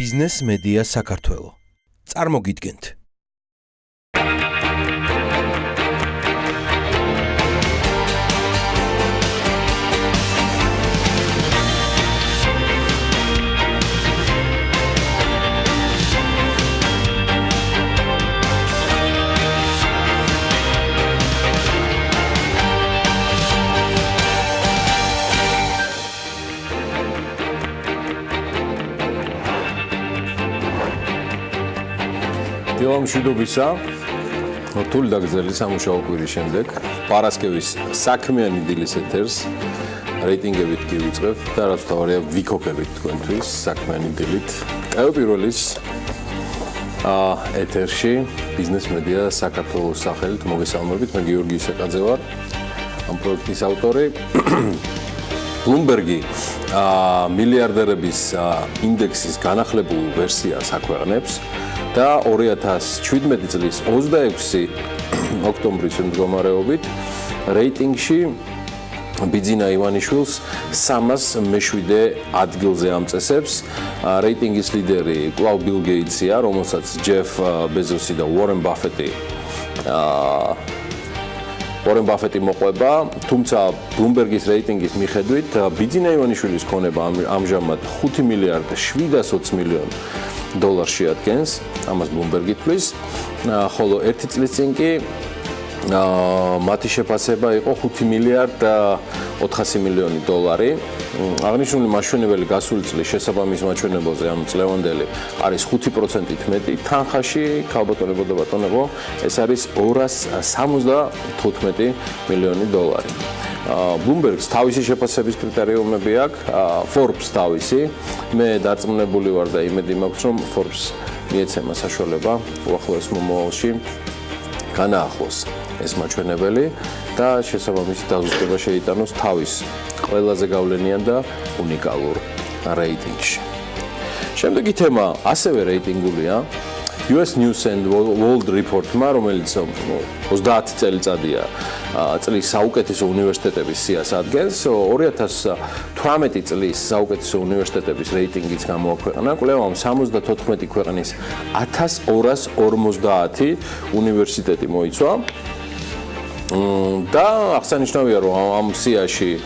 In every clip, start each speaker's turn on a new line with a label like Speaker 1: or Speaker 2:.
Speaker 1: ბიზნეს მედია საქართველო. წარმოგიდგენთ.
Speaker 2: დილა მშვიდობისა, რთული დაგზელი სამუშაო კვირის შემდეგ, პარასკევის საქმიანი დილის ეთერს რეიტინგებით გივიწყებ და რაც თავარია ვიქოფებით თქვენთვის საქმიანი დილით. პირველის ეთერში ბიზნეს მედია საქართველოს სახელით მოგესალმებით, მე გიორგი ისაკაძე ვარ, ამ პროექტის ავტორი. Bloomberg მილიარდერების ინდექსის განახლებულ ვერსიას აქვეყნებს და 2017 წლის 26 ოქტომბრის მდგომარეობით რეიტინგში ბიძინა ივანიშვილს 307 ადგილზე ამწესებს. რეიტინგის ლიდერი კვლავ ბილ გეიტსია, რომელსაც ჯეფ ბეზოსი და უორენ ბაფეტი მოყვება, თუმცა Bloomberg-ის რეიტინგის მიხედვით ბიძინა ივანიშვილის ქონება ამჟამად 5 მილიარდ 720 მილიონ დოლარს შეადგენს, ამას Bloomberg ითვლის, ხოლო ერთი წლის წინ კი მათი შეფასება იყო 5 მილიარდ 400 მილიონი დოლარი. აღნიშნული მაჩვენებელი გასული წლის შესაბამის მაჩვენებელზე ამ წლევანდელი არის 5%-ით მეტი, თანხაში ქალბატონებო და ბატონებო ეს არის 275 მილიონი დოლარი. Bloomberg-ს თავისი შეფასების კრიტერიუმები აქვს, Forbes თავისი. მე დარწმუნებული ვარ და იმედი მაქვს, რომ Forbes მიეცემა საშუალება უახლოეს მომავალში განაახლოს ეს მაჩვენებელი და შესაბამისი დაზუსტება შეიტანოს თავის ყველაზე გავლენიან და უნიკალურ რეიტინგში. შემდეგი თემა ასევე რეიტინგულია. US News and World Report-მა, რომელიც 30 წელიწადია წლის საუკეთესო უნივერსიტეტების სიას ადგენს, 2018 წლის საუკეთესო უნივერსიტეტების რეიტინგიც გამოაქვეყნა, კვლევამ 74 ქვეყნის 1250 უნივერსიტეტი მოიცვა. და აღსანიშნავია, რომ ამ სიაში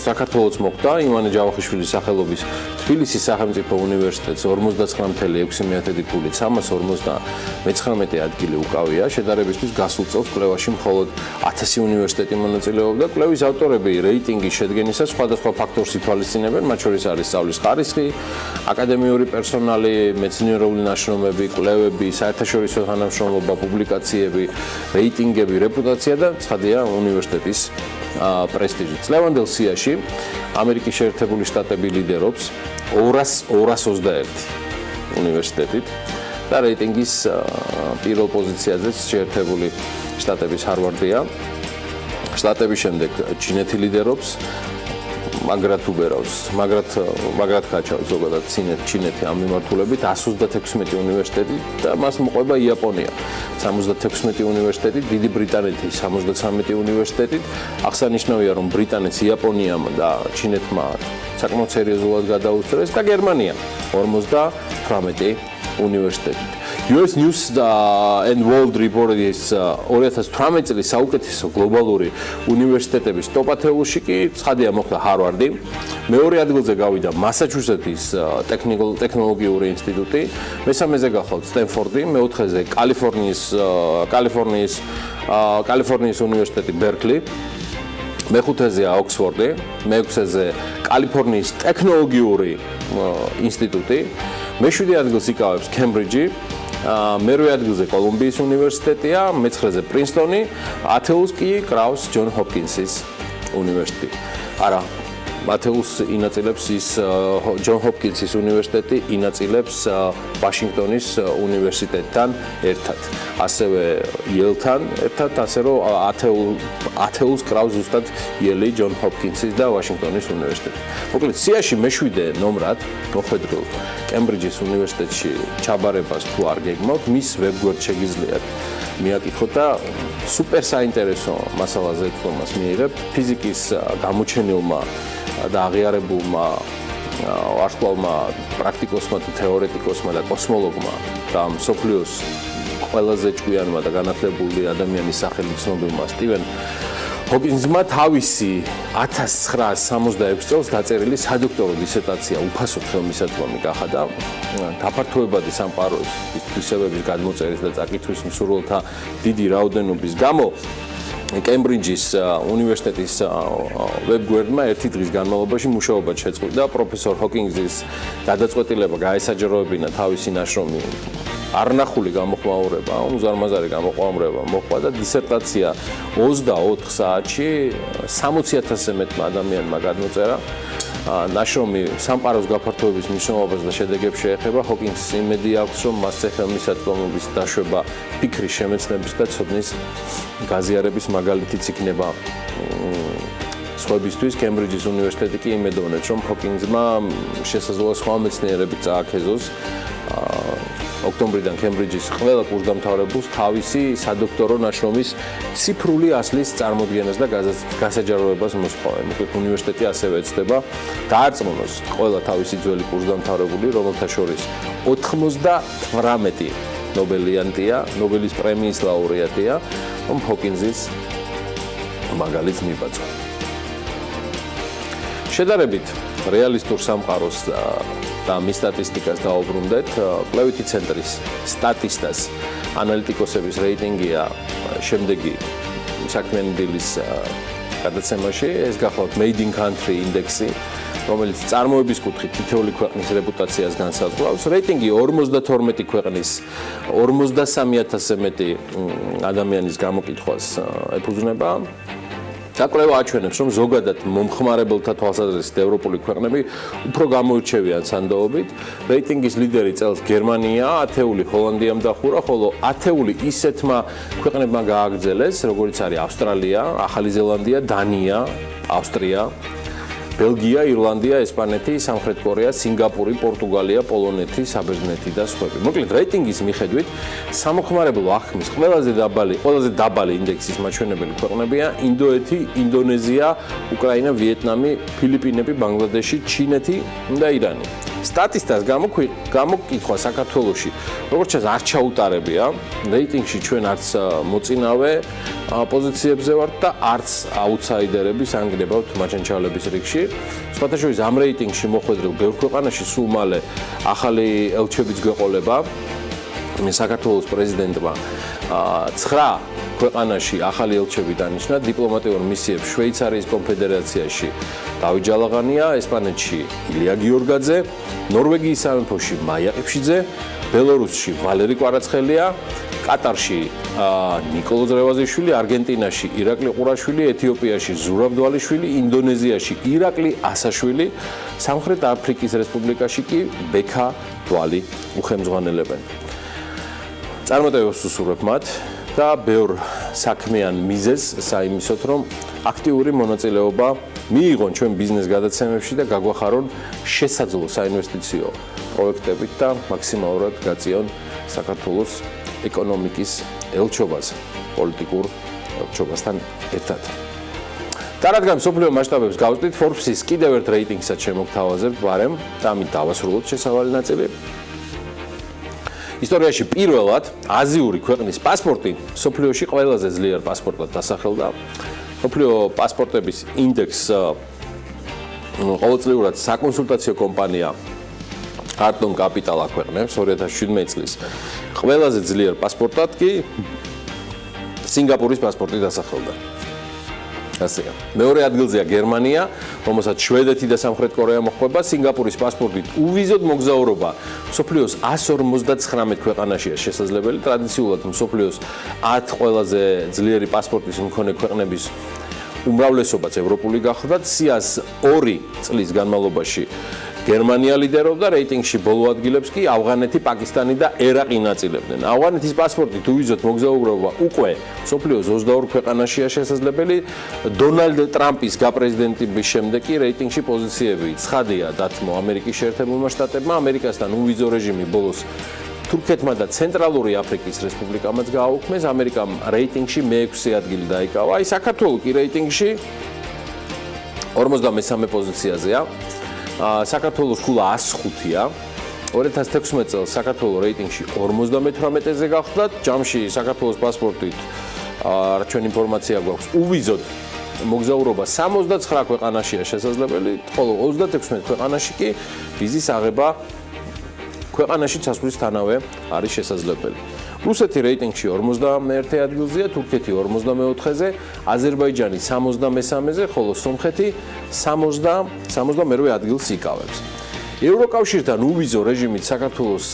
Speaker 2: საქართველოს მოხვდა ივანე ჯავახიშვილის სახელობის თბილისის სახელმწიფო უნივერსიტეტს 59,6 ფულით 359 ადგილი უკავია. შედარებისთვის გასულ წელს კვლევაში მხოლოდ 1000 უნივერსიტეტი მონაწილეობდა. კვლევის ავტორები რეიტინგის შედგენისას სხვადასხვა ფაქტორს ითვალისწინებენ, მათ შორის არის სწავლის ხარისხი, აკადემიური პერსონალი, მეცნიერული ნაშრომები, კვლევები, საერთაშორისო თანამშრომლობა, პუბლიკაციები, რეიტინგები, რეპუტაცია და ცხადია უნივერსიტეტის პრესტიჟი. წლევანდელ სიაში ამერიკის შეერთებული შტატები ლიდერობს 221 უნივერსიტეტით და რეიტინგის პირველ პოზიციაზე შეერთებული შტატების ჰარვარდია. შტატების შემდეგ ჩინეთი ლიდერობს, მაგრად უბერავს, მაგრად ხაჩავს ზოგადად ჩინეთი ამ მიმართულებით 126 უნივერსიტეტი და მას მოყვება იაპონია 76 უნივერსიტეტი, დიდი ბრიტანეთი 73 უნივერსიტეტით. აღსანიშნავია, რომ ბრიტანეთს იაპონიამ და ჩინეთმა საკმაოდ სერიოზულად გადაუსწრეს და გერმანია 58 უნივერსიტეტით. US News and World Report-ის 2018 წლის საუკეთესო გლობალური უნივერსიტეტების ტოპ 10-ში კი ცხადია მოხვდა ჰარვარდი, მეორე ადგილზე გავიდა მასაჩუსეტის ტექნოლოგიური ინსტიტუტი, მესამეზე გახლავთ სტენფორდი, მეოთხეზე კალიფორნიის უნივერსიტეტი ბერკლი, მეხუთეზეა ოქსფორდი, მეექვსეზე კალიფორნიის ტექნოლოგიური ინსტიტუტი, მეშვიდე ადგილს იკავებს კემბრიჯი, მერვე ადგილზე კოლუმბიის უნივერსიტეტია, მეცხრეზე პრინსტონი, 10-ს კი კრავს ჯონ ჰოპკინსის უნივერსიტეტი. არა, 10-ს ინაწილებს ის ჯონ ჰოპკინსის უნივერსიტეტი ინაწილებს ვაშინგტონის უნივერსიტეტთან ერთად. ასევე იელთან ერთად, ასე რომ 10-ს კრავს ზუსტად იელი, ჯონ ჰოპკინსის და ვაშინგტონის უნივერსიტეტი. მოკლედ, სიაში მეშვიდე ნომრად მოხვედრილ კემბრიჯის უნივერსიტეტში ჩაბარებას თუ არ გეგმავთ, მის ვებგვერდს შეგიძლიათ მიაკითხოთ და სუპერ საინტერესო მასალაზე ეცდომას მიიღებთ ფიზიკის გამოჩენილმა და აღიარებულმა ვარსკვლავმა პრაქტიკოსმა თუ თეორეტიკოსმა და კოსმოლოგმა და მსოფლიოს ყველაზე ჭკვიანმა და განათლებული ადამიანის სახელით ცნობილმა სტივენ ჰოკინგსმა თავისი 1966 წელს დაწერილი სადოქტორო დისერტაცია უფასოდ ხელმისაწვდომი გახადა დაფართოებადი სამყაროს თვისებების გადმოწერის და წაკითხვის მსურველთა დიდი რაოდენობის გამო კემბრიჯის უნივერსიტეტის ვებგვერდმა ერთი დღის განმავლობაში მუშაობა შეწყვიტა პროფესორ ჰოკინგსის გადაწყვეტილება გაესაჯაროებინა თავისი ნაშრომი არნახული გამოხმაურება, უზარმაზარი გამოხმაურება მოხდა და დისერტაცია 24 საათში 60,000-ზე მეტმა ადამიანმა გადმოწერა. ნაშრომი სამყაროს გაფართოების მნიშვნელობას და შედეგებს შეეხება. ჰოკინგსს იმედი აქვს, რომ მასზე ხელმისაწვდომობის დაშვება ფიქრის შემეცნების და ცოდნის გაზიარების მაგალითიც იქნება. სხვებისთვის კემბრიჯის უნივერსიტეტი კი იმედოვნებს, რომ ჰოკინგსმა შესაძლოა სხვა მეცნიერებით წააქეზოს. ოქტომბრიდან კემბრიჯის ყველა კურსდამთავრებულს თავისი სადოქტორო ნაშრომის ციფრული ასლის წარმოდგენას და გასაჯაროებას მოსთხოვენ. მოკლედ უნივერსიტეტი ასევე ეცდება დაარწმუნოს ყველა თავისი ძველი კურსდამთავრებული, რომელთა შორის 98 ნობელიანტია, ნობელის პრემიის ლაურეატია, რომ ჰოკინგსის მაგალითს მიბაძვა. შედარებით რეალისტურ სამყაროს და მის სტატისტიკას დავუბრუნდეთ. კვლევითი ცენტრის სტატისტას ანალიტიკოსების რეიტინგია შემდეგი საქმიანი დილის გადაცემაში. ეს გახლავთ Made in Country ინდექსი, რომელიც წარმოების კუთხით თითოეული ქვეყნის რეპუტაციას განსაზღვრავს. რეიტინგი 52 ქვეყნის 43,000-ზე მეტი ადამიანის გამოკითხვას ეფუძნება. საკვლევა აჩვენებს, რომ ზოგადად მომხმარებელთა თვალსაზრისით ევროპული ქვეყნები უფრო გამოირჩევიან სანდოობით. რეიტინგის ლიდერი წელს გერმანია, 10-ული ჰოლანდიამ დახურა, ხოლო 10-ული ისეთმა ქვეყნებმა გააგრძელეს, როგორიც არის ავსტრალია, ახალი ზელანდია, დანია, ავსტრია, ბელგია, ირლანდია, ესპანეთი, სამხრეთ კორეა, სინგაპური, პორტუგალია, პოლონეთი, საბერძნეთი და სხვები. მოკლედ რეიტინგის მიხედვით სამოხმარებლო აღქმის ყველაზე დაბალი ინდექსის მაჩვენებელი ქვეყნებია ინდოეთი, ინდონეზია, უკრაინა, ვიეტნამი, ფილიპინები, ბანგლადეში, ჩინეთი და ირანი. სტატისტიკას გამოკითხვა საქართველოში, როგორც ჩანს, არ ჩაუტარებია. რეიტინგში ჩვენ არც მოწინავე პოზიციებზე ვართ და არც აუთსაიდერების ანგნებავთ მაჩანჩალების რიგში. სხვათა შორის ამ რეიტინგში მოხვედრილ ბევრ ქვეყანაში სულ მალე ახალი ელჩების გეყოლება. საქართველოს პრეზიდენტმა 9 ქვეყანაში ახალი ელჩები დანიშნა. დიპლომატიურ მისიებს შვეიცარიის კონფედერაციაში დავით ჯალაღანია, ესპანეთში ილია გიორგაძე, ნორვეგიის სამეფოში მაია ყიფშიძე, ბელორუსში ვალერი კვარაცხელია, კატარში ნიკოლო ზრევაზიშვილი, არგენტინაში ირაკლი ყურაშვილი, ეთიოპიაში ზურაბ დვალიშვილი, ინდონეზიაში ირაკლი ასაშვილი, სამხრეთ აფრიკის რესპუბლიკაში კი ბექა დვალი უხემძღვანელებენ. წარმატებებს უსურვებ მათ და ბევრ საქმიან მიზეზს საიმისოთ, რომ აქტიური მონაწილეობა მიიღონ ჩვენ ბიზნეს გადაცემებში და გაგვახარონ შესაძლო საინვესტიციო პროექტებით და მაქსიმალურად გაწიონ საქართველოს ეკონომიკის ელჩობას, პოლიტიკურ ელჩობასთან ერთად. და რადგან მსოფლიო მასშტაბებს გავწვდით, Forbes-ის კიდევ ერთ რეიტინგსაც შემოგთავაზებთ ბარემ და ამით დავასრულოთ შესავალი ნაწილი. ისტორიაში პირველად აზიური ქვეყნის პასპორტი მსოფლიოში ყველაზე ძლიერ პასპორტად დასახელდა. მსოფლიო პასპორტების ინდექსს ყოველწლიურად საკონსულტაციო კომპანია Arton Capital აქვეყნებს 2017 წლის ყველაზე ძლიერ პასპორტად კი სინგაპურის პასპორტი დასახელდა. ასეა. მეორე ადგილზეა გერმანია, რომელსაც შვედეთი და სამხრეთ კორეა მოჰყვება. სინგაპურის პასპორტით უვიზოდ მოგზაურობა მსოფლიოს 159 ქვეყანაშია შესაძლებელი. ტრადიციულად მსოფლიოს 10 ყველაზე ძლიერი პასპორტის მქონე ქვეყნების უმრავლესობაც ევროპული გახლდათ. სიას 2 წლის განმავლობაში გერმანია ლიდერობდა, რეიტინგში ბოლო ადგილებს კი ავღანეთი, პაკისტანი და ერაყი ნაწილებდნენ. ავღანეთის პასპორტით უვიზოდ მოგზაურობა უკვე მსოფლიოს 22 ქვეყანაშია შესაძლებელი. დონალდ ტრამპის გაპრეზიდენტების შემდეგ კი რეიტინგში პოზიციები ცხადია დათმო ამერიკის შეერთებულმა შტატებმა. ამერიკასთან უვიზო რეჟიმი ბოლოს თურქეთმა და ცენტრალური აფრიკის რესპუბლიკამაც გააუქმეს. ამერიკამ რეიტინგში მე-6 ადგილი დაიკავა. აი საქართველო კი რეიტინგში 53 პოზიციაზეა. საქართველოს ქულა 105-ია. 2016 წელს საქართველოს რეიტინგში 58-ზე გახდათ. ჯამში საქართველოს პასპორტით ჩვენ ინფორმაცია გვაქვს უვიზოდ მოგზაურობა 69 ქვეყანაშია შესაძლებელი, ხოლო 36 ქვეყანაში კი ვიზის აღება ქვეყანაში წასვლისთანავე არის შესაძლებელი. რუსეთი რეიტინგში 51 ადგილზეა, თურქეთი 44-ზე, აზერბაიჯანი 63-ზე, ხოლო სომხეთი 62 ადგილს იკავებს. ევროკავშირთან უვიზო რეჟიმით საქართველოს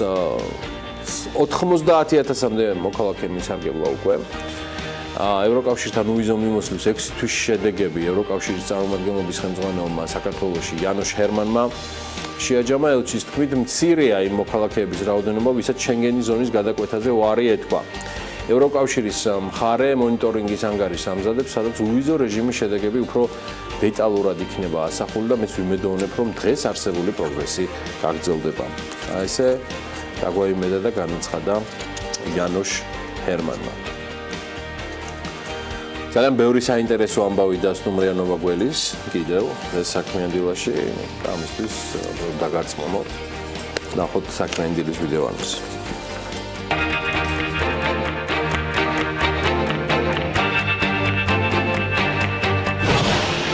Speaker 2: 90,000-მდე მოქალაქე მისარგებლა უკვე. ევროკავშირთან უვიზო მიმოსვლის 6 თვის შედეგები ევროკავშირის წარმომადგენლობის ხელმძღვანელმა საქართველოში იანოშ ჰერმანმა შეაჯამა ელჩის თქმით, მცირეა იმ მოქალაქეების რაოდენობა, ვისაც შენგენის ზონის გადაკვეთაზე უარი ეთქვა. ევროკავშირის მხარე მონიტორინგის ანგარიშს ამზადებს, სადაც უვიზო რეჟიმის შედეგები უფრო დეტალურად იქნება ასახული და მეც ვიმედოვნებ, რომ დღეს არსებული პროგრესი გაგრძელდება. ესე დაგვაიმედა და განაცხადა იანოშ ჰერმანმა. ძალიან ბევრი საინტერესო ამბავი დასტუმრიანობა გველის კიდევ ეს საქმიან დილაში ამისთვის დაგარწმუნოთ. ნახოთ საქმიან დილის ვიდეოანს.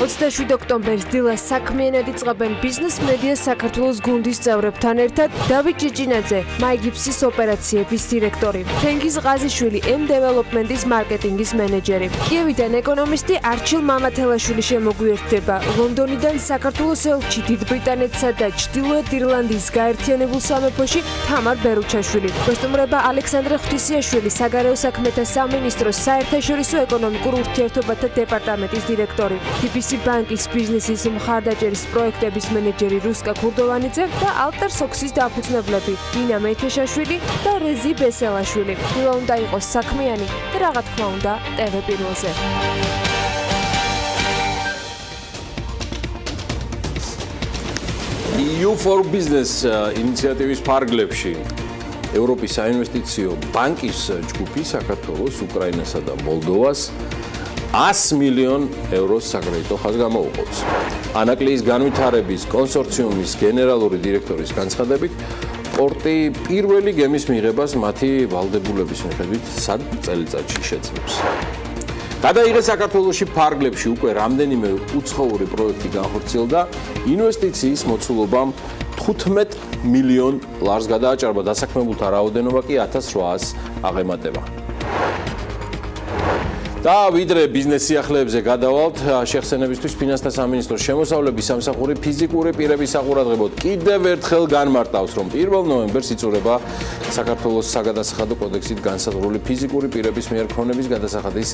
Speaker 3: 27 ოქტომბერს დილას საქმიანად იწყებენ ბიზნეს მედია საქართველოს გუნდის წევრებთან ერთად დავით ჭიჭინაძე, მაიგიფსის ოპერაციების დირექტორი, თენგიზ ღაზიშვილი, M-Development-ის მარკეტინგის მენეჯერი, კიევიდან ეკონომისტი არჩილ მამათელაშვილი შემოგვიერთდება, ლონდონიდან საქართველოს ელჩი დიდ ბრიტანეთსა და ჩრდილოეთ ირლანდიის გაერთიანებულ სამეფოში თამარ ბერუჩაშვილი, კოსტუმრება ალექსანდრე ღვთისიაშვილი, საგარეო საქმეთა სამინისტროს საერთაშორისო ეკონომიკურ ურთიერთობათა დეპარტამენტის დირექტორი, TBC ბანკის ბიზნესის მხარდაჭერის პროექტების მენეჯერი რუსკა ქურდოვანიძე და ალტერ სოქსის დაფუძნებლები ინა მეითეშაშვილი და რეზი ბესელაშვილი. დილა უნდა იყოს საქმიანი და რაღა თქმა უნდა TV პირველზე.
Speaker 2: EU for Business ინიციატივის ფარგლებში ევროპის საინვესტიციო ბანკის ჯგუფი საქართველოს, უკრაინასა და მოლდოვას 100 მილიონ ევროს საკრედიტო ხაზს გამოუყობს. ანაკლიის განვითარების კონსორციუმის გენერალური დირექტორის განცხადებით, პორტი პირველი გემის მიღებას მათი ვალდებულების მიხედვით სად წელიწადში შეძლებს. გადაიღეს საქართველოში ფარგლებში უკვე რამდენიმე უცხოური პროექტი განხორციელდა, ინვესტიციის მოცულობამ 15 მილიონ ლარს გადააჭარბა, დასაქმებულთა რაოდენობა კი 1800-ს აღემატება. და ვიდრე ბიზნეს სიახლეებზე გადავალთ, შეხსენებისთვის ფინანსთა სამინისტროს შემოსავლების სამსახური ფიზიკური პირების საყურადღებოდ კიდევ ერთხელ განმარტავს, რომ 1 ნოემბერს იწურება საქართველოს საგადასახადო კოდექსით განსაზღვრული ფიზიკური პირების მიერ ქონების გადასახადის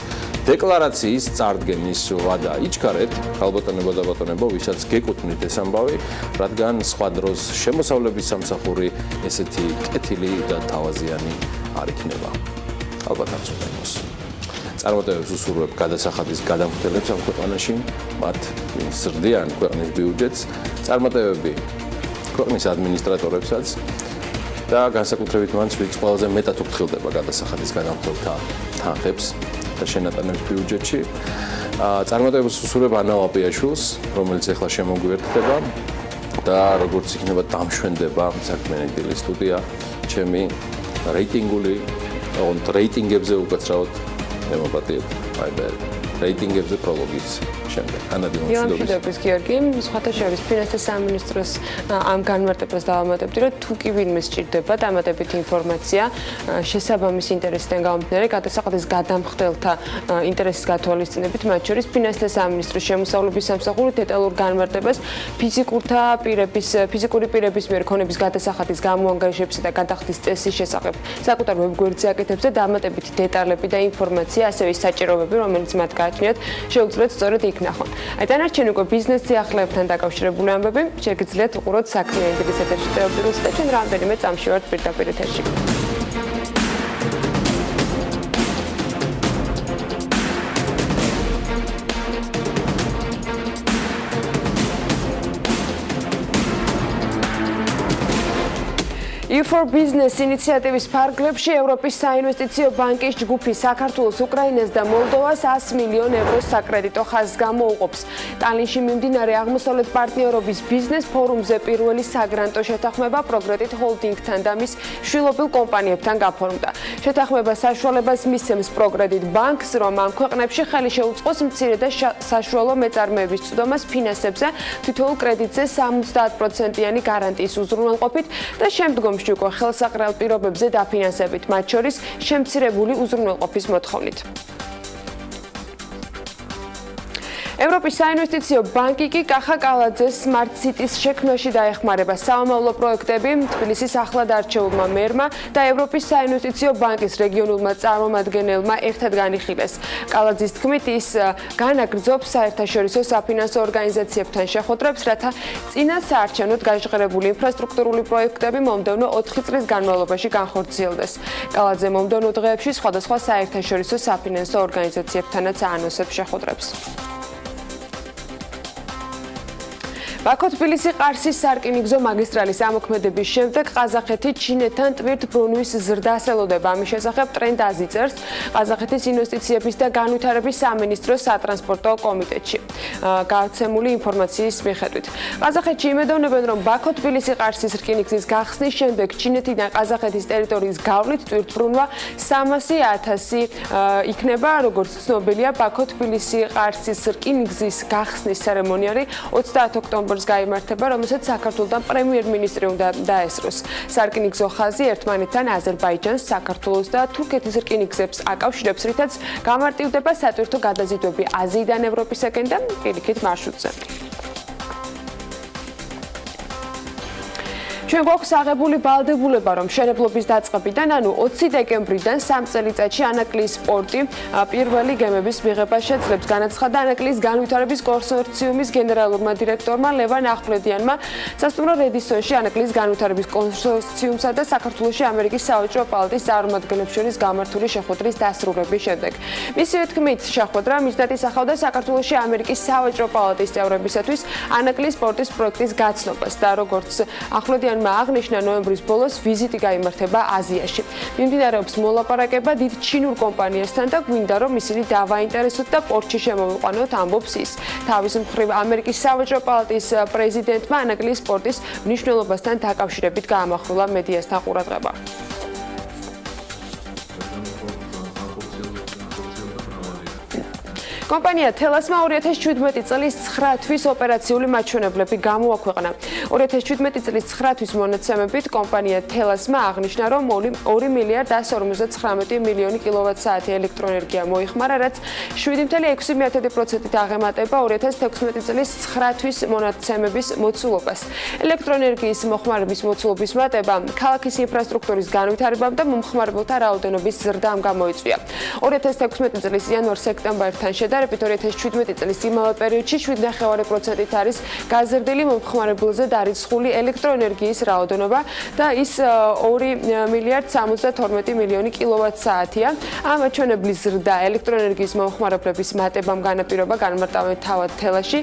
Speaker 2: დეკლარაციის წარდგენის ვადა. იჩქარეთ, ხალბატონებო და ბატონებო, ვისაც გეკუთვნით ეს ამბავი, რადგან სხვა დროს შემოსავლების სამსახური ესეთი კეთილი და თავაზიანი არ იქნება. ალბათ არც უნდა იყოს. წარმატებებს უსურვებ გადასახადის გადამხდელებს ამ ქვეყანაში, მათ ვინც ზრდიან ქვეყნის ბიუჯეტს, წარმატებები ქვეყნის ადმინისტრატორებსაც და განსაკუთრებით მანც, ვინც ყველაზე მეტად უფრთხილდება გადასახადის გადამხდელთა თანხებს და შენატანებს ბიუჯეტში. წარმატებებს უსურვებ ანა ლაპიაშვილს, რომელიც ახლა შემოგვიერთდება და როგორც იქნება დამშვენდება საქმიანი დილის სტუდია, ჩემი რეიტინგული, რეიტინგებზე უკაცრავად ემოპატიებ, რეიტინგებზე პროლოგის შემდეგ.
Speaker 4: მშვიდობის გიორგი, სხვათა შორის ფინანსთა სამინისტროს ამ განმარტებას დავამატებდი, რომ თუ კი ვინმე სჭირდება დამატებითი ინფორმაცია შესაბამის ინტერესიდან გამომდინარე, გადასახადის გადამხდელთა ინტერესის გათვალისწინებით, მათ შორის ფინანსთა სამინისტროს შემოსავლების სამსახური დეტალურ განმარტებას ფიზიკური პირების მიერ ქონების გადასახადის გამოანგარიშებისა და გადახდის წესის შესახებ საკუთარ ვებგვერდზე აკეთებს და დამატებითი დეტალები და ინფორმაცია, ასევე საჭიროებები, რომელიც მათ გააჩნიათ, შეუძლიათ სწორედ იქ ნახონ. აი დანარჩენი უკვე ბიზნეს სიახლეებთან დაკავშირებული ამბები, შეგიძლიათ უყუროთ საქმიანი დილის ეთერში ტელევიზორს და ჩვენ რამდენიმე წამში ვართ პირდაპირ ეთერში.
Speaker 3: for Business ინიციატივის ფარგლებში ევროპის საინვესტიციო ბანკის ჯგუფი საქართველოს, უკრაინას და მოლდოვას 100 მილიონ ევროს საკრედიტო ხაზს გამოუყოფს. ტალინში მიმდინარე აღმოსავლეთ პარტნიორობის ბიზნეს ფორუმზე პირველი საგრანტო შეთანხმება პროგრედიტ ჰოლდინგთან და მის შვილობილ კომპანიებთან გაფორმდა. შეთანხმება საშუალებას მისცემს პროგრედიტ ბანკს, რომ ამ ქვეყნებში ხელი შეუწყოს მცირე და საშუალო მეწარმეების წვდომას ფინანსებზე, თითოეულ კრედიტზე 70%-იანი გარანტიის უზრუნველყოფით და შემდგომში უკვე ხელსაყრელ პირობებზე დაფინანსებით, მათ შორის შემცირებული უზრუნველყოფის მოთხოვნით. ევროპის საინვესტიციო ბანკი კი კახა კალაძეს Smart Cities შექმნაში დაეხმარება. საომავლო პროექტები თბილისის ახლად არჩეულმა მერმა და ევროპის საინვესტიციო ბანკის რეგიონულმა წარმომადგენელმა ერთად განიხილეს. კალაძის თქმით, ის განაგრძობს საერთაშორისო საფინანსო ორგანიზაციებთან შეხვედრებს, რათა წინა საარჩევნოდ გაჟღერებული ინფრასტრუქტურული პროექტები მომდევნო 4 წლის განმავლობაში განხორციელდეს. კალაძე მომდევნო დღეებში სხვადასხვა საერთაშორისო საფინანსო ორგანიზაციებთანაც აანონსებს შეხვედრებს. ბაქო-თბილისი-ყარსის სარკინიგზო მაგისტრალის ამოქმედების შემდეგ ყაზახეთი ჩინეთთან ტვირთ ბრუნვის ზრდას ელოდება. ამის შესახებ ტრენდ აზი წერს ყაზახეთის ინვესტიციების და განვითარების სამინისტროს სატრანსპორტო კომიტეტში გაცემული ინფორმაციის მიხედვით. ყაზახეთში იმედოვნებენ, რომ ბაქო-თბილისი-ყარსის რკინიგზის გახსნის შემდეგ ჩინეთიდან ყაზახეთის ტერიტორიის გავლით ტვირთბრუნვა 300,000 იქნება, როგორც ცნობილია, ბაქო-თბილისი-ყარსის რკინიგზის გახსნის ცერემონიალი 30 ოქტომბერს გაიმართება, რომელსაც საქართველოსთან პრემიერ-მინისტრი უნდა დაესწროს. სარკინიგზო ხაზი ერთმანეთთან აზერბაიჯანს, საქართველოს და თურქეთის რკინიგზებს აკავშირებს, რითაც გამარტივდება სატვირთო გადაზიდვები აზიიდან ევროპისაკენ და პირიქით მარშრუტზე. ჩვენ გვაქვს აღებული ვალდებულება, რომ მშენებლობის დაწყებიდან, ანუ 20 დეკემბრიდან 3 წელიწადში ანაკლიის სპორტი პირველი გემების მიღებას შეძლებს, განაცხადა ანაკლიის განვითარების კონსორციუმის გენერალურმა დირექტორმა ლევან ახვლედიანმა სასტუმრო რედისონში ანაკლიის განვითარების კონსორციუმსა და საქართველოში ამერიკის სავაჭრო პალატის წარმომადგენლებს შორის გამართული შეხვედრის დასრულების შემდეგ. მისივე თქმით, შეხვედრა მიზნად ისახავდა საქართველოში ამერიკის სავაჭრო პალატის წევრებისათვის ანაკლიის სპორტის პროექტის გაცნობას და როგორც ახვლედიანი აღნიშნა, ნოემბრის ბოლოს ვიზიტი გაიმართება აზიაში. მიმდინარეობს მოლაპარაკება დიდ ჩინურ კომპანიასთან და გვინდა, რომ ისინი დავაინტერესოთ და პორტში შემოვიყვანოთ, ამბობს ის. თავის მხრივ ამერიკის სავაჭრო პალატის პრეზიდენტმა ანაკლიის სპორტის მნიშვნელობასთან დაკავშირებით გაამახვილა მედიასთან ყურადღება. კომპანია თელასმა 2017 წლის 9 თვის ოპერაციული მაჩვენებლები გამოაქვეყნა. 2017 წლის 9 თვის მონაცემებით კომპანია თელასმა აღნიშნა, რომ 2 მილიარდ 159 მილიონი კილოვატ-საათი ელექტროენერგია მოიხმარა, რაც 7.6%-ით აღემატება 2016 წლის 9 თვის მონაცემების მოცულობას. ელექტროენერგიის მოხმარების მოცულობის მატება ქალაქის ინფრასტრუქტურის განვითარებამ და მომხმარებელთა რაოდენობის ზრდამ გამოიწვია. 2016 წლის იანვარ-სექტემბერთან შედარებით 2017 წლის იმავე პერიოდში 7.9%-ით არის გაზრდილი მომხმარებელზე დარიცხული ელექტროენერგიის რაოდენობა და ის 2 მილიარდ 72 მილიონი კილოვატ-საათია. ამ მაჩვენებლის ზრდა ელექტროენერგიის მომხმარებლების მატებამ განაპირობა განმარტავენ თავად თელაში.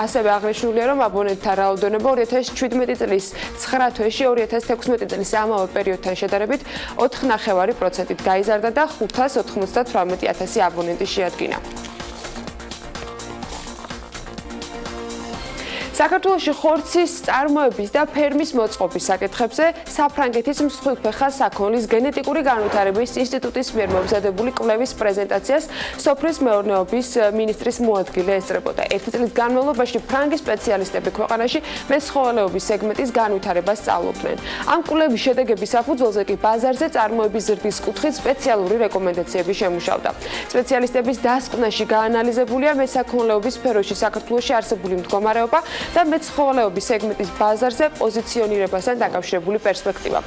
Speaker 3: ასევე აღნიშნულია, რომ აბონენტთა რაოდენობა 2017 წლის 9 თვეში 2016 წლის ამავე პერიოდთან შედარებით 4.9%-ით გაიზარდა და 598,000 აბონენტი შეადგინა. საქართველოში ხორცის წარმოების და ფერმის მოწყობის საკითხებზე საფრანგეთის მსხვილფეხა საქონლის გენეტიკური განვითარების ინსტიტუტის მიერ მომზადებული კვლევის პრეზენტაციას სოფლის მეურნეობის მინისტრის მოადგილე ესწრებოდა. 1 წლის განმავლობაში ფრანგი სპეციალისტები ქვეყანაში მეცხოველეობის სეგმენტის განვითარებას სწავლობდნენ. ამ კვლევის შედეგების საფუძველზე კი ბაზარზე წარმოების ზრდის კუთხით სპეციალური რეკომენდაციები შემუშავდა. სპეციალისტების დასკვნაში გაანალიზებულია მესაქონლეობის სფეროში საქართველოში არსებული მდგომარეობა და მეცხოველეობის სეგმენტის ბაზარზე პოზიციონირებასთან დაკავშირებული პერსპექტივა.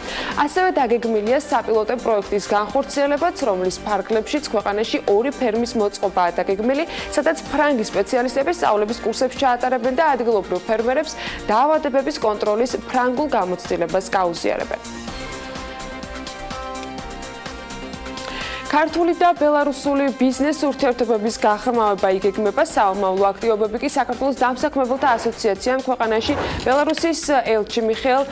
Speaker 3: ასევე დაგეგმილია საპილოტო პროექტის განხორციელებაც, რომლის ფარგლებშიც ქვეყანაში 2 ფერმის მოწყობაა დაგეგმილი, სადაც ფრანგი სპეციალისტები სწავლების კურსებს ჩაატარებენ და ადგილობრივ ფერმერებს დაავადებების კონტროლის ფრანგულ გამოცდილებას გაუზიარებენ.
Speaker 4: ქართული და ბელარუსული ბიზნეს ურთიერთობების გაღრმავება იგეგმება. საომავლო აქტივობები კი საქართველოს დამსაქმებელთა ასოციაციამ ქვეყანაში ბელარუსის ელჩი მიხეილ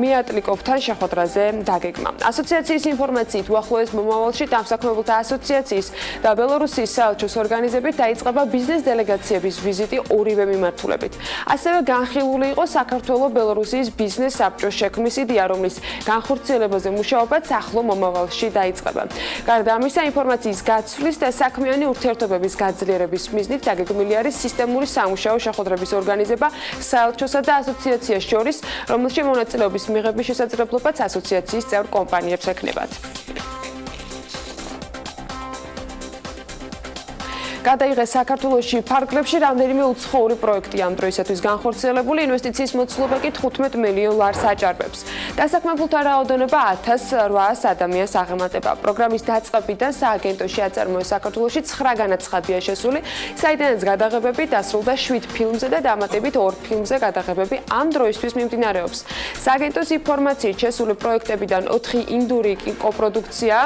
Speaker 4: მიატლიკოვთან შეხვედრაზე დაგეგმა. ასოციაციის ინფორმაციით უახლოეს მომავალში დამსაქმებელთა ასოციაციის და ბელარუსის საელჩოს ორგანიზებით დაიწყება ბიზნეს დელეგაციების ვიზიტი ორივე მიმართულებით. ასევე განხილული იყო საქართველო-ბელარუსის ბიზნეს საბჭოს შექმნის იდეა, რომლის განხორციელებაზე მუშაობაც ახლო მომავალში დაიწყება. გარდა ამისა, ინფორმაციის გაცვლის და საქმიანი ურთიერთობების გაძლიერების მიზნით დაგეგმილი არის სისტემური სამუშაო შეხვედრების ორგანიზება საელჩოსა და ასოციაციას შორის, რომელშიც მონაწილეობის მიღების შესაძლებლობაც ასოციაციის წევრ კომპანიებს ექნებათ. გადაიღეს საქართველოში ფარგლებში რამდენიმე უცხოური პროექტი ამ დროისათვის განხორციელებული ინვესტიციის მოცულობა კი 15 მილიონ ლარს აჭარბებს. დასაქმებულთა რაოდენობა 1800 ადამიანს აღემატება. პროგრამის დაწყებიდან სააგენტოში აწარმოეს საქართველოში 9 განაცხადია შესული, საიდანაც გადაღებები დასრულდა 7 ფილმზე და დამატებით 2 ფილმზე გადაღებები ამ დროისთვის მიმდინარეობს. სააგენტოს ინფორმაციით შესული პროექტებიდან 4 ინდური კოპროდუქცია,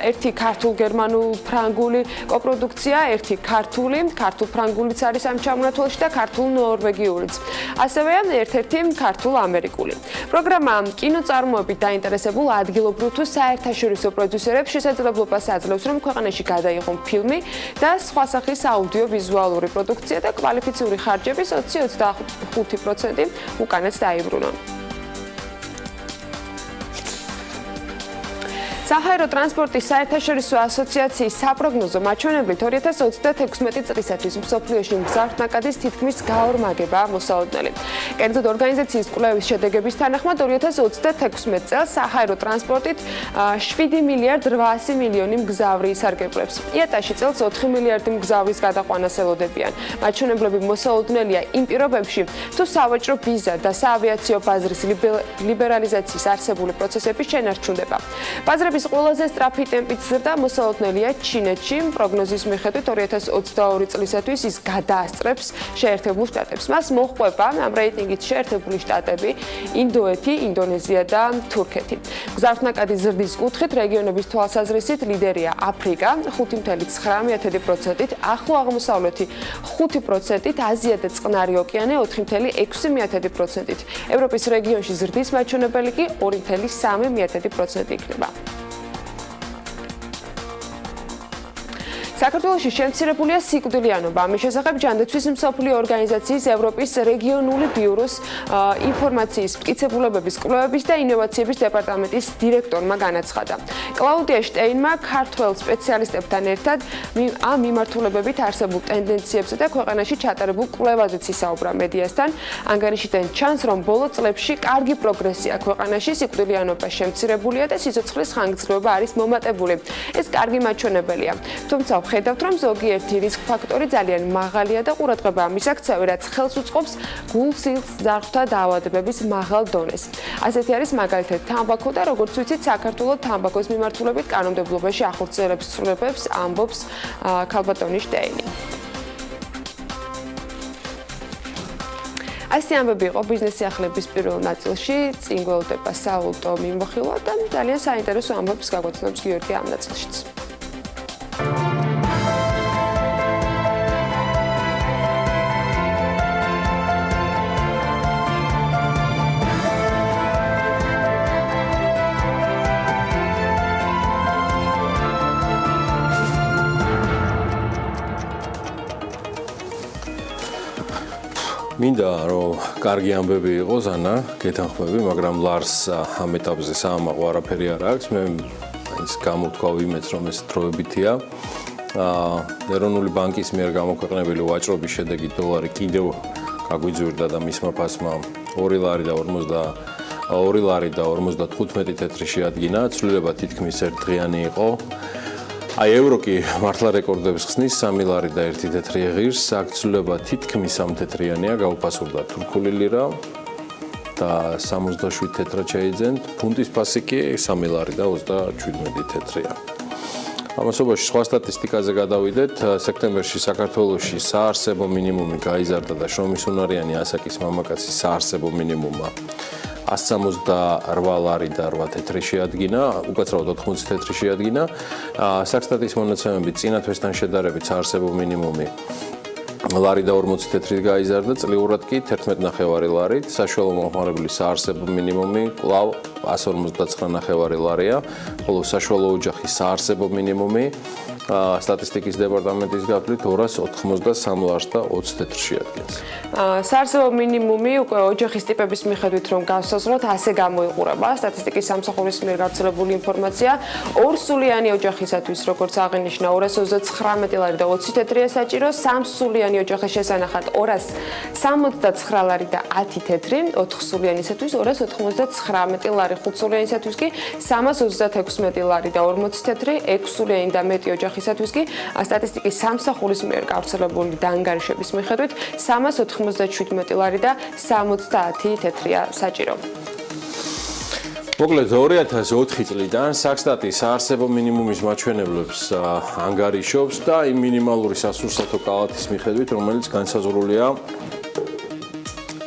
Speaker 4: 1 ქართულ-გერმანულ-ფრანგული კოპროდუქცია, 1 ქართულ-ფრანგულიც არის ამ ჩამონათვალში და ქართულ-ნორვეგიულიც. ასევე ერთ-ერთი ქართულ-ამერიკული. პროგრამა კინოწარმოებით დაინტერესებულ ადგილობრივ თუ საერთაშორისო პროდიუსერებს შესაძლებლობას აძლევს, რომ ქვეყანაში გადაიღონ ფილმი და სხვა სახის აუდიო-ვიზუალური პროდუქცია და კვალიფიციური ხარჯების 20-25% უკანაც დაიბრუნონ. საჰაერო ტრანსპორტის საერთაშორისო ასოციაციის საპროგნოზო მაჩვენებლით 2026 წლისათვის მსოფლიოში მგზავრთნაკადის თითქმის გაორმაგება მოსალოდნელი. კერძოდ ორგანიზაციის კვლევის შედეგების თანახმად 2026 წელს საჰაერო ტრანსპორტით 7 მილიარდ 800 მილიონი მგზავრი ისარგებლებს. იატაში წელს 4 მილიარდი მგზავრის გადაყვანას ელოდებიან. მაჩვენებლები მოსალოდნელია იმ პირობებში, თუ სავაჭრო ვიზა და საავიაციო ბაზრის ლიბერალიზაციის არსებული პროცესების შენარჩუნდება. ბაზრების ყველაზე სწრაფი ტემპით ზრდა მოსალოდნელია ჩინეთში. პროგნოზის მიხედვით 2022 წლისათვის ის გადაასწრებს შეერთებულ შტატებს. მას მოჰყვება ამ რეიტინგით შეერთებული შტატები, ინდოეთი, ინდონეზია და თურქეთი. მგზავრთნაკადის ზრდის კუთხით რეგიონების თვალსაზრისით ლიდერია აფრიკა 5.9%-ით, ახლო აღმოსავლეთი 5%-ით, აზია და წყნარი ოკეანე 4.6%-ით. ევროპის რეგიონში ზრდის მაჩვენებელი კი 2.3% იქნება. საქართველოში შემცირებულია სიკვდილიანობა. ამის შესახებ ჯანდაცვის მსოფლიო ორგანიზაციის ევროპის რეგიონული ბიუროს ინფორმაციის მტკიცებულებების კვლევების და ინოვაციების დეპარტამენტის დირექტორმა განაცხადა. კლაუდია შტეინმა ქართველ სპეციალისტებთან ერთად ამ მიმართულებებით არსებულ ტენდენციებსა და ქვეყანაში ჩატარებულ კვლევაზეც ისაუბრა მედიასთან. ანგარიშიდან ჩანს, რომ ბოლო წლებში კარგი პროგრესია ქვეყანაში, სიკვდილიანობა შემცირებულია და სიცოცხლის ხანგრძლივობა არის მომატებული. ეს კარგი მაჩვენებელია. თუმცა ხედავთ, რომ ზოგიერთი რისკ ფაქტორი ძალიან მაღალია და ყურადღება ამის აქცევი, რაც ხელს უწყობს გულ-სილს ძარღვთა დაავადებების მაღალ დონეს. ასეთი არის მაგალითად თამბაქო და როგორც ვიცით, საქართველოს თამბაქოს მიმართულებით კანონმდებლობაში ახორციელებს ცვლილებებს, ამბობს ქალბატონი შტეინი. ასე ამბები იყო ბიზნეს სიახლეების პირველ ნაწილში, წინ გველოდება საულტო მიმოხილვა და ძალიან საინტერესო ამბებს გაგვაცნობს გიორგი ამ ნაწილშიც.
Speaker 2: მინდა რომ კარგი ამბები იყოს, ანა, გეთანხმები, მაგრამ ლარს ამ ეტაპზე საამაყო არაფერი არ აქვს. მე ის გამოთქვა ვიმეც, რომ ეს დროებითია. ეროვნული ბანკის მიერ გამოქვეყნებული ვაჭრობის შედეგი დოლარი კიდევ გაგვიძვირდა და მისმა ფასმა 2 ლარი და 55 თეთრი შეადგინა. ცვლილება თითქმის ერთდღიანი იყო. აი ევრო კი მართლა რეკორდებს ხსნის 3 ლარი და 1 თეთრი ღირს, აქ ცვლილება თითქმის 3 თეთრიანია, გაუფასურდა თურქული ლირა და 67 თეთრად შეიძენთ. ფუნტის ფასი კი 3 ლარი და 27 თეთრია. ამასობაში სხვა სტატისტიკაზე გადავიდეთ. სექტემბერში საქართველოში საარსებო მინიმუმი გაიზარდა და შრომისუნარიანი ასაკის მამაკაცის საარსებო მინიმუმმა 168 ლარი და 8 თეთრი შეადგინა, უკაცრავად 80 თეთრი შეადგინა. საქსტატის მონაცემებით წინა თვესთან შედარებით საარსებო მინიმუმი ლარი და 40 თეთრით გაიზარდა, წლიურად კი 11.5 ლარით, საშუალო მომხმარებლის საარსებო მინიმუმი კვლავ 159.5 ლარია, ხოლო საშუალო ოჯახის საარსებო მინიმუმი სტატისტიკის დეპარტამენტის გავლით 283 ლარს და 20 თეთრს შეადგენს.
Speaker 4: საარსებო მინიმუმი უკვე ოჯახის ტიპების მიხედვით რომ გავსაზღვროთ, ასე გამოიყურება სტატისტიკის სამსახურის მიერ გავრცელებული ინფორმაცია. ორსულიანი ოჯახისათვის, როგორც აღინიშნა, 239 ლარი და 20 თეთრია საჭირო, სამსულიანი ოჯახის შესანახად 269 ლარი და 10 თეთრი, 4სულიანისათვის 299 ლარი, 5სულიანისათვის კი 336 ლარი და 40 თეთრი, 6სულიანი და მეტი ოჯახისათვის კი სტატისტიკის სამსახურის მიერ გავრცელებული დანგარიშების მიხედვით 397 ლარი და 70 თეთრია საჭირო.
Speaker 2: მოკლედ 2004 წლიდან საქსტატი საარსებო მინიმუმის მაჩვენებლებს ანგარიშობს და იმ მინიმალური სასურსათო კალათის მიხედვით, რომელიც განსაზღვრულია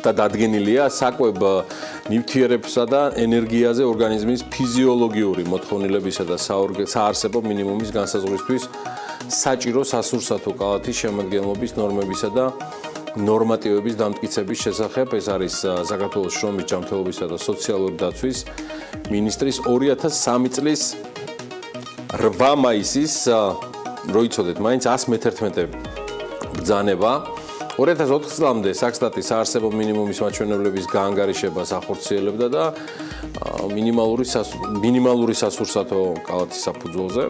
Speaker 2: და დადგენილია საკვებ ნივთიერებსა და ენერგიაზე ორგანიზმის ფიზიოლოგიური მოთხოვნილებისა და საარსებო მინიმუმის განსაზღვრისთვის საჭირო სასურსათო კალათის შემადგენლობის ნორმებისა და ნორმატივების დამტკიცების შესახებ. ეს არის საქართველოს შრომის ჯანმრთელობისა და სოციალური დაცვის მინისტრის 2003 წლის 8 მაისის რო იცოდეთ მაინც 111 ბრძანება 2004 წლამდე საქსტატი საარსებო მინიმუმის მაჩვენებლების გაანგარიშებას ახორციელებდა და მინიმალური სასურსათო კალათის საფუძველზე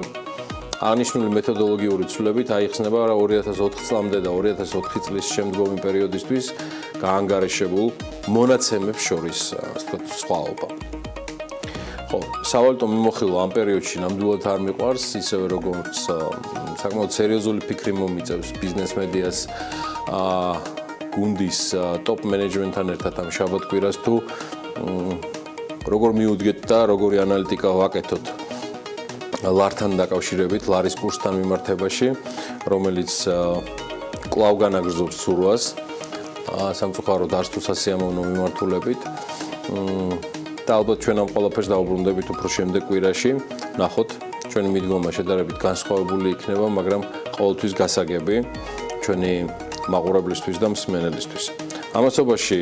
Speaker 2: აღნიშნული მეთოდოლოგიური ცვლილებით აიხსნება 2004 წლამდე და 2004 წლის შემდგომი პერიოდისთვის გაანგარიშებულ მონაცემებს შორის სხვაობა. ხო, სავალუტო მიმოხილვა ამ პერიოდში ნამდვილად არ მიყვარს, ისევე როგორც საკმაოდ სერიოზული ფიქრი მომიწევს ბიზნეს მედიას გუნდის ტოპ მენეჯმენტთან ერთად ამ შაბათ-კვირას თუ როგორ მიუდგეთ და როგორი ანალიტიკა ვაკეთოთ ლართან დაკავშირებით, ლარის კურსთან მიმართებაში, რომელიც კვლავ განაგრძობს ცურვას სამწუხაროდ არც თუ სასიამოვნო მიმართულებით. და ალბათ ჩვენ ამ ყველაფერს დავუბრუნდებით უფრო შემდეგ კვირაში. ნახოთ, ჩვენი მიდგომა შედარებით განსხვავებული იქნება, მაგრამ ყოველთვის გასაგები ჩვენი მაყურებლისთვის და მსმენელისთვის. ამასობაში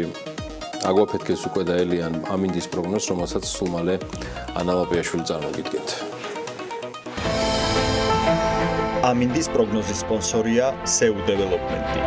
Speaker 2: აგვაფეთქეს უკვე და ელიან ამინდის პროგნოზს, რომელსაც სულ მალე ანა ლაპიაშვილი წარმოგიდგენთ.
Speaker 5: ამინდის პროგნოზის სპონსორია SEU დეველოპმენტი.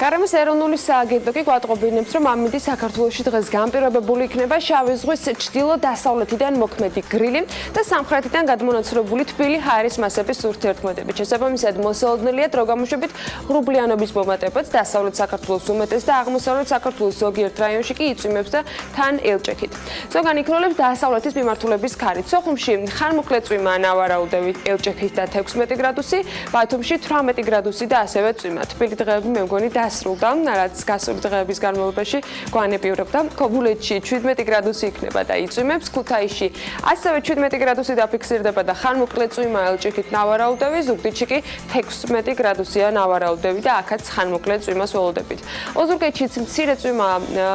Speaker 4: გარემოს ეროვნული სააგენტო კი გვატყობინებს, რომ ამინდი საქართველოში დღეს განპირობებული იქნება შავი ზღვის ჩრდილო-დასავლეთიდან მოქმედი გრილი და სამხრეთიდან გადმონაცვლებული თბილი ჰაერის მასების ურთიერთმოედებით. შესაბამისად, მოსალოდნელია დრო გამოშვებით ღრუბლიანობის მომატებაც დასავლეთ საქართველოს უმეტეს და აღმოსავლეთ საქართველოს ზოგიერთ რაიონში კი იწვიმებს და თან ელჭექით. ზოგან იქნოლებს დასავლეთის მიმართულების ქარით. სოხუმში ხანმოკლე წვიმა ნავარაუდევით ელჭექით და 16 გრადუსი, ბათუმში 18 გრადუსი და ასევე წვიმა. თბილი დღეები მე მგონი დასრულდა, რაც გასული დღეების განმავლობაში გვანეპივრებდა. ქობულეთში 17 გრადუსი იქნება და იწვიმებს, ქუთაისში ასევე 17 გრადუსი დაფიქსირდება და ხანმოკლე წვიმა ელჭექით ნავარაუდევი, ზუგდიდში კი 16 გრადუსია ნავარაუდევი და აქაც ხანმოკლე წვიმას ველოდებით. ოზურგეთშიც მცირე წვიმა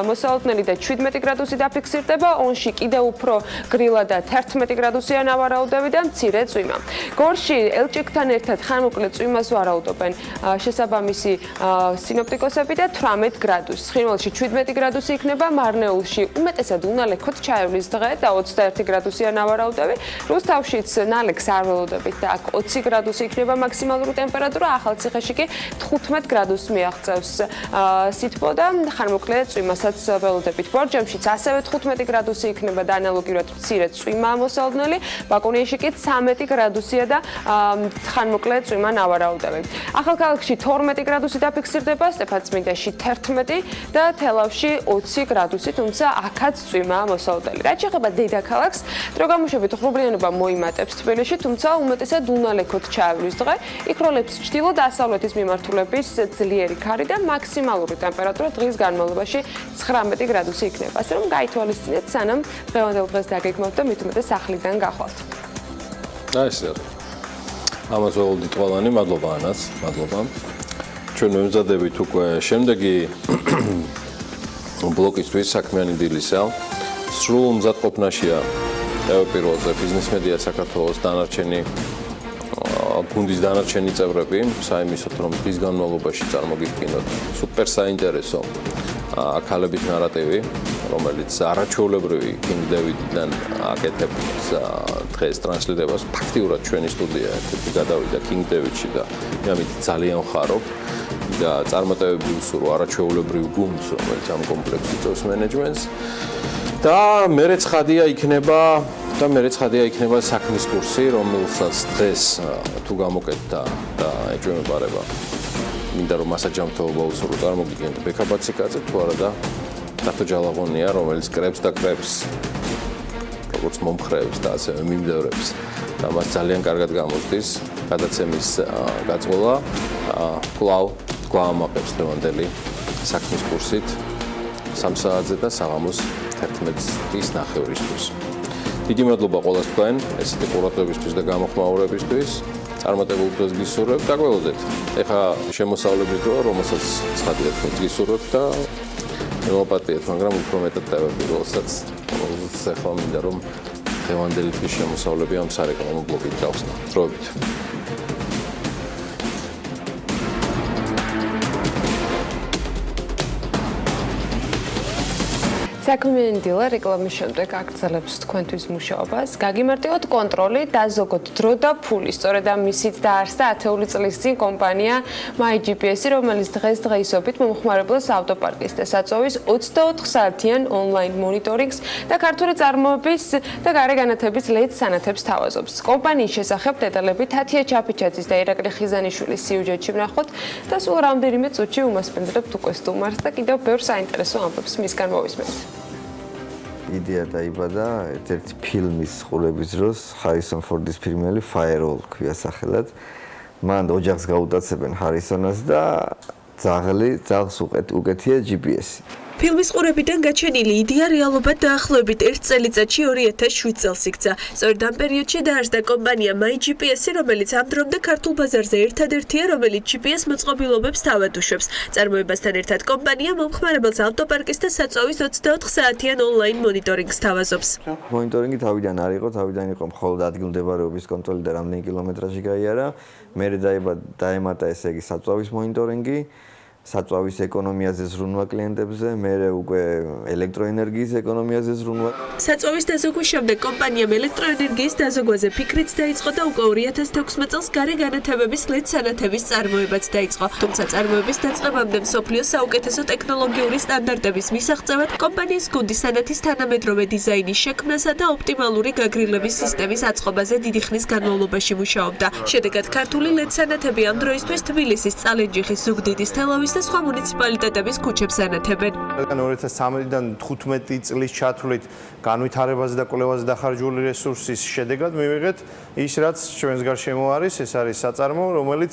Speaker 4: მოსალოდნელი და 17 გრადუსი დაფიქსირდება, ონში კიდევ უფრო გრილა და 11 გრადუსია ნავარაუდევი და მცირე წვიმა. გორში ელჭექთან ერთად ხანმოკლე წვიმას ვარაუდობენ შესაბამისი სინოპტიკოსები და 18 გრადუსი. ცხინვალში 17 გრადუსი იქნება, მარნეულში უმეტესად უნალექოთ ჩაივლის დღე და 21 გრადუსია ნავარაუდევი. რუსთავშიც ნალექს არ ველოდებით და აქ 20 გრადუსი იქნება მაქსიმალური ტემპერატურა, ახალციხეში კი 15 გრადუსს მიაღწევს სითბო და ხანმოკლე წვიმასაც ველოდებით. ბორჯომშიც ასევე 15 გრადუსი იქნება და ანალოგიურად მცირე წვიმა მოსალოდნელი, ბაკუნიაში კი 13 გრადუსია და ხანმოკლე წვიმა ნავარაუდევი. ახალქალაქში 12 გრადუსი დაფიქსირდება, სტეფანწმინდაში 11 და თელავში 20 გრადუსი, თუმცა აქაც წვიმაა მოსალოდნელი. რაც შეეხება დედაქალაქს, დრო გამოშვებით ღრუბლიანობა მოიმატებს თბილისში, თუმცა უმეტესად უნალექოთ ჩაივლის დღე, იქ როლებს ჩრდილო-დასავლეთის მიმართულების ძლიერი ქარი და მაქსიმალური ტემპერატურა დღის განმავლობაში 19 გრადუსი იქნება. ასე რომ გაითვალისწინეთ, სანამ დღევანდელ დღეს დაგეგმავთ და მით უმეტეს სახლიდან გახვალთ.
Speaker 2: აი ესე. ამას ველოდით ყველანი, მადლობა ანას, მადლობა. ჩვენ ვემზადებით უკვე შემდეგი ბლოკისთვის საქმიანი დილისა. სრულ მზადყოფნაშია პირველზე ბიზნეს მედია საქართველოს დანარჩენი გუნდის დანარჩენი წევრები, საიმისოდ რომ დღის განმავლობაში წარმოგიდგინოთ სუპერ საინტერესო ქალების ნარატივი, რომელიც არაჩვეულებრივი King David-დან აკეთებს დღეს ტრანსლირებას. ფაქტიურად ჩვენი სტუდია ერთ-ერთი გადავიდა King David-ში და ამით ძალიან ვხარობ და წარმატებები უსურვო არაჩვეულებრივ გუნდს, რომელიც ამ კომპლექსს იწვევს მენეჯმენტს. და მერე ცხადია იქნება საქმის კურსი, რომელსაც დღეს თუ გამოკეთდა და ეჭვმეპარება. მინდა რომ მასაჯამთოობა უსურვო წარმოგიდგენთ ბექაბაციკაძე თუ არა და დათო ჯალაღონია, რომელიც კრებს და კრებს როგორც მომხრეებს და ასევე მიმდევრებს და მას ძალიან კარგად გამოსდის გადაცემის გაწყვეტა. კვლავ ამაყებს დღევანდელი საქმის კურსით 3 საათზე და საღამოს 11:30-ისთვის. დიდი მადლობა ყველას თქვენ ესეთი ყურადღებისთვის და გამოხმაურებისთვის. წარმატებულ დღეს გისურვებთ და გველოდეთ. ეხლა შემოსავლების დრო, რომელსაც ცხადია თქვენ გისურვებთ და მოვაპატიეთ, მაგრამ უფრო მეტად დავები, რომელსაც ეხლა მინდა რომ დღევანდელი დღის შემოსავლები ამ სარეკლამო ბლოკით გავხსნა. დროებით.
Speaker 4: საქმიანი დილა რეკლამის შემდეგ აგრძელებს თქვენთვის მუშაობას. გაგიმარტივოთ კონტროლი, დაზოგოთ დრო და ფული. სწორედ ამისით დაარსდა 10 წლის წინ კომპანია MyGPS-ი, რომელიც დღესდღეობით მომხმარებელს ავტოპარკის და საწვავის 24 საათიან ონლაინ მონიტორინგს და ქართული წარმოების და გარეგანათების ლედ სანათებს თავაზობს. კომპანიის შესახებ დეტალები თათია ჩაფიჩაძის და ირაკლი ხიზანიშვილის სიუჟეტში ვნახოთ და სულ რამდენიმე წუთში უმასპინძლებთ უკვე სტუმარს და კიდევ ბევრ საინტერესო ამბებს მისგან მოვისმენთ.
Speaker 6: იდეა დაიბადა ერთ-ერთი ფილმის ყურების დროს, ჰარისონ ფორდის ფილმელი Firewall ქვია სახელად. მან ოჯახს გაუტაცებენ ჰარისონას და ძაღლს უკეთია GPS-ი.
Speaker 7: ფილმის ყურებიდან გაჩენილი იდეა რეალობად დაახლოებით 1 წელიწადში 2007 წელს იქცა. სწორედ ამ პერიოდში დაარსდა კომპანია MyGPS-ი, რომელიც ამ დრომდე ქართულ ბაზარზე ერთადერთია, რომელიც GPS მოწყობილობებს თავად უშვებს. წარმოებასთან ერთად კომპანია მომხმარებელს ავტოპარკის და საწვავის 24 საათიან ონლაინ მონიტორინგს თავაზობს.
Speaker 6: მონიტორინგი თავიდან არ იყო, თავიდან იყო მხოლოდ ადგილმდებარეობის კონტროლი და რამდენი კილომეტრაჟი გაიარა. მერე დაემატა ესე იგი საწვავის მონიტორინგი. საწვავის ეკონომიაზე ზრუნვა კლიენტებზე, მერე უკვე ელექტროენერგიის ეკონომიაზე ზრუნვა.
Speaker 7: საწვავის დაზოგვის შემდეგ კომპანიამ ელექტროენერგიის დაზოგვაზე ფიქრიც დაიწყო და უკვე 2016 წელს გარეგანათებების ლედ სანათების წარმოებაც დაიწყო. თუმცა წარმოების დაწყებამდე მსოფლიოს საუკეთესო ტექნოლოგიური სტანდარტების მისაღწევად კომპანიის გუნდი სანათის თანამედროვე დიზაინის შექმნასა და ოპტიმალური გაგრილების სისტემის აწყობაზე დიდი ხნის განმავლობაში მუშაობდა. შედეგად ქართული ლედ სანათები ამ დროისთვის თბილისის, წალენჯიხის, ზუგდიდის, თელავის და სხვა მუნიციპალიტეტების ქუჩებს ანათებენ.
Speaker 8: 2013-დან 15 წლის ჩათვლით განვითარებაზე და კვლევაზე დახარჯული რესურსის შედეგად მივიღეთ ის, რაც ჩვენს გარშემო არის, ეს არის საწარმო, რომელიც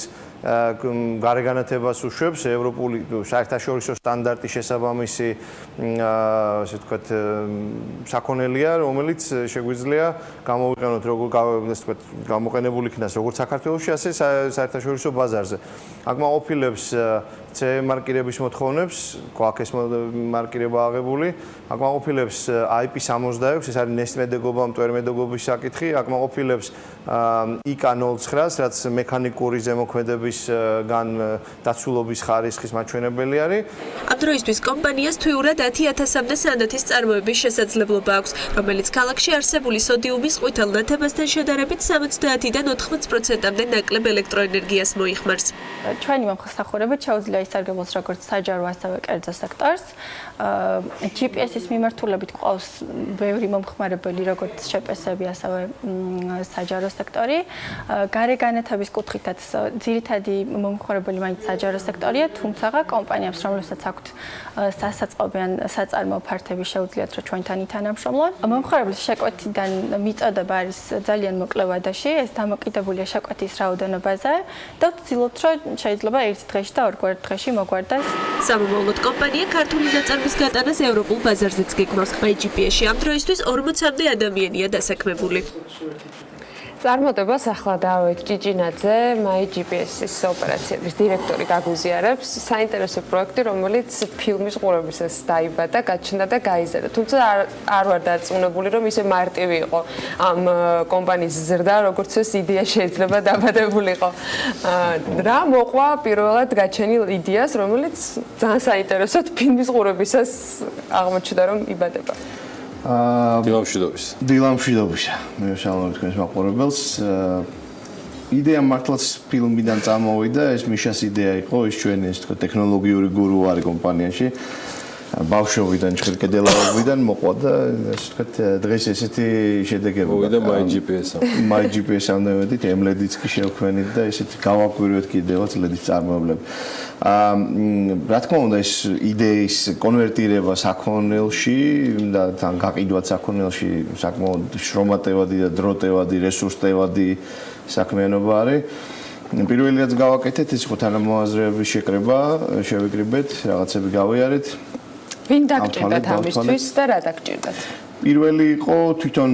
Speaker 8: გარეგანათებას უშვებს ევროპული საერთაშორისო სტანდარტის შესაბამისი ასე ვთქვათ საქონელია, რომელიც შეგვიძლია გამოვიყენოთ როგორ ასე ვთქვათ გამოყენებული იქნას როგორც საქართველოში, ასე საერთაშორისო ბაზარზე. აკმაყოფილებს CE მარკირების მოთხოვნებს, გვაქვს ეს მარკირება აღებული, აკმაყოფილებს IP66, ეს არის ნესტმედეგობა, მტვერმედეგობის საკითხი, აკმაყოფილებს IK09-ს, რაც მექანიკური ზემოქმედების გან დაცულობის ხარისხის მაჩვენებელი არის.
Speaker 7: ამ დროისთვის კომპანიას თვიურად 10,000-მდე სანათის წარმოების შესაძლებლობა აქვს, რომელიც ქალაქში არსებული სოდიუმის ყვითელ ნათებასთან შედარებით 70-დან 80%-მდე ნაკლებ ელექტროენერგიას მოიხმარს.
Speaker 9: ჩვენი მომხსახურებით შეუძლია ისარგებლოს როგორც საჯარო, ასევე კერძო სექტორს. GPS-ის მიმართულებით ყავს ბევრი მომხმარებელი, როგორც შეპესები, ასევე საჯარო სექტორი. გარეგანათების კუთხითაც ძირითადი მომხმარებელი მაინც საჯარო სექტორია, თუმცა კომპანიებს, რომლებსაც აქვთ სასაწყობიან საწარმოო ფართები, შეუძლიათ რომ ჩვენთან ითანამშრომლონ. მომხმარებლის შეკვეთიდან მიწოდება არის ძალიან მოკლე ვადაში, ეს დამოკიდებულია შეკვეთის რაოდენობაზე და ვცდილობთ რომ შეიძლება ერთ დღეში და ორგვარ დღეში მოგვარდას.
Speaker 7: სამომავლოდ კომპანია ქართული ნაწარმის გატანას ევროპულ ბაზარზეც გეგმავს. MyGPS-ში ამ დროისთვის 40-მდე ადამიანია დასაქმებული.
Speaker 4: წარმატებას ახლა დავით ჭიჭინაძე, MyGPS-ის ოპერაციების დირექტორი გაგუზიარებს საინტერესო პროექტი, რომელიც ფილმის ყურებისას დაიბადა, გაჩნდა და გაიზარდა. თუმცა არ ვარ დარწმუნებული, რომ ისე მარტივი იყო ამ კომპანიის ზრდა, როგორც ეს იდეა შეიძლება დაბადებულიყო. რა მოყვა პირველად გაჩენილ იდეას, რომელიც ძალიან საინტერესოდ ფილმის ყურებისას აღმოჩნდა, რომ იბადება.
Speaker 8: დილამშვიდობისა. მე შევსალმებ თქვენს მაყურებელს. იდეა მართლაც ფილმიდან წამოვიდა, ეს მიშას იდეა იყო, ის ჩვენი ეს თქო ტექნოლოგიური გურუ არის კომპანიაში. ბავშვობიდან, ჭირკედელაობიდან მოყვა და ასე ვთქვათ, დღეს ესეთი შედეგები
Speaker 2: მოვიდა MyGPS-ს.
Speaker 8: MyGPS-ამდე ვედით, ემლედიც კი შევქმნით და ესეთი გავაკვირვეთ კიდევაც ლედის წარმოებლები. რა თქმა უნდა, ეს იდეის კონვერტირება საქონელში და თან გაყიდვა საქონელში საკმაოდ შრომატევადი და დროტევადი, რესურსტევადი საქმიანობა არის. პირველი რაც გავაკეთეთ, ის იყო თანამოაზრეების შეკრება, შევიკრიბეთ, რაღაცები გავიარეთ.
Speaker 4: ვინ დაგჭირდათ ამისთვის და რა დაგჭირდათ?
Speaker 8: პირველი იყო თვითონ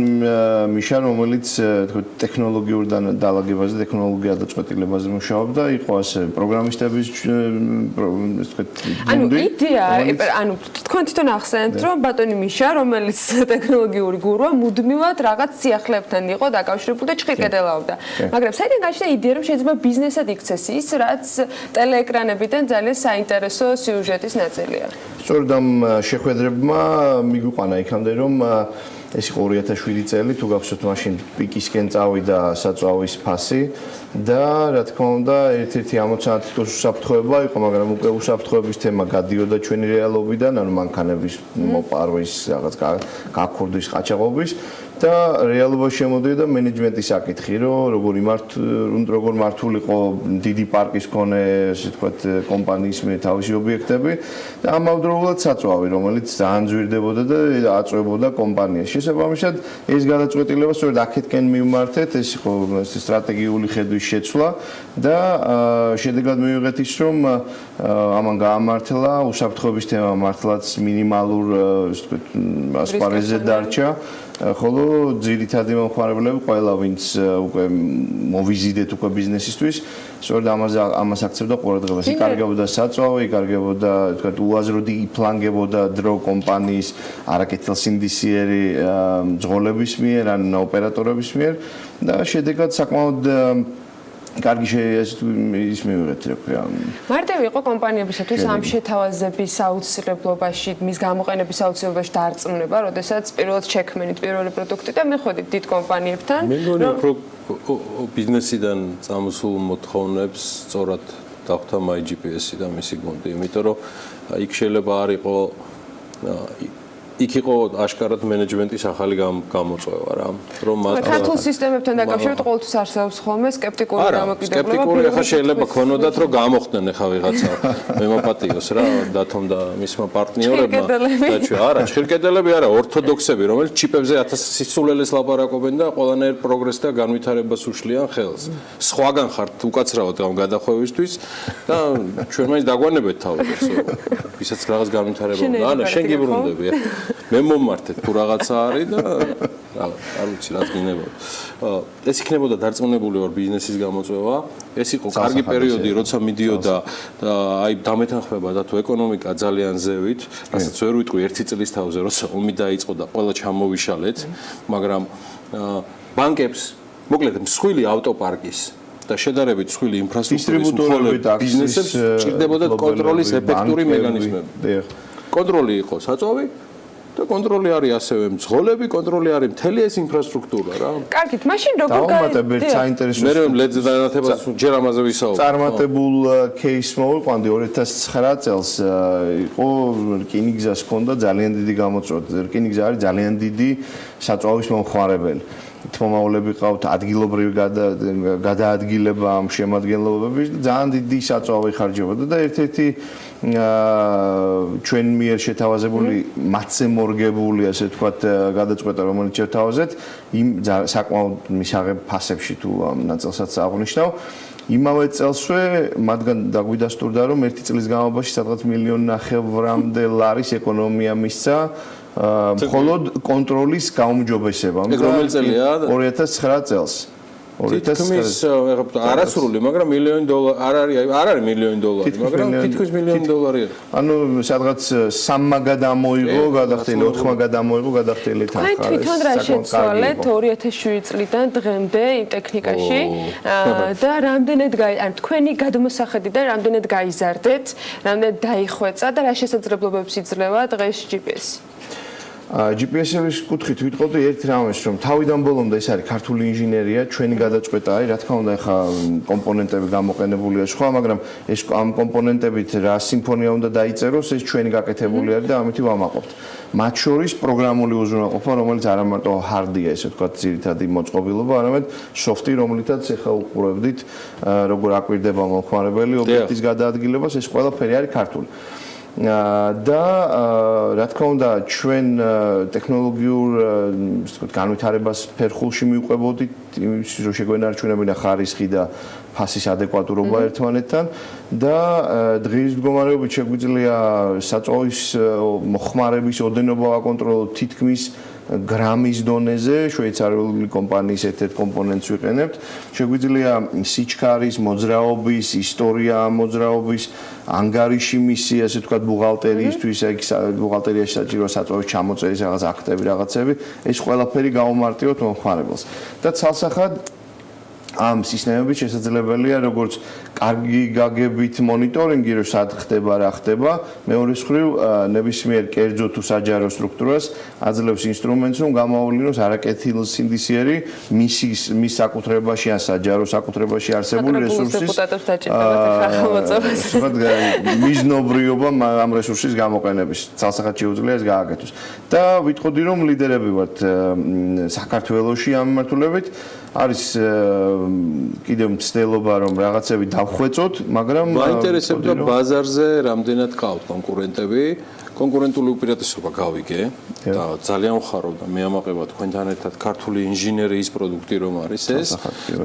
Speaker 8: მიშა, რომელიც თქო ტექნოლოგიურ დალაგებაზე, ტექნოლოგია დაწყვეტილებაზე მუშაობდა, იყო ასე პროგრამისტების თქო
Speaker 4: ანუ იდეა, ანუ თქვენ თვითონ ახსენეთ, რომ ბატონი მიშა, რომელიც ტექნოლოგიური გურუა, მუდმივად რაღაც სიახლეებთან იყო დაკავშირებული და ჭირკედელაობდა. მაგრამ საიდან გაჩნდა იდეა, რომ შეიძლება ბიზნესად იქცეს ის, რაც ტელეეკრანებიდან ძალიან საინტერესო სიუჟეტის ნაწილია?
Speaker 8: სწორედ ამ შეხვედრებმა მიგვიყვანა იქამდე, რომ ეს იყო 2007 წელი, თუ გახსოვთ, მაშინ პიკისკენ წავიდა საწვავის ფასი და რა თქმა უნდა, ერთ-ერთი ამოცანათი თუ უსაფრთხოება იყო, მაგრამ უკვე უსაფრთხოების თემა გადიოდა ჩვენი რეალობიდან, ანუ მანქანების მოპარვის, რაღაც გაქურდის, ყაჩაღობის და რეალობა შემოდიოდა მენეჯმენტის საკითხი, რომ როგორ მართულიყო დიდი პარკის მქონე, ასე ვთქვათ, კომპანიის თავისი ობიექტები და ამავდროულად საწვავი, რომელიც ძალიან ძვირდებოდა და აწვევებოდა კომპანიას. შესაბამისად, ეს გადაწყვეტილება სწორედ აქეთკენ მივმართეთ, ეს იყო სტრატეგიული ხედვის შეცვლა და შედეგად მივიღეთ ის, რომ ამან გაამართლა უსაფრთხოების თემა მართლაც მინიმალურ, ასე ვთქვათ, ასპარეზზე დარჩა. ხოლო ძირითადი მომხმარებლები ყველა ვინც უკვე მოვიზიდეთ უკვე ბიზნესისთვის, სწორედ ამას აქცევდა ყურადღებას. იკარგებოდა საწვავი, იკარგებოდა, თქვათ, უაზროდი იფლანგებოდა დრო კომპანიის არაკეთილსინდისიერი მძღოლების მიერ, ან ოპერატორების მიერ და შედეგად საკმაოდ კარგი ის მივიღეთ, რა ქვია.
Speaker 4: მარტივი იყო კომპანიებისათვის ამ შეთავაზების აუცილებლობაში, მის გამოყენების აუცილებლობაში დარწმუნება, როდესაც პირველად შექმნით პირველი პროდუქტი და მიხვედით დიდ კომპანიებთან,
Speaker 2: რომ ბიზნესიდან წამოსულ მოთხოვნებს სწორად დახვდა MyGPS-ი და მისი გუნდი, იმიტომ რომ იქ შეიძლება არ იყო იქ იყო აშკარად მენეჯმენტის ახალი გამოწვევა რა, რომ
Speaker 4: ქართულ სისტემებთან დაკავშირებით ყოველთვის არსებობს ხოლმე სკეპტიკური გამოკიდებულება.
Speaker 2: სკეპტიკური ახლა შეიძლება ქონოდათ, რომ გამოხდნენ ახლა ვიღაცა მემოპატიოს რა, დათომ და მისმა პარტნიორებმა და ჩვენ არა, ჭირკედელები არა, ორთოდოქსები, რომელიც ჩიპებზე 1000 სისულელეს ლაპარაკობენ და ყველანაირ პროგრესს და განვითარებას უშლიან ხელს. სხვაგან ხართ უკაცრავად ამ გადახვევისთვის და ჩვენ მაინც დაგვანებეთ თავებს, ვისაც რაღაც განვითარება უნდა. ანა, შენ გიბრუნდები ახლა. მე მომმართეთ თუ რაღაცა არის და არ ვიცი რაც გინებოდა. ეს იქნებოდა დარწმუნებული ვარ ბიზნესის გამოწვევა. ეს იყო კარგი პერიოდი, როცა მიდიოდა და აი დამეთანხმება და თუ ეკონომიკა ძალიან ზევით, რასაც ვერ ვიტყვი ერთი წლის თავზე, როცა ომი დაიწყო და ყველა ჩამოვიშალეთ, მაგრამ ბანკებს, მოკლედ, მსხვილი ავტოპარკის და შედარებით მსხვილი ინფრასტრუქტურის მხოლოდ ბიზნესებს ჭირდებოდა კონტროლის ეფექტური მექანიზმები. კონტროლი იყო საწვავი და კონტროლი არის ასევე მძღოლები, კონტროლი არის მთელი ეს ინფრასტრუქტურა რა.
Speaker 4: კარგით, მაშინ როგორ
Speaker 8: დავუმატებთ საინტერესო
Speaker 2: მე ლედზე დანათებას ჯერ ამაზე ვისაუბრებ.
Speaker 8: წარმატებულ кейს მოვიყვანდი 2009 წელს იყო რკინიგზას ჰქონდა ძალიან დიდი გამოწვევა. რკინიგზა არის ძალიან დიდი საწვავის მომხმარებელი. თმომავლები ყავთ ადგილობრივი გადაადგილება ამ შემადგენლობების და ძალიან დიდი საწვავი ხარჯებოდა და ერთ-ერთი ჩვენ მიერ შეთავაზებული მათზე მორგებული, ასე ვთქვათ, გადაწყვეტა, რომელიც შეთავაზეთ, იმ საკმაოდ მისაღებ ფასებში თუ ამ ნაწილსაც აღნიშნავ. იმავე წელსვე მათგან დაგვიდასტურდა, რომ ერთი წლის განმავლობაში სადღაც 1.5 მილიონამდე ლარის ეკონომია მისცა მხოლოდ კონტროლის გაუმჯობესებამ.
Speaker 2: ეგ რომელი წელია?
Speaker 8: 2009 წელს.
Speaker 2: თითქმის არასრული, მაგრამ $1,000,000 არ არის $1,000,000, მაგრამ თითქმის $1,000,000.
Speaker 8: ანუ სადღაც 3 გადამოიღო, გადახდილი 4 გადამოიღო, გადახდილი თან.
Speaker 4: აი თვითონ რა შეცვალეთ 2007 წლიდან დღემდე იმ ტექნიკაში და რამდენად ან თქვენი გადმოსახედიდან რამდენად გაიზარდეთ, რამდენად დაიხვეწა და რა შესაძლებლობებს იძლევა დღეს GPS-ი?
Speaker 8: GPS-ების კუთხით ვიტყოდი ერთ რამეს, რომ თავიდან ბოლომდე ეს არის ქართული ინჟინერია, ჩვენი გადაწყვეტა არის, რა თქმა უნდა, ეხა კომპონენტები გამოყენებულია სხვა, მაგრამ ეს ამ კომპონენტებით რა სიმფონია უნდა დაიწეროს, ეს ჩვენი გაკეთებული არის და ამით ვამაყობთ. მათ შორის პროგრამული უზრუნველყოფა, რომელიც არა მარტო hard-ია, ესე ვთქვათ, ძირითადი მოწყობილობა, არამედ soft-ი, რომლითაც ეხა უყურებდით, როგორ აკვირდება მომხმარებელი ობიექტის გადაადგილებას, ეს ყველაფერი არის ქართული. და რა თქმა უნდა ჩვენ ტექნოლოგიურ განვითარებას ფერხულში მივყვებოდით იმის რომ შეგვენარჩუნებინა ხარისხი და ფასის ადეკვატურობა ერთმანეთთან და დღის მდგომარეობით შეგვიძლია საწვავის მოხმარების ოდენობა ვაკონტროლოთ თითქმის გრამის დონეზე შვეიცარიული კომპანიის ერთ-ერთ კომპონენტს ვიყენებთ. შეგვიძლია სიჩქარის, მოძრაობის, ისტორია მოძრაობის, ანგარიში მისი, ასე ვთქვათ, ბუღალტერიისთვის, ეგ ბუღალტერიაში საჭირო საწვავის ჩამოწერის რაღაც აქტები, რაღაცები, ეს ყველაფერი გავუმარტივოთ მომხმარებელს. და ცალსახად ამ სისტემებით შესაძლებელია როგორც კარგი გაგებით მონიტორინგი, რომ სად ხდება, რა ხდება, მეორე მხრივ ნებისმიერ კერძო თუ საჯარო სტრუქტურას აძლევს ინსტრუმენტს, რომ გამოავლინოს არაკეთილსინდისიერი მის საკუთრებაში ან საჯარო საკუთრებაში არსებული რესურსის მიზნობრიობა ამ რესურსის გამოყენების. ცალსახად შეუძლია ეს გააკეთოს. და ვიტყოდი, რომ ლიდერები ვართ საქართველოში ამ მიმართულებით. არის კიდევ მცდელობა რომ რაღაცები დავხვეწოთ, მაგრამ
Speaker 2: მაინტერესებდა ბაზარზე რამდენად ყავთ კონკურენტები. კონკურენტული უპირატესობა გავიგე და ძალიან ვხარავ და მე ამაყება თქვენთან ერთად ქართული ინჟინერიის პროდუქტი რომ არის ეს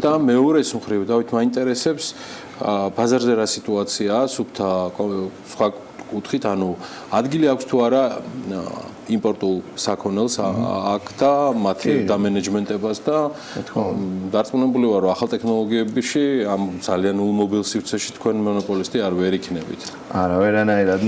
Speaker 2: და მეორეს მხრივ დავით მაინტერესებს ბაზარზე რა სიტუაციაა სხვა კუთხით, ანუ ადგილი აქვს თუ არა იმპორტულ საქონელს აქ და მათი დამენეჯმენტებას და დარწმუნებული ვარ, რომ ახალ ტექნოლოგიებში ამ ძალიან ულმობილ სივრცეში თქვენ მონოპოლისტი არ ვერ იქნებით.
Speaker 8: არა, ვერანაირად,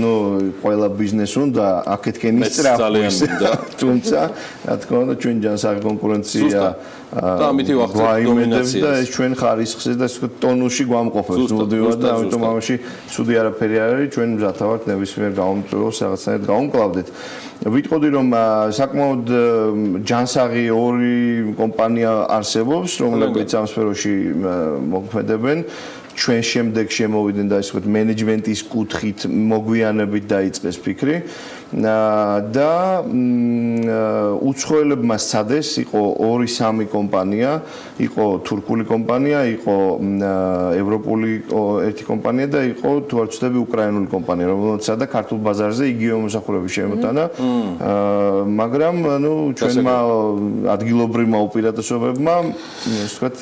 Speaker 8: ყველა ბიზნეს უნდა აქეთკენ ისწრაფოს და თუმცა, რა თქმა უნდა, ჩვენ ჯანსაღი კონკურენცია
Speaker 2: და ამითი ვახცევთ დომინაციას
Speaker 8: და ეს ჩვენ ხარისხზე და ტონუსში გვამყოფებს მოდივარ და ამიტომ ამაში ცუდი არაფერი არ არის, ჩვენ მზად ვართ ნებისმიერ გაუმწვევს რაღაცნაირად გავუმკლავდეთ. ვიტყოდი რომ საკმაოდ ჯანსაღი ორი კომპანია არსებობს, რომლებიც ამ სფეროში მოქმედებენ. ჩვენ შემდეგ შემოვიდნენ და ისე ვთქვათ მენეჯმენტის კუთხით მოგვიანებით დაიწყეს ფიქრი და უცხოელებმა სცადეს, იყო 2-3 კომპანია, იყო თურქული კომპანია, იყო ევროპული ერთი კომპანია და იყო თუ არ ვცდები უკრაინული კომპანია, რომელსაც და ქართულ ბაზარზე იგივე მომსახურების შემოტანა, მაგრამ ჩვენმა ადგილობრივმა უპირატესობებმა, ასე ვთქვათ,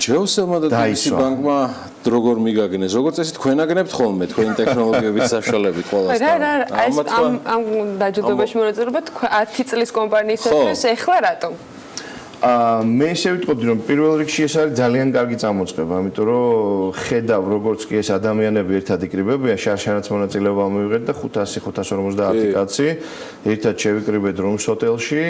Speaker 2: ჯეოსელმა და დიისი ბანკმა როგორ მიგაგნეს, როგორც ესე თქვენ აგნებთ ხოლმე თქვენი ტექნოლოგიების საშუალებით ყველასთან.
Speaker 4: ამ დაჯილდოებაში მონაწილეობა 10 წლის კომპანიისათვის ეხლა რატომ?
Speaker 8: მე შევიტყოდი რომ პირველ რიგში ეს არის ძალიან კარგი წამოწყება, ამიტომ რომ ხედავ როგორც კი ეს ადამიანები ერთად იკრიბებიან, შარშანაც მონაწილეობა მივიღეთ და 550 კაცი ერთად შევიკრიბეთ რომს ჰოტელში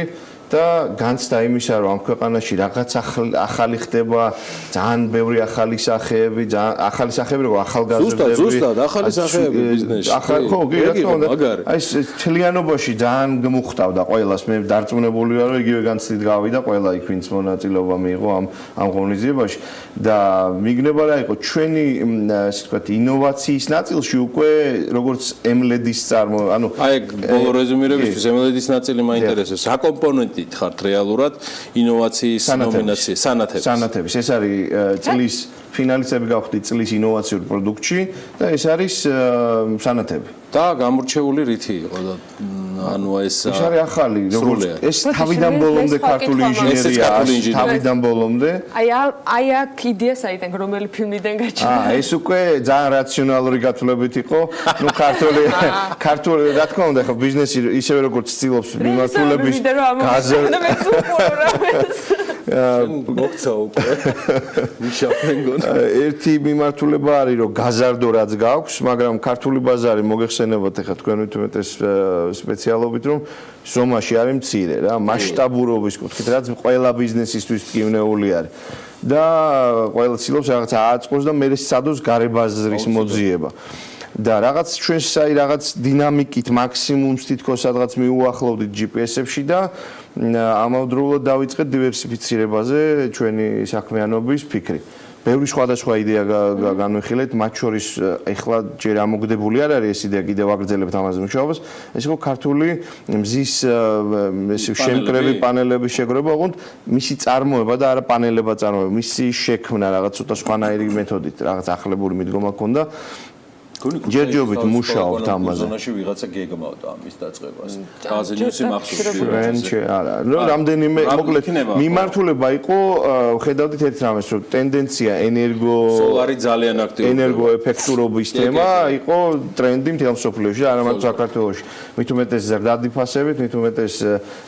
Speaker 8: და განცდა იმისა რომ ამ ქვეყანაში რაღაც ახალი ხდება, ძალიან ბევრი ახალი სახეები, ახალი სახეები როგორ ახალგაზრდები.
Speaker 2: ზუსტად ახალი სახეები ბიზნესში.
Speaker 8: ხო, კი, რა თქმა უნდა. აი ეს თლიანობაში ძალიან გმუხტავდა ყველას, მე დარწმუნებული ვარ რომ იგივე განცდით გავიდა ყველა იქ ვინც მონაწილეობა მიიღო ამ ღონისძიებაში და მიგნება რა იყო ჩვენი ასე ვთქვათ ინოვაციის ნაწილში უკვე როგორც ემლედის ანუ
Speaker 2: აი ბოლო რეზუმირებისთვის ემლედის ნაწილი მაინტერესებს. რა კომპონენტით ხართ რეალურად ინოვაციის ნომინაციის სანათების.
Speaker 8: ეს არის წლის ფინალისტები გავხდით წლის ინოვაციურ პროდუქტში და ეს არის სანათები.
Speaker 2: და გამორჩეული რითი იყო და ანუ ეს
Speaker 8: ის არის ახალი, როგორც ეს თავიდან ბოლომდე ქართული ინჟინერია, თავიდან ბოლომდე.
Speaker 4: აი აქ იდეა საიდან რომელი ფილმიდან გაჩნდა?
Speaker 8: ეს უკვე ძალიან რაციონალური გათვლებით იყო. ნუ ქართული რა თქმა უნდა, ხო ბიზნესი ისევე როგორც ცდილობს მიმართულების
Speaker 2: მოგცა უკვე. ვიშავენ გონა.
Speaker 8: ერთი მიმართულება არის, რომ გაზარდო რაც გაქვს, მაგრამ ქართული ბაზარი მოგეხსენებათ ახლა თქვენ თვითონ სპეციალობით, რომ ზომაში არის მცირე რა, მასშტაბურობის კუთხით, რაც ყველა ბიზნესისთვის ტკივნეული არის. და ყველა ცდილობს რაღაცა აწყოს და მე სადოს გარებაზრის მოძიება. და რაღაც ჩვენს აი რაღაც დინამიკით მაქსიმუმს თითქოს სადღაც მიუახლოვდით GPS-ებში და ამავდროულად დავიწყეთ დივერსიფიცირებაზე ჩვენი საქმიანობის ფიქრი. ბევრი სხვადასხვა იდეა განვიხილეთ, მათ შორის ეხლა ჯერ ამოგდებული არ არის ეს იდეა, კიდევ აგრძელებთ ამაზე მუშაობას. ეს იყო ქართული მზის შემკრები პანელების შეგროება, ოღონდ მისი წარმოება და არა პანელებად წარმოება, მისი შექმნა რაღაც ცოტა სხვანაირი მეთოდით, რაღაც ახალებული მიდგომა ჰქონდა. ჯერჯერობით მუშაობთ ამაზე.
Speaker 2: ზონაში ვიღაცა გეგმავდა ამის დაწყებას. გაზინუსი მახსოვს.
Speaker 8: არა, რამდენიმე მოკლედ მიმართულება იყო, ხედავდით ერთ რამეს, რომ ტენდენცია
Speaker 2: სოლარი ძალიან აქტიური.
Speaker 8: ენერგოეფექტურობის თემა იყო ტრენდი მთელ მსოფლიოში, არა მარტო საქართველოში. მით უმეტეს ზრდადიფასებით, მით უმეტეს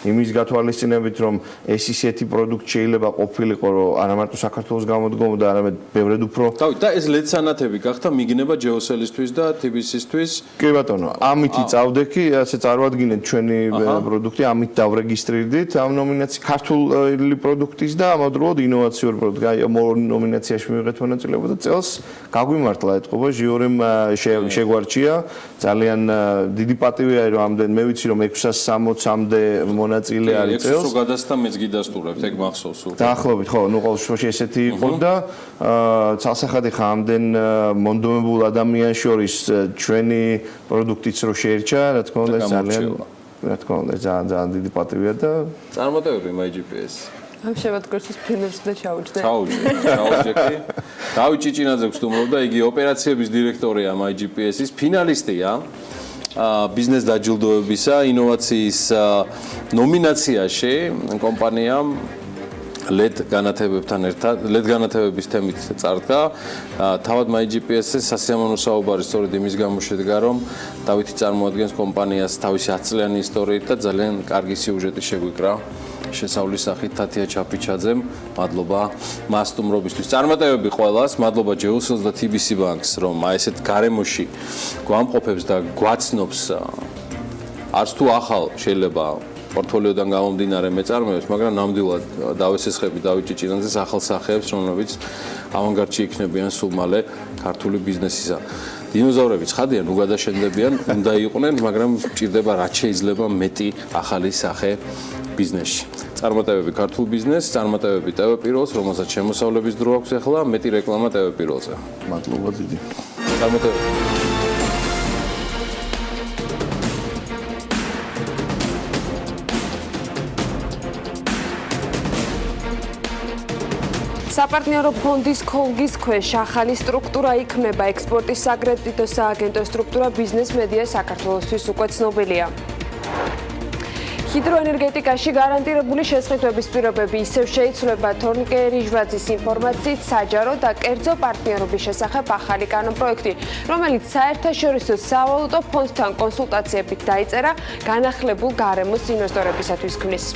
Speaker 8: იმის გათვალისწინებით, რომ ეს ისეთი პროდუქტი შეიძლება ყოფილიყო, რომ არა მარტო საქართველოს გამოდგომოდა, არამედ ბევრად უფრო.
Speaker 2: და ეს ლედსანათები გახდა მიგნება ჯეოსელისთვის და TBC-ისთვის.
Speaker 8: კი ბატონო, ამითი წავდექი, ასე წარმოადგინეთ ჩვენი პროდუქტი, ამით დავრეგისტრირდით ამ ნომინაციაში ქართული პროდუქტის და ამავდროულად ინოვაციური პროდუქტი. აი ამ ნომინაციაში მივიღეთ მონაწილეობა და წელს გაგვიმართლა ეთყობა ჟიურიმ შეგვარჩია. ძალიან დიდი პატივია რომ ამდენ მე ვიცი რომ 660-მდე მონაწილე არის წელს.
Speaker 2: 600 გადასთა მეც გიდასტურებთ, ეგ მახსოვს უკვე.
Speaker 8: დაახლოებით ხო, ნუ ყოველ შემთხვევაში ესეთი იყო და ცალსახადი ხა ამდენ მონდომებულ ადამიანს შორის ჩვენი პროდუქტიც რო შეერჩა, რა თქმა უნდა ძალიან დიდი პატივია და
Speaker 2: წარმატებები MyGPS.
Speaker 4: ამ შემოდგომის ფილმებს და ჩაუჯდე.
Speaker 2: ჩაუჯდე. დავით ჭიჭინაძე გსტუმრობდა, იგი ოპერაციების დირექტორია MyGPS-ის, ფინალისტია. ბიზნეს დაჯილდოებისა, ინოვაციის ნომინაციაში კომპანიამ LED განათებების თემით წარდგა. თავად MyGPS-ზე სასიამოვნო საუბარი სწორედ იმის გამო შედგა, რომ დავითი წარმოადგენს კომპანიას თავისი 10 წლიანი ისტორიით და ძალიან კარგი სიუჟეტი შეგვიკრა. შესავლის სახით თათია ჩაფიჩაძემ, მადლობა მასტუმრობისთვის. წარმატებები ყველას, მადლობა ჯეოსელს და TBC ბანკს, რომ აი ესეთ გარემოში გვამყოფებს და გვაცნობს არც თუ ახალ შეიძლება პორტფოლიოდან გამომდინარე მეწარმეებს, მაგრამ ნამდვილად დავესესხები დავით ჭიჭინაძეს ახალ სახეებს, რომლებიც ავანგარდში იქნებიან სულ მალე ქართული ბიზნესისა. დინოზავრები ცხადიან, უგადაშენდებიან, უნდა იყვნენ, მაგრამ ჭირდება რაც შეიძლება მეტი ახალი სახე ბიზნესში. წარმატებები ქართულ ბიზნესს, წარმატებები TV პირველს, რომელსაც შემოსავლების დრო აქვს ახლა, მეტი რეკლამა TV პირველზე.
Speaker 8: მადლობა დიდი.
Speaker 2: წარმატებები.
Speaker 3: საპარტნიორო ფონდის ქოლგის ქვეშ ახალი სტრუქტურა იქმნება. ექსპორტის საკრედიტო სააგენტო სტრუქტურა ბიზნეს მედია საქართველოსთვის უკვე ცნობილია. ჰიდროენერგეტიკაში გარანტირებული შესყიდვების პირობები ისევ შეიცვლება. თორნიკე რიჟვაძის ინფორმაციით საჯარო და კერძო პარტნიორობის შესახებ ახალი კანონპროექტი, რომელიც საერთაშორისო სავალუტო ფონდთან კონსულტაციებით დაიწერა, განახლებულ გარემოს ინვესტორებისათვის ქმნის.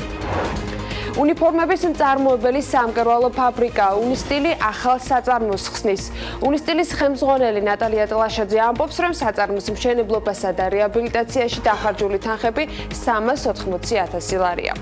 Speaker 3: უნიფორმების მწარმოებელი სამკერვალო ფაბრიკა უნისტილი ახალ საწარმოს ხსნის. უნისტილის ხელმძღვანელი ნატალია ტლაშაძე ამბობს, რომ საწარმოს მშენებლობასა და რეაბილიტაციაში დახარჯული თანხები 380,000 ლარია.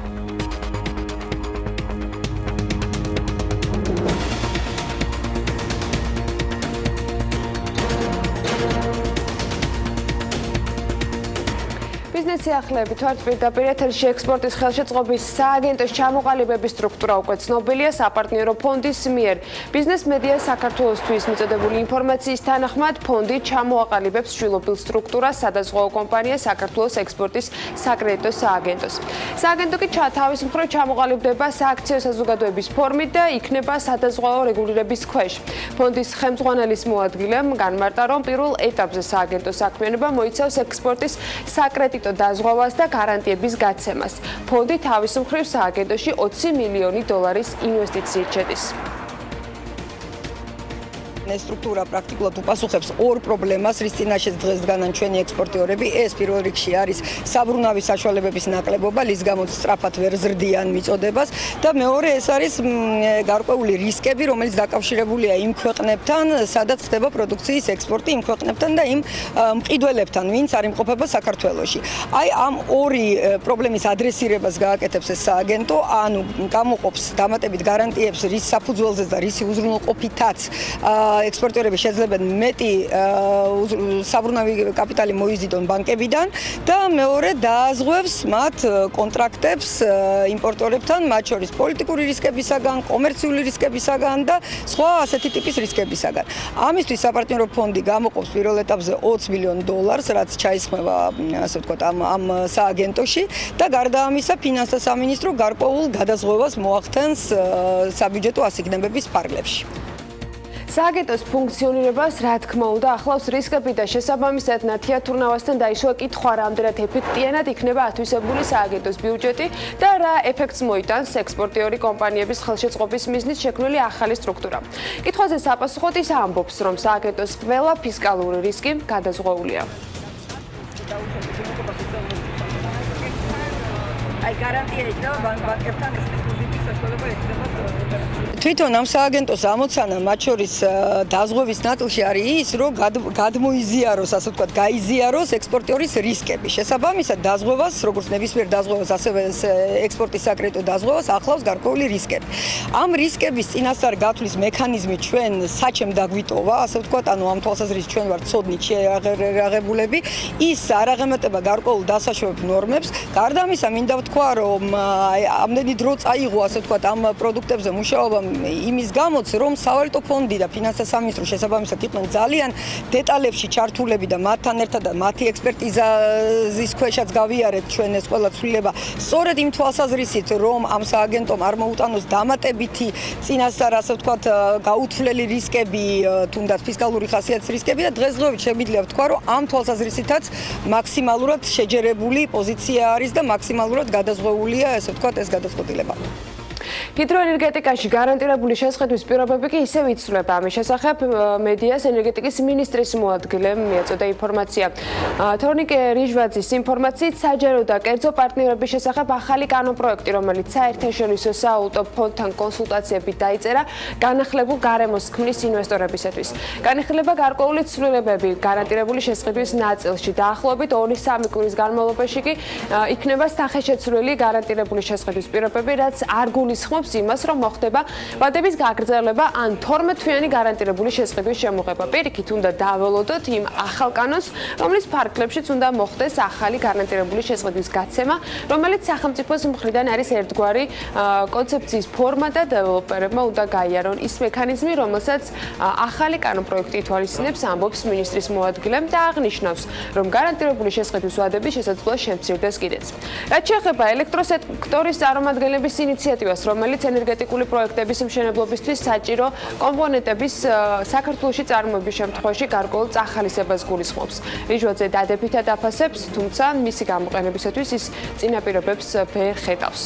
Speaker 3: ბიზნესი ახლებით ვართ პირდაპირ ეთერში. ექსპორტის ხელშეწყობის სააგენტოს ჩამოყალიბების სტრუქტურა უკვე ცნობილია. საპარტნიორო ფონდის მიერ ბიზნეს მედია საქართველოსთვის მიწოდებული ინფორმაციის თანახმად ფონდი ჩამოაყალიბებს შვილობილ სტრუქტურას სადაზღვაო კომპანია საქართველოს ექსპორტის საკრედიტო სააგენტოს. სააგენტო კი თავის მხრივ ჩამოყალიბდება სააქციო საზოგადოების ფორმით და იქნება სადაზღვაო რეგულირების ქვეშ. ფონდის ხელმძღვანელის მოადგილემ განმარტა, რომ პირველ ეტაპზე სააგენტოს საქმიანობა მოიცავს ექსპორტის საკრედიტო
Speaker 4: საკრედიტო დაზღვევას და გარანტიების გაცემას. ფონდი თავის მხრივ სააგენტოში 20 მილიონი დოლარის ინვესტიციით შედის.
Speaker 10: სტრუქტურა პრაქტიკულად უპასუხებს ორ პრობლემას, რის წინაშეც დღეს დგანან ჩვენი ექსპორტიორები. ეს პირველ რიგში არის საბრუნავი საშუალებების ნაკლებობა, რის გამოც სწრაფად ვერ ზრდიან მიწოდებას და მეორე ეს არის გარკვეული რისკები, რომელიც დაკავშირებულია იმ ქვეყნებთან, სადაც ხდება პროდუქციის ექსპორტი, იმ ქვეყნებთან და იმ მყიდველებთან, ვინც არ იმყოფება საქართველოში. აი ამ ორი პრობლემის ადრესირებას გააკეთებს ეს სააგენტო, ანუ გამოყოფს დამატებით გარანტიებს რის საფუძველზეც და რისი უზრუნველყოფითაც ექსპორტიორები შეძლებენ მეტი საბრუნავი კაპიტალი მოიზიდონ ბანკებიდან და მეორე დააზღვევს მათ კონტრაქტებს იმპორტორებთან, მათ შორის პოლიტიკური რისკებისაგან, კომერციული რისკებისაგან და სხვა ასეთი ტიპის რისკებისაგან. ამისთვის საპარტნიორო ფონდი გამოყოფს პირველ ეტაპზე 20 მილიონ დოლარს, რაც ჩაისხმება, ასე ვთქვათ, ამ სააგენტოში და გარდა ამისა ფინანსთა სამინისტრო გარკვეულ გადაზღვევას მოახდენს საბიუჯეტო ასიგნებების ფარგლებში.
Speaker 4: სააგენტოს ფუნქციონირებას, რა თქმა უნდა, ახლავს რისკები და შესაბამისად ნათია თურნავასთან დაიშვა კითხვა, რამდენად ეფექტიანად იქნება ათვისებული სააგენტოს ბიუჯეტი და რა ეფექტს მოიტანს ექსპორტიორი კომპანიების ხელშეწყობის მიზნით შექმნილი ახალი სტრუქტურა. კითხვაზე საპასუხოდ ის ამბობს, რომ სააგენტოს ყველა ფისკალური რისკი გადაზღვეულია.
Speaker 10: აი გარანტია იქნება ბანკებთან ექსკლუზივი საშუალება ექნება თვითონ ამ სააგენტოს ამოცანა მათ შორის დაზღვევის ნაწილში არის ის, რომ გადმოიზიაროს, ასე ვთქვათ, გაიზიაროს ექსპორტიორის რისკები. შესაბამისად, დაზღვევას, როგორც ნებისმიერ დაზღვევას, ასევე ექსპორტის საკრედიტო დაზღვევას ახლავს გარკვეული რისკები. ამ რისკების წინასწარ გათვლის მექანიზმი ჩვენ საჩემ დაგვიტოვა, ასე ვთქვათ, ანუ ამ თვალსაზრისით ჩვენ ვართ ცოდნით შეაღებულები, ის არ აღემატება გარკვეულ დასაშვებ ნორმებს. გარდა ამისა, მინდა ვთქვა, რომ ამდენი დრო წაიღო, ასე ვთქვათ, ამ პროდუქტებზე მუშაობა იმის გამოც, რომ სავალუტო ფონდი და ფინანსთა სამინისტრო შესაბამისად იყვნენ ძალიან დეტალებში ჩართულები და მათთან ერთად და მათი ექსპერტიზის ქვეშაც გავიარეთ ჩვენ ეს ყველა ცვლილება. სწორედ იმ თვალსაზრისით, რომ ამ სააგენტომ არ მოუტანოს დამატებითი წინასწარ, ასე ვთქვათ, გაუთვლელი რისკები, თუნდაც ფისკალური ხასიათის რისკები და დღესდღეობით შემიძლია ვთქვა, რომ ამ თვალსაზრისითაც მაქსიმალურად შეჯერებული პოზიცია არის და მაქსიმალურად გადაზღვეულია, ასე ვთქვათ, ეს გადაწყვეტილება.
Speaker 4: ჰიდროენერგეტიკაში გარანტირებული შესყიდვის პირობები კი ისევ იცვლება. ამის შესახებ მედიას ენერგეტიკის მინისტრის მოადგილემ მიაწოდა ინფორმაცია. თორნიკე რიჟვაძის ინფორმაციით საჯარო და კერძო პარტნიორების შესახებ ახალი კანონპროექტი, რომელიც საერთაშორისო სავალუტო ფონდთან კონსულტაციებით დაიწერა, განახლებულ გარემოს ქმნის ინვესტორებისათვის. განიხილება გარკვეული ცვლილებები გარანტირებული შესყიდვის ნაწილში. დაახლოებით 2-3 კვირის განმავლობაში კი იქნება სახეშეცვლილი გარანტირებული შესყიდვის პირობები, რაც არ გულისხმობს იმას, რომ მოხდება ვადების გაგრძელება ან 12 თვიანი გარანტირებული შესყიდვის შემოღება. პირიქით უნდა დაველოდოთ იმ ახალ კანონს, რომლის ფარგლებშიც უნდა მოხდეს ახალი გარანტირებული შესყიდვის გაცემა, რომელიც სახელმწიფოს მხრიდან არის ერთგვარი კონცეფციის ფორმა და დეველოპერებმა უნდა გაიარონ ის მექანიზმი, რომელსაც ახალი კანონპროექტი ითვალისწინებს, ამბობს მინისტრის მოადგილემ და აღნიშნავს, რომ გარანტირებული შესყიდვის ვადები შესაძლოა შემცირდეს კიდეც. რაც შეეხება ელექტროსექტორის წარმომადგენლების ინიციატივას, რომელიც ენერგეტიკული პროექტების მშენებლობისთვის საჭირო კომპონენტების საქართველოში წარმოების შემთხვევაში გარკვეულ წახალისებას გულისხმობს. რიჟვაძე დადებითად აფასებს, თუმცა მისი გამოყენებისათვის ის წინაპირობებს ვერ ხედავს.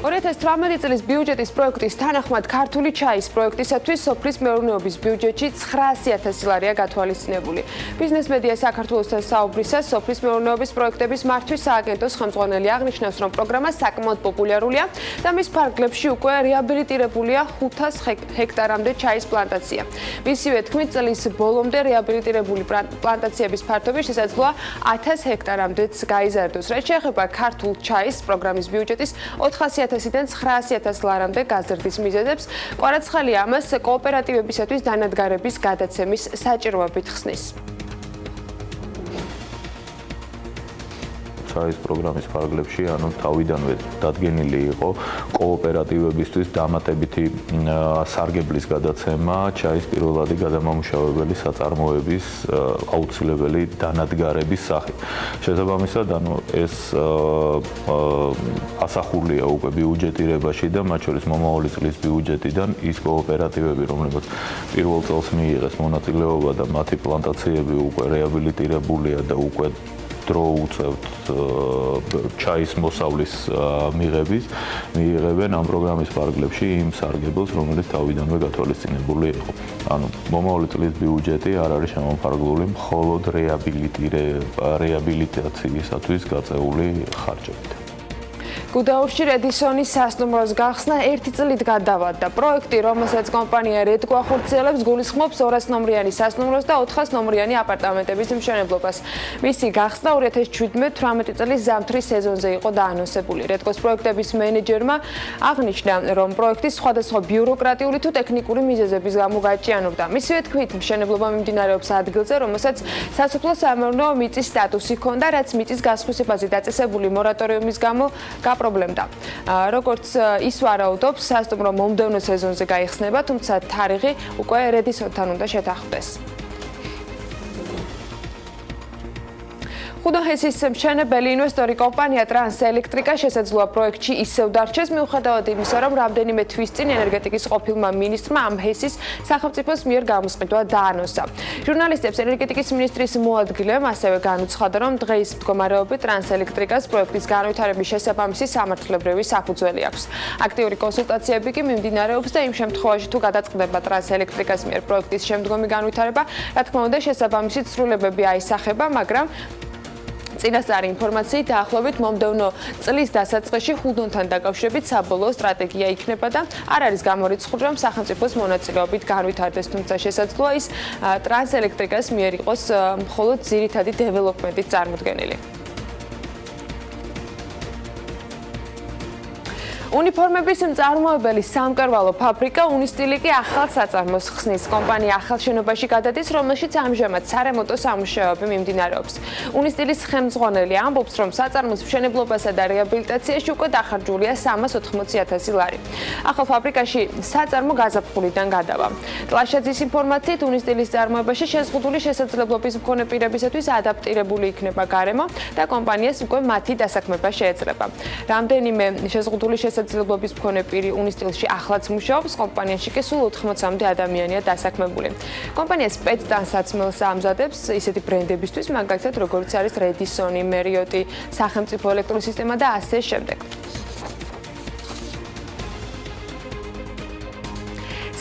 Speaker 4: 2018 წლის ბიუჯეტის პროექტის თანახმად ქართული ჩაის პროექტისათვის სოფლის მეურნეობის ბიუჯეტში 900.000 ლარია გათვალისწინებული. ბიზნეს მედია საქართველოსთან საუბრისას სოფლის მეურნეობის პროექტების მართვის სააგენტოს ხელმძღვანელი აღნიშნავს, რომ პროგრამა საკმაოდ პოპულარულია და მის ფარგლებში უკვე რეაბილიტირებულია 500 ჰექტარამდე ჩაის პლანტაცია. მისივე თქმით, წლის ბოლომდე რეაბილიტირებული პლანტაციების ფართობი შესაძლოა 1000 ჰექტარამდეც გაიზარდოს. რაც შეეხება ქართულ ჩაის პროგრამის ბიუჯეტის 400.000-დან 900.000 ლარამდე გაზრდის მიზეზებს, კვარაცხელი ამას კოოპერატივებისათვის დანადგარების გადაცემის საჭიროებით ხსნის.
Speaker 11: როცა ეს პროგრამის ფარგლებში თავიდანვე დადგენილი იყო კოოპერატივებისთვის დამატებითი სარგებლის გადაცემა ჩაის პირველადი გადამამუშავებელი საწარმოების აუცილებელი დანადგარების სახით. შესაბამისად, ეს ასახულია უკვე ბიუჯეტირებაში და მათ შორის მომავალი წლის ბიუჯეტიდან ის კოოპერატივები, რომლებიც პირველ წელს მიიღეს მონაწილეობა და მათი პლანტაციები უკვე რეაბილიტირებულია და უკვე დრო უწევთ ჩაის მოსავლის მიიღებენ ამ პროგრამის ფარგლებში იმ სარგებელს, რომელიც თავიდანვე გათვალისწინებული იყო. ანუ მომავალი წლის ბიუჯეტი არ არის შემოფარგლული მხოლოდ რეაბილიტაციისათვის გაწეული ხარჯებით.
Speaker 4: გუდაურში რედისონის სასტუმროს გახსნა 1 წლით გადავადდა. პროექტი, რომელსაც კომპანია რედგო ახორციელებს, გულისხმობს 200 ნომრიანი სასტუმროს და 400 ნომრიანი აპარტამენტების მშენებლობას. მისი გახსნა 2017-18 წლის ზამთრის სეზონზე იყო დაანონსებული. რედგოს პროექტების მენეჯერმა აღნიშნა, რომ პროექტი სხვადასხვა ბიუროკრატიული თუ ტექნიკური მიზეზების გამო გაჭიანურდა. მისივე თქმით, მშენებლობა მიმდინარეობს ადგილზე, რომელსაც სასოფლო-სამეურნეო მიწის სტატუსი ჰქონდა, რაც მიწის გასხვისებაზე დაწესებული მორატორიუმის გამო პრობლემდა. როგორც ის ვარაუდობს, სასტუმრო მომდევნო სეზონზე გაიხსნება, თუმცა თარიღი უკვე რედისონთან უნდა შეთანხმდეს. ხუდოჰესის მშენებელი ინვესტორი კომპანია ტრანსელექტრიკა შესაძლოა პროექტში ისევ დარჩეს, მიუხედავად იმისა, რომ რამდენიმე თვის წინ ენერგეტიკის ყოფილმა მინისტრმა ამ ჰესის სახელმწიფოს მიერ გამოსყიდვა დაანონსა. ჟურნალისტებს ენერგეტიკის მინისტრის მოადგილემ ასევე განუცხადა, რომ დღეის მდგომარეობით ტრანსელექტრიკას პროექტის განვითარების შესაბამისი სამართლებრივი საფუძველი აქვს. აქტიური კონსულტაციები კი მიმდინარეობს და იმ შემთხვევაში, თუ გადაწყდება ტრანსელექტრიკას მიერ პროექტის შემდგომი განვითარება, რა თქმა უნდა, შესაბამისი ცვლილებები აისახება, მაგრამ წინასწარი ინფორმაციით დაახლოებით მომდევნო წლის დასაწყისში ხუდონთან დაკავშირებით საბოლოო სტრატეგია იქნება და არ არის გამორიცხული, რომ სახელმწიფოს მონაწილეობით განვითარდეს, თუმცა შესაძლოა ის ტრანსელექტრიკას მიერ იყოს მხოლოდ ძირითადი დეველოპმენტით წარმოდგენილი. უნიფორმების მწარმოებელი სამკერვალო ფაბრიკა უნისტილი კი ახალ საწარმოს ხსნის. კომპანია ახალ შენობაში გადადის, რომელშიც ამჟამად სარემონტო სამუშაოები მიმდინარეობს. უნისტილის ხელმძღვანელი ამბობს, რომ საწარმოს მშენებლობასა და რეაბილიტაციაში უკვე დახარჯულია 380,000 ლარი. ახალ ფაბრიკაში საწარმო გაზაფხულიდან გადავა. ტლაშაძის ინფორმაციით, უნისტილის წარმოებაში შეზღუდული შესაძლებლობის მქონე პირებისათვის ადაპტირებული იქნება გარემო და კომპანიას უკვე მათი დასაქმება შეეძლება. რამდენიმე შეზღუდული შესაძლებლობის მქონე პირი უნისტილში ახლაც მუშაობს, კომპანიაში კი სულ 80-მდე ადამიანია დასაქმებული. კომპანია სპეცტანსაცმელს ამზადებს ისეთი ბრენდებისთვის, მაგალითად, როგორც არის რედისონი, მერიოტი, სახელმწიფო ელექტროსისტემა და ასე შემდეგ.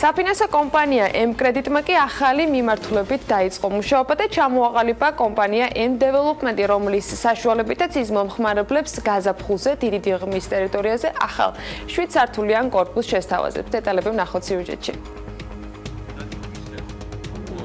Speaker 4: საფინანსო კომპანია M-კრედიტმა კი ახალი მიმართულებით დაიწყო მუშაობა და ჩამოაყალიბა კომპანია M-დეველოპმენტი, რომლის საშუალებითაც ის მომხმარებლებს გაზაფხულზე დიდი დიღმის ტერიტორიაზე ახალ 7 სართულიან კორპუსს შესთავაზებს. დეტალები ვნახოთ სიუჟეტში.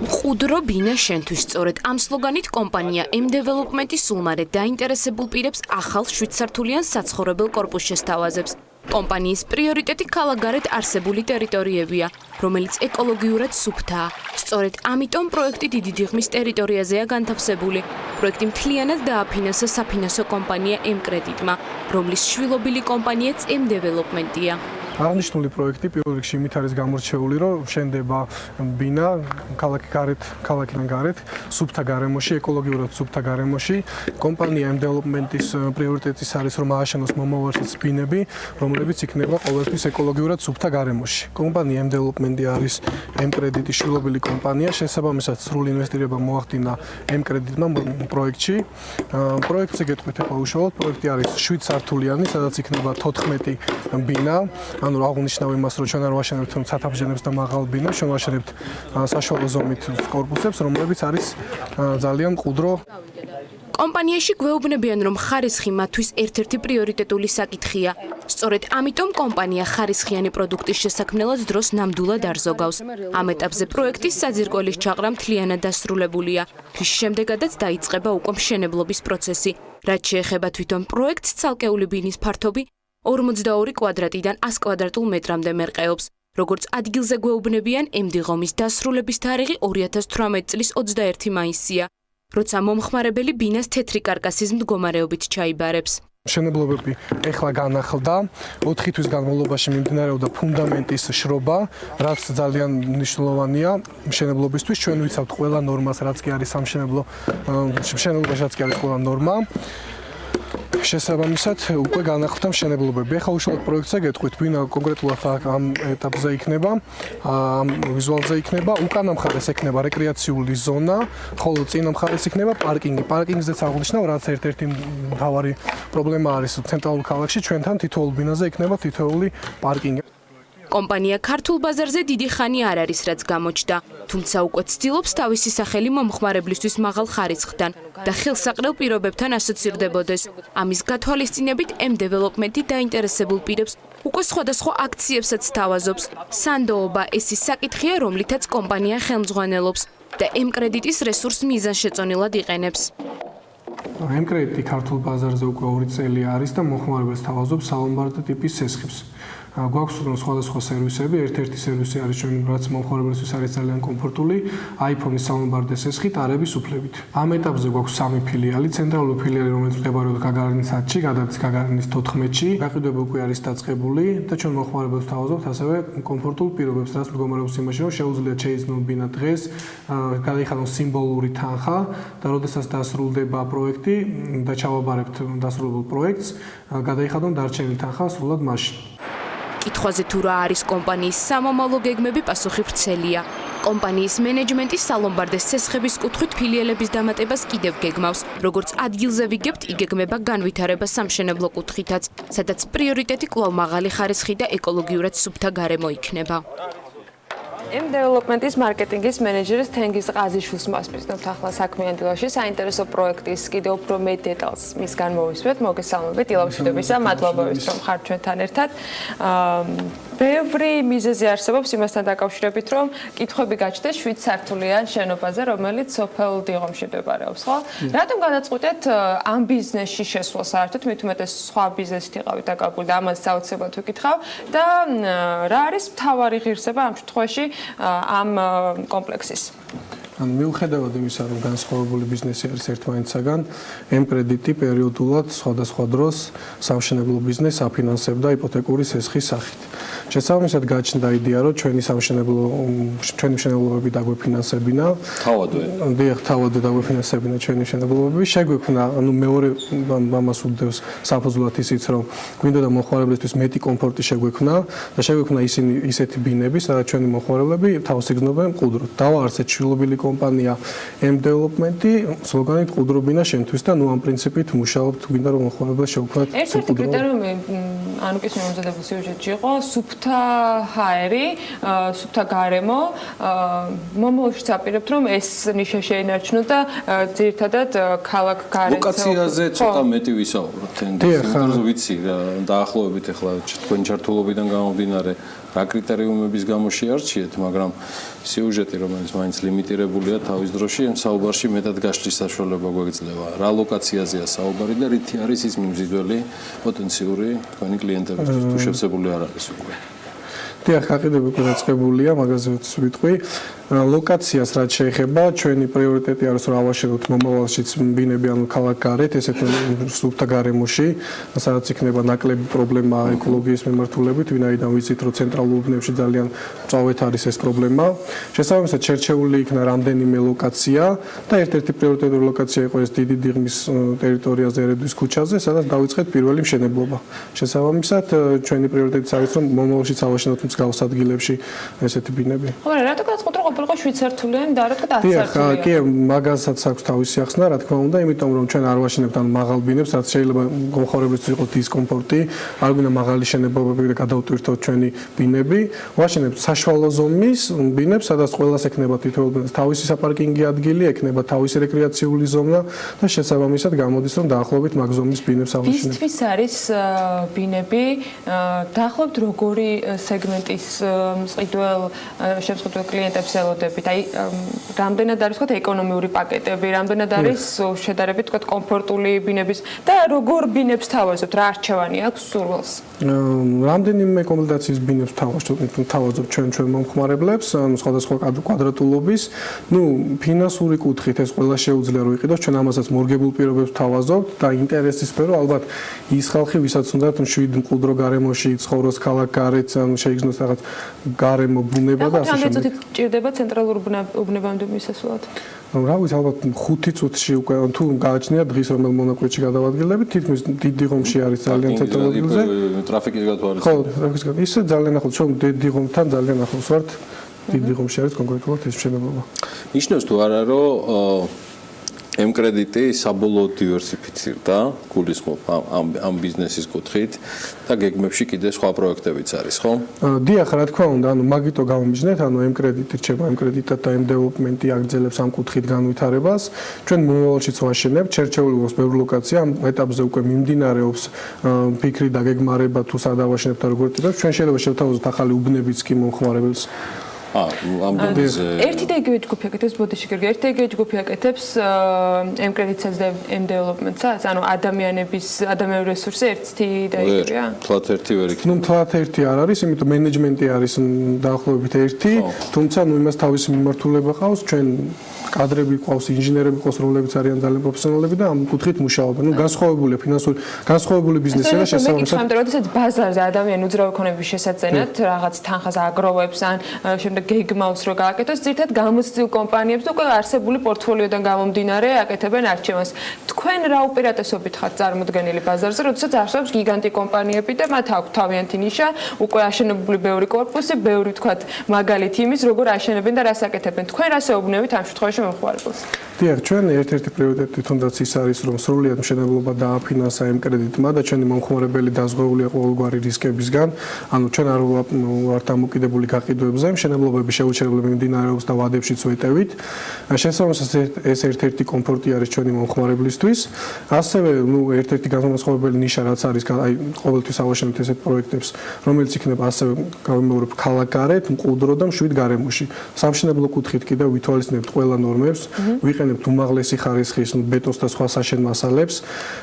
Speaker 12: მყუდრო ბინა შენთვის. სწორედ ამ სლოგანით კომპანია M-დეველოპმენტი სულმარედ დაინტერესებულ პირებს ახალ 7 სართულიან საცხოვრებელ კორპუსს შესთავაზებს. კომპანიის პრიორიტეტი ქალაქგარეთ არსებული ტერიტორიებია, რომელიც ეკოლოგიურად სუფთაა. სწორედ ამიტომ პროექტი დიდი დიღმის ტერიტორიაზეა განთავსებული. პროექტი მთლიანად დააფინანსა საფინანსო კომპანია M-კრედიტმა, რომლის შვილობილი კომპანიაც M-დეველოპმენტია.
Speaker 13: აღნიშნული პროექტი პირველ რიგში იმით არის გამორჩეული, რომ შენდება ბინა ქალაქიდან გარეთ, სუფთა გარემოში, ეკოლოგიურად სუფთა გარემოში. კომპანია M-დეველოპმენტის პრიორიტეტის არის, რომ ააშენოს მომავალშიც ბინები, რომლებიც იქნება ყოველთვის ეკოლოგიურად სუფთა გარემოში. კომპანია M-დეველოპმენტი არის M-კრედიტის შვილობილი კომპანია, შესაბამისად სრული ინვესტირება მოახდინა M-კრედიტმა პროექტში. პროექტზე გეტყვით ახლა უშუალოდ, პროექტი არის 7 სართულიანი, სადაც იქნება 14 ბინა. ანუ აღნიშნავ იმას, რომ ჩვენ არ ვაშენებთ სათავჟენებს და მაღალ ბინებს, ჩვენ ვაშენებთ საშუალო ზომით კორპუსებს, რომლებიც არის ძალიან მყუდრო.
Speaker 12: კომპანიაში გვეუბნებიან, რომ ხარისხი მათთვის ერთ-ერთი პრიორიტეტული საკითხია. სწორედ ამიტომ კომპანია ხარისხიანი პროდუქტის შესაქმნელად დროს ნამდვილად არ ზოგავს. ამ ეტაპზე პროექტის საძირკვლის ჩაყრა მთლიანად დასრულებულია. რის შემდეგაც დაიწყება უკვე მშენებლობის პროცესი. რაც შეეხება თვითონ პროექტს, ცალკეული ბინის ფართობი 42 კვადრატიდან 100 კვადრატულ მეტრამდე მერყეობს. როგორც ადგილზე გვეუბნებიან, M-დიღომის დასრულების თარიღი 2018 წლის 21 მაისია. როცა მომხმარებელი ბინას თეთრი კარკასის მდგომარეობით ჩაიბარებს.
Speaker 13: მშენებლობები ეხლა განახლდა 4 თვის განმავლობაში მიმდინარეობდა ფუნდამენტის შრობა, რაც ძალიან მნიშვნელოვანია მშენებლობისთვის. ჩვენ ვიცავთ ყველა ნორმას, რაც კი არის მშენებლობაში, რაც კი არის ყველა ნორმა. შესაბამისად უკვე განახლდა მშენებლობები. ეხლა უშუალოდ პროექტზე გეტყვით, ბინა კონკრეტულად ამ ეტაპზე იქნება, ამ ვიზუალზე იქნება, უკანა მხარეს იქნება რეკრეაციული ზონა, ხოლო წინა მხარეს იქნება პარკინგი. პარკინგზეც აღნიშნავ, რაც ერთ-ერთი მთავარი პრობლემა არის ცენტრალურ ქალაქში, ჩვენთან თითოეულ ბინაზე იქნება თითოეული პარკინგი.
Speaker 12: კომპანია ქართულ ბაზარზე დიდი ხანი არ არის, რაც გამოჩნდა, თუმცა უკვე ცდილობს თავისი სახელი მომხმარებლისთვის მაღალ ხარისხთან და ხელსაყრელ პირობებთან ასოცირდებოდეს. ამის გათვალისწინებით M-Development-ი დაინტერესებულ პირებს უკვე სხვადასხვა აქციებსაც თავაზობს. სანდოობა ეს ის საკითხია, რომლითაც კომპანია ხელმძღვანელობს და M-კრედიტის რესურს მიზანშეწონილად იყენებს.
Speaker 13: M-კრედიტი ქართულ ბაზარზე უკვე 2 წელი არის და მომხმარებელს თავაზობს სალომბარდო ტიპის სესხებს. გვაქვს სხვადასხვა სერვისები, ერთ-ერთი სერვისი არის ჩვენი, რაც მომხმარებელისთვის არის ძალიან კომფორტული, iPhone-ის სალომბარდო სესხი ტარების უფლებით. ამ ეტაპზე გვაქვს 3 ფილიალი, ცენტრალური ფილიალი, რომელიც მდებარეობს გაგარინის 10-ში, გადადის გაგარინის 14-ში. გაყიდვება უკვე არის დაწყებული და ჩვენ მომხმარებელს თავაზობთ ასევე კომფორტულ პირობებს, რაც მდგომარეობს იმაში, რომ შეუძლიათ შეიძინონ ბინა დღეს, გადაიხადონ სიმბოლური თანხა და როდესაც დასრულდება პროექტი და ჩავაბარებთ დასრულებულ პროექტს, გადაიხადონ დარჩენილი თანხა სრულად მაშინ.
Speaker 12: კითხვაზე თუ რა არის კომპანიის სამომავლო გეგმები, პასუხი ვრცელია. კომპანიის მენეჯმენტი სალომბარდეს სესხების კუთხით ფილიალების დამატებას კიდევ გეგმავს. როგორც ადგილზე ვიგებთ, იგეგმება განვითარება სამშენებლო კუთხითაც, სადაც პრიორიტეტი კვლავ მაღალი ხარისხი და ეკოლოგიურად სუფთა გარემო იქნება.
Speaker 4: M-Development-ის მარკეტინგის მენეჯერის თენგიზ ყაზიშვილს მასპინძლობთ ახლა საქმიანი დილაში საინტერესო პროექტის კიდევ უფრო მეტ დეტალს მისგან მოვისმენთ. მოგესალმებით დილა უშუალოდ, მადლობა რომ ხართ ჩვენთან ერთად. ბევრი მიზეზი არსებობს იმასთან დაკავშირებით, რომ კითხვები გაჩნდეს 7 სართულიან შენობაზე, რომელიც სოფელ დიღომში მდებარეობს, ხო? რატომ გადაწყვეტეთ ამ ბიზნესში შესვლა საერთოდ, მით უმეტეს სხვა ბიზნესით იყავით დაკავებული და ამას საოცრად ვიკითხავ და რა არის მთავარი ღირსება ამ შემთხვევაში ამ კომპლექსის?
Speaker 13: მიუხედავად იმისა, რომ განსხვავებული ბიზნესი არის ერთმანეთისაგან, M-კრედიტი პერიოდულად სხვადასხვა დროს სამშენებლო ბიზნესს აფინანსებდა იპოთეკური სესხის სახით. შესაბამისად გაჩნდა იდეა, რომ ჩვენი მშენებლობები დაგვეფინანსებინა. თავადვე დაგვეფინანსებინა ჩვენი მშენებლობები. შეგვექმნა, მეორე ამას უდევს საფუძვლად ისიც, რომ გვინდოდა მომხმარებლისთვის მეტი კომფორტი შეგვექმნა და შეგვექმნა ისეთი ბინები, სადაც ჩვენი მომხმარებლები თავს იგრძნობენ მყუდროდ. დავაარსეთ შვილობილი კომპანია M-Development-ი, სლოგანით ყუდრობინა შენთვის და ნუ ამ პრინციპით მუშაობთ, გვინდა რომ მომხმარებელს შევქმნათ.
Speaker 4: ერთ-ერთი კრიტერიუმი ანუკის მომზადებულ სიუჟეტში იყო სუფთა ჰაერი, სუფთა გარემო. მომავალშიც აპირებთ, რომ ეს ნიშა შეინარჩუნოთ და ძირითადად ქალაქ გარეთ
Speaker 2: ლოკაციაზე ცოტა მეტი ვისაუბროთ თენდენციაზე. ვიცი რა დაახლოებით ახლა თქვენ ჩართულობიდან გამომდინარე რა კრიტერიუმების გამო შეარჩიეთ, მაგრამ სიუჟეტი, რომელიც მაინც ლიმიტირებულია თავის დროში, ამ საუბარში მეტად გაშლის საშუალება გვეძლევა. რა ლოკაციაზეა საუბარი და რითი არის ის მიმზიდველი პოტენციური თქვენი კლიენტებისთვის თუ შევსებული არ არის უკვე.
Speaker 13: დიახ, გაყიდვები უკვე დაწყებულია, მაგაზეც ვიტყვი. ლოკაციას რაც შეეხება, ჩვენი პრიორიტეტი არის რომ ავაშენოთ მომავალშიც ბინები ანუ ქალაქ გარეთ, ესეთ სუფთა გარემოში, სადაც იქნება ნაკლები პრობლემა ეკოლოგიის მიმართულებით, ვინაიდან ვიცით რომ ცენტრალურ უბნებში ძალიან მწვავედ არის ეს პრობლემა. შესაბამისად შერჩეული იქნა რამდენიმე ლოკაცია და ერთ-ერთი პრიორიტეტული ლოკაცია იყო ეს დიდი დიღმის ტერიტორიაზე ერედვის ქუჩაზე, სადაც დავიწყეთ პირველი მშენებლობა. შესაბამისად ჩვენი პრიორიტეტიც არის რომ მომავალშიც ავაშენოთ მსგავს ადგილებში ესეთი ბინები.
Speaker 4: ხო, რატო გადაწყვეტეთ რომ ყოფილიყო 7 სართულიანი და არა თქვა 10 სართულიანი?
Speaker 13: კი, მაგასაც აქვს თავისი ახსნა, რა თქმა უნდა, იმიტომ რომ ჩვენ არ ვაშენებთ ან მაღალ ბინებს, რაც შეიძლება მომხმარებელთვის იყოს დისკომფორტი, არ გვინდა მაღალი შენობები და გადავტვირთოთ ჩვენი ბინები. ვაშენებთ საშუალო ზომის ბინებს, სადაც ყველას ექნება თითოეულ ბინას თავისი საპარკინგი ადგილი, ექნება თავისი რეკრეაციული ზონა და შესაბამისად გამოდის რომ დაახლოებით მაგ ზომის ბინებს ავაშენებთ.
Speaker 4: ვისთვის არის ბინები? დაახლოებით როგორი სეგმენტის მსყიდველ კლიენტებს ელოდებით? აი, რამდენად არის თქვათ ეკონომიური პაკეტები, რამდენად არის შედარებით თქვათ კომფორტული ბინების და როგორ ბინებს თავაზობთ, რა არჩევანი აქვს სურვილს?
Speaker 13: რამდენიმე კომპლექტაციის ბინებს თავაზობთ ჩვენ მომხმარებლებს, სხვადასხვა კვადრატულობის, ფინანსური კუთხით ეს ყველა შეუძლია რომ იყიდოს, ჩვენ ამასაც მორგებულ პირობებს თავაზობთ და ინტერესის სფერო ალბათ ის ხალხი, ვისაც უნდათ შვიდ მყუდრო გარემოში ცხოვროს ქალაქ გარეთ, შეიგრძნოს რაღაც გარემო ბუნება და ასე შემდეგ.
Speaker 4: რამდენი წუთი ჭირდება ცენტრალურ უბნებამდე მისასვლად?
Speaker 13: რა ვიცი, ალბათ 5 წუთში უკვე თუ გააჩნია დღის რომელ მონაკვეთში გადავადგილდებით, თითქმის დიდი ღომში არის ძალიან ცენტრალურ ადგილზე.
Speaker 2: ტრაფიკის გათვალისწინებით.
Speaker 13: ხო, ტრაფიკის გათვალისწინებით. ისე ძალიან ახლოს, ჩვენ დიდი ღომთან ძალიან ახლოს ვართ. დიდი ღომში არის კონკრეტულად ეს მშენებლობა.
Speaker 2: ნიშნავს თუ არა, რომ M კრედიტი საბოლოოდ დივერსიფიცირდა გულისხმობ ამ ბიზნესის კუთხით და გეგმებში კიდე სხვა პროექტებიც არის, ხო?
Speaker 13: დიახ, რა თქმა უნდა, მაგიტო გამომიჯნეთ, M კრედიტი რჩება M კრედიტად და M დეველოპმენტი აგრძელებს ამ კუთხით განვითარებას. ჩვენ მომავალშიც ვაშენებთ, შერჩეული გვაქვს ბევრი ლოკაცია, ამ ეტაპზე უკვე მიმდინარეობს ფიქრი და გეგმარება თუ სად ავაშენებთ და როგორ ტიპებს. ჩვენ შეიძლება შევთავაზოთ ახალი უბნებიც კი მომხმარებელს.
Speaker 4: ერთი და იგივე ჯგუფი აკეთებს ბოდიში გერგი, ერთი და იგივე ჯგუფი აკეთებს M კრედიტსაც და M დეველოპმენტსაც, ანუ ადამიანური რესურსი ერთი და იგივეა?
Speaker 2: თლათ ერთი ვერ იქნება.
Speaker 13: თლათ ერთი არ არის, იმიტომ მენეჯმენტი არის დაახლოებით ერთი, თუმცა იმას თავისი მიმართულება ყავს, ჩვენ კადრები ყავს, ინჟინერები ყავს, რომლებიც არიან ძალიან პროფესიონალები და ამ კუთხით მუშაობენ. განსხვავებულია ფინანსური, განსხვავებული ბიზნესია და შესაბამისად.
Speaker 4: მე როდესაც ბაზარზე ადამიანი უძრავი ქონების შესაძენად რაღაც თანხას აგროვებს ან შემდეგ გეგმავს რო გააკეთოს, ძირთად გამოცდილ კომპანიებს და უკვე არსებული პორტფოლიოდან გამომდინარე აკეთებენ არჩევანს. თქვენ რა უპირატესობით ხართ წარმოდგენილი ბაზარზე, როდესაც არსებობს გიგანტი კომპანიები და მათ აქვთ თავიანთი ნიშა, უკვე აშენებული ბევრი კორპუსი, ბევრი თქვათ მაგალითი იმის, როგორ აშენებენ და რას აკეთებენ. თქვენ რას ეუბნებით ამ შემთხვევაში მომხმარებელს?
Speaker 13: დიახ, ჩვენ ერთ-ერთი პრიორიტეტი თუნდაც ის არის, რომ სრულად მშენებლობა დააფინანსა M კრედიტმა და ჩვენი მომხმარებელი დაზღვეულია ყოველგვარი რისკებისგან. ანუ ჩვენ არ ვართ დამოკიდებული გაყიდვებზე, მშენებლობები შეუჩერებლად მიმდინარეობს და ვადებშიც ვეტევით. შესაბამისად ეს ერთ-ერთი კომფორტი არის ჩვენი მომხმარებლისთვის. ასევე, ერთ-ერთი განმასხვავებელი ნიშა რაც არის, აი ყოველთვის ავაშენებთ ესეთ პროექტებს, რომელიც იქნება ასევე გავიმეორებ ქალაქ გარეთ, მყუდრო და მშვიდ გარემოში. სამშენებლო კუთხით კიდევ ვითვალისწინებთ ყველა ნორმებს, ვიყენებთ უმაღლესი ხარისხის ბეტონს და სხვა საშენ მასალებს,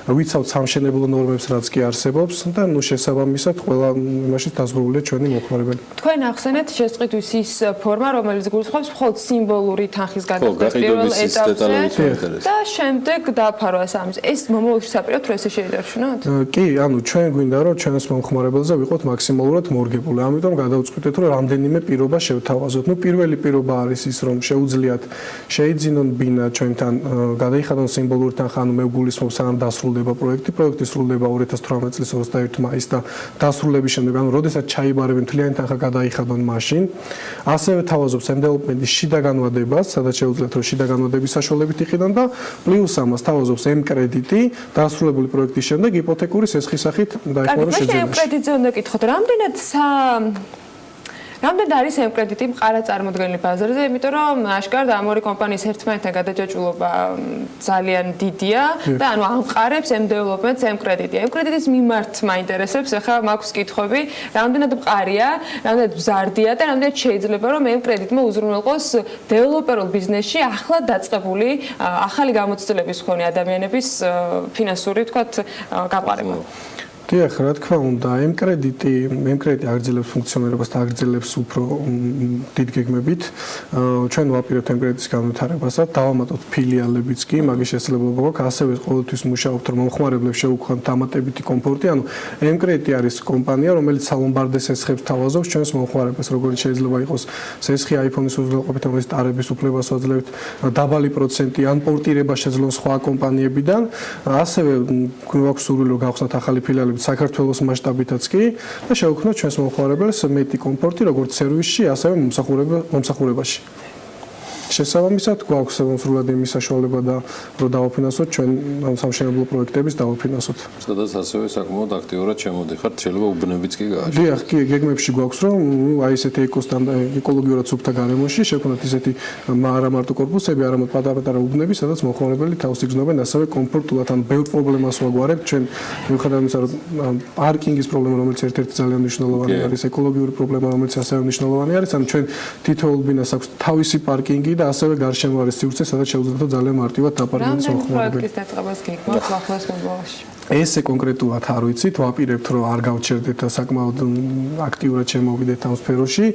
Speaker 13: ვიცავთ სამშენებლო ნორმებს რაც კი არსებობს და შესაბამისად ყველა იმაში დაზღვეულია ჩვენი მომხმარებელი.
Speaker 4: თქვენ ახსენეთ შესყიდვის ის ფორმა, რომელიც გულისხმობს მხოლოდ სიმბოლური თანხის გადახდას პირველ ეტაპზე და შემდეგ დაფარვას ამის. ეს მომავალში საპირისპირო რომ ესე შეიდარჩუნოთ?
Speaker 13: კი, ანუ ჩვენ გვინდა რომ ჩვენს მომხმარებელზე ვიყოთ მაქსიმალურად მორგებული. ამიტომ გადავწყვიტეთ რომ რამდენიმე პირობა შევთავაზოთ. პირველი პირობა არის ის რომ შეუძლიათ შეიძინონ ბინა ჩვენთან, გადაიხადონ სიმბოლური თანხა, ანუ მე ვგულისხმობ სანამ დასრულდება პროექტი. პროექტი სრულდება 2018 წლის 21 მაისს და დასრულების შემდეგ, ანუ როდესაც ჩაიბარებენ მთლიანი თანხა გადაიხადონ მაშინ. ასევე თავაზობს M დეველოპმენტის შიდა განვადებას, სადაც შეუძლიათ რომ შიდა განვადების საშუალებით იყიდონ და პლუს ამას თავაზობს M კრედიტი დასრულებული პროექტის შემდეგ იპოთეკური სესხის სახით დაეხმაროს შეძენაში.
Speaker 4: M კრედიტზე უნდა გითხოთ, რამდენად არის M კრედიტი მყარა წარმოდგენილი ბაზარზე, იმიტომ რომ აშკარად ამ ორი კომპანიის ერთმანეთთან გადაჯაჭვულობა ძალიან დიდია და ანუ ამყარებს M დეველოპმენტს M კრედიტი. M კრედიტის მიმართ მაინტერესებს, ახლა მაქვს კითხვები, რამდენად მყარია, რამდენად მზარდია და რამდენად შეიძლება რომ M კრედიტმა უზრუნველყოს დეველოპერულ ბიზნესში ახლა დაწყებული ახალი გამოცდილების მქონე ადამიანების ფინანსური თქვათ გაყარება.
Speaker 13: დიახ, რა თქმა უნდა, M კრედიტი აგრძელებს ფუნქციონირებას და აგრძელებს უფრო დიდ გეგმებით. ჩვენ ვაპირებთ M კრედიტის განვითარებასაც, დავამატოთ ფილიალებიც კი, მაგის შესაძლებლობა გვაქვს, ასევე ყოველთვის მუშაობთ, რომ მომხმარებლებს შევუქმნათ დამატებითი კომფორტი. ანუ M კრედიტი არის კომპანია, რომელიც სალომბარდე სესხებს თავაზობს ჩვენს მომხმარებელს, როგორც შეიძლება იყოს სესხი iPhone-ის უზრუნველყოფით, რომელიც ტარების უფლებას აძლევთ, დაბალი პროცენტი ან პორტირება შეძლონ სხვა კომპანიებიდან. ასევე გვაქვს სურვილი რომ გავხსნათ ახალი ფილიალები საქართველოს მასშტაბითაც კი და შევუქმნათ ჩვენს მომხმარებელს მეტი კომფორტი როგორც სერვისში, ასევე მომსახურებაში. შესაბამისად გვაქვს სრულად იმის საშუალება და რომ დავაფინანსოთ ჩვენ ამ სამშენებლო პროექტების დავაფინანსოთ.
Speaker 2: სადაც ასევე საკმაოდ აქტიურად შემოდიხართ, შეიძლება უბნებიც კი გააშენოთ.
Speaker 13: დიახ, კი, გეგმებში გვაქვს რომ აი ესეთი ეკოლოგიურად სუფთა გარემოში შევქონოთ ისეთი არა მარტო კორპუსები, არამედ პატარ-პატარა უბნები, სადაც მომხმარებელი თავს იგრძნობენ ასევე კომფორტულად. ან ბევრ პრობლემას ვაგვარებთ ჩვენ მიუხედავად იმისა, რომ პარკინგის პრობლემა, რომელიც ერთ-ერთი ძალიან მნიშვნელოვანი არის, ეკოლოგიური პრობლემა, რომელიც ასევე მნიშვნელოვანი არის, ან ჩვენ თითოეულ ბინას აქვს თავისი პარკინგი და ასევე გარშემო არის სივრცე, სადაც შეუძლებელია ძალიან მარტივად დაპარკინოს მომხმარებელი.
Speaker 4: პროექტის დაწყებას გეკმოთ ახლოს მომავალში.
Speaker 13: ესე კონკრეტულად არ ვიცით, ვაპირებთ რომ არ გავჩერდეთ და საკმაოდ აქტიურად შემოვიდეთ ამ სფეროში.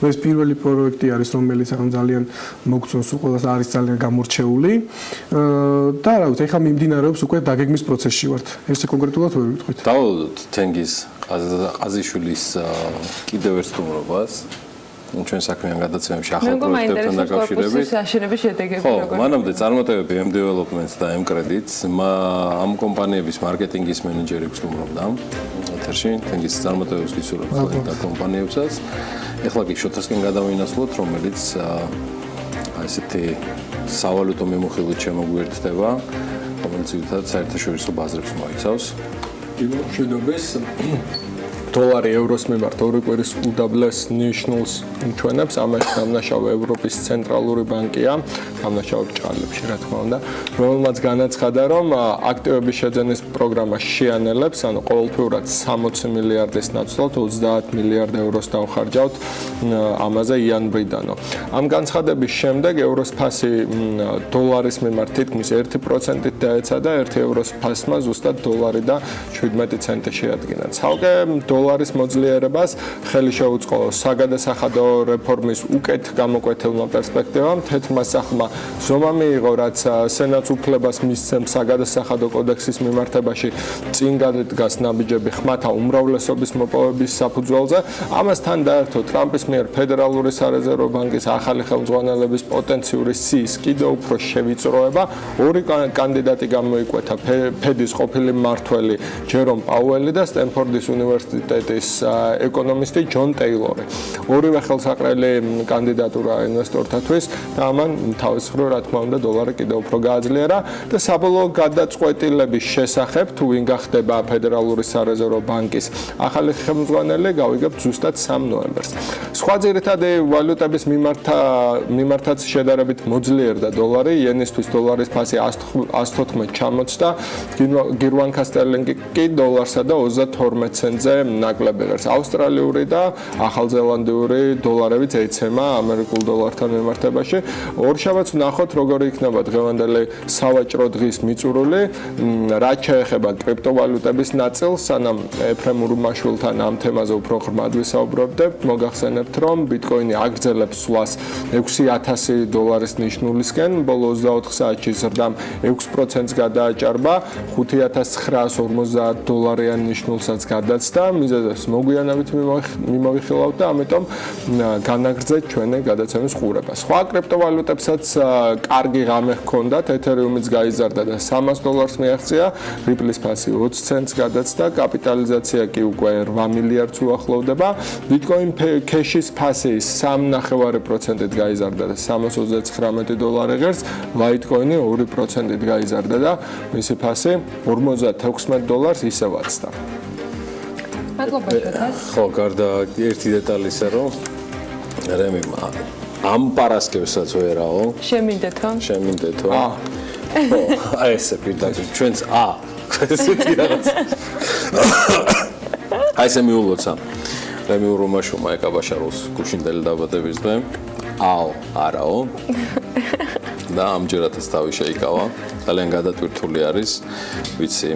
Speaker 13: ეს პირველი პროექტი არის, რომელიც ძალიან მოგწონს, უყურეს არის ძალიან გამორჩეული. და რა ვიცი, ეხლა მიმდინარეობს უკვე დაგეგმის პროცესში ვართ. ესე კონკრეტულად ვერ ვიტყვით.
Speaker 2: დავუდოთ თენგიზ ყაზიშვილის კიდევ ერთ სტუმრობას. ჩვენ საქმიან გადაცემებში ახალ პროექტებთან დაკავშირებით.
Speaker 4: აშენების შედეგები
Speaker 2: როგორ? ხო, მანამდე წარმატებები M Development და M Credit ამ კომპანიების მარკეტინგის მენეჯერი ვსტუმრობდა ეთერში. თენგიზ წარმატებებს გისურვებთ და კომპანიებსაც. ეხლა კი შოთასკენ გადავინაცვლოთ, რომელიც ესეთი სავალუტო მიმოხილვით შემოგვიერთდება, რომელიც თვითონ საერთაშორისო ბაზრებს მოიცავს.
Speaker 14: მშვიდობის დოლარი ევროს მიმართ ორი კვირის უდაბლეს ნიშნულს ჩვენებს. ამაში დამნაშავე ევროპის ცენტრალური ბანკია, დამნაშავე ჭარლებში რა თქმა უნდა, რომელმაც განაცხადა, რომ აქტივების შეძენის პროგრამა შეანელებს, ანუ ყოველთვიურად 60 მილიარდის ნაცვლად 30 მილიარდ ევროს დავხარჯავთ ამაზე იანვრიდანო. ამ განცხადების შემდეგ ევროს ფასი დოლარის მიმართ თითქმის 1%-ით დაეცადა, 1 ევროს ფასმა ზუსტად დოლარი და 17 ცენტი შეადგინა. ცალკე დოლარის მოძლიერებას ხელი შეუწყო საგადასახადო რეფორმის უკეთ გამოკვეთილმა პერსპექტივამ. თეთრმა სახლმა ზომა მიიღო, რაც სენატს უფლებას მისცემს საგადასახადო კოდექსის მიმართებაში წინ გადადგას ნაბიჯები ხმათა უმრავლესობის მოპოვების საფუძველზე. ამასთან დაერთო ტრამპის მიერ ფედერალური სარეზერვო ბანკის ახალი ხელმძღვანელების პოტენციური სიის კიდევ უფრო შევიწროება. ორი კანდიდატი გამოიკვეთა, ფედის ყოფილი მმართველი ჯერომ პაუელი და სტენფორდის უნივერსიტეტის ეკონომისტი ჯონ ტეილორი. ორივე ხელსაყრელი კანდიდატურა ინვესტორთათვის და ამან თავის მხრივ რა თქმა უნდა დოლარი კიდევ უფრო გააძლიერა და საბოლოო გადაწყვეტილების შესახებ თუ ვინ გახდება ფედერალური სარეზერვო ბანკის ახალი ხელმძღვანელი გავიგებთ ზუსტად 3 ნოემბერს. სხვა ძირითადი ვალუტების მიმართაც შედარებით მოძლიერდა დოლარი, იენისთვის დოლარის ფასი 114 ჩამოწდა, გირვანკა სტერლინგი კი დოლარსა და 32 ცენტზე ნაკლები ღირს. ავსტრალიური და ახალზელანდიური დოლარებიც ეცემა ამერიკულ დოლართან მიმართებაში. ორშაბათს ვნახოთ როგორი იქნება დღევანდელი სავაჭრო დღის მიწურული, რაც შეეხება კრიპტოვალუტების ნაწილს, სანამ ეფრემ ურმაშვილთან ამ თემაზე უფრო ღრმად ვისაუბრებდებით. მოგახსენებთ, რომ ბიტკოინი აგრძელებს სვლას 6000 დოლარის ნიშნულისკენ, ბოლო 24 საათში ზრდამ 6%-ს გადააჭარბა, 5950 დოლარიან ნიშნულსაც გადაცდა. მიზეზებს მოგვიანებით მიმოვიხილავთ და ამიტომ განაგრძეთ ჩვენი გადაცემის ყურება. სხვა კრიპტოვალუტებსაც კარგი ღამე ჰქონდათ, ეთერიუმიც გაიზარდა და 300 დოლარს მიაღწია, რიპლის ფასი 20 ცენტს გადაცდა, კაპიტალიზაცია კი უკვე 8 მილიარდს უახლოვდება. ბიტკოინ ქეშის ფასი 3.9%-ით გაიზარდა და 329 დოლარი ღირს, ლაიტკოინი 2%-ით გაიზარდა და მისი ფასი 56 დოლარს ისევ აცდა.
Speaker 4: მადლობა შეთას.
Speaker 2: ხო, გარდა ერთი დეტალისა, რომ რემი ამ პარასკევსაც ვერაო.
Speaker 4: შემინდეთო?
Speaker 2: შემინდეთო. ხო, აი ესე პირდაპირ ჩვენც ესეთი რაღაც. აი ესე მიულოცა. რემი ურმაშვილმა ეკაბაშაროს გუშინდელი დაბადების დღე. არაო. და ამჯერადაც თავი შეიკავა. ძალიან გადატვირთული არის. ვიცი,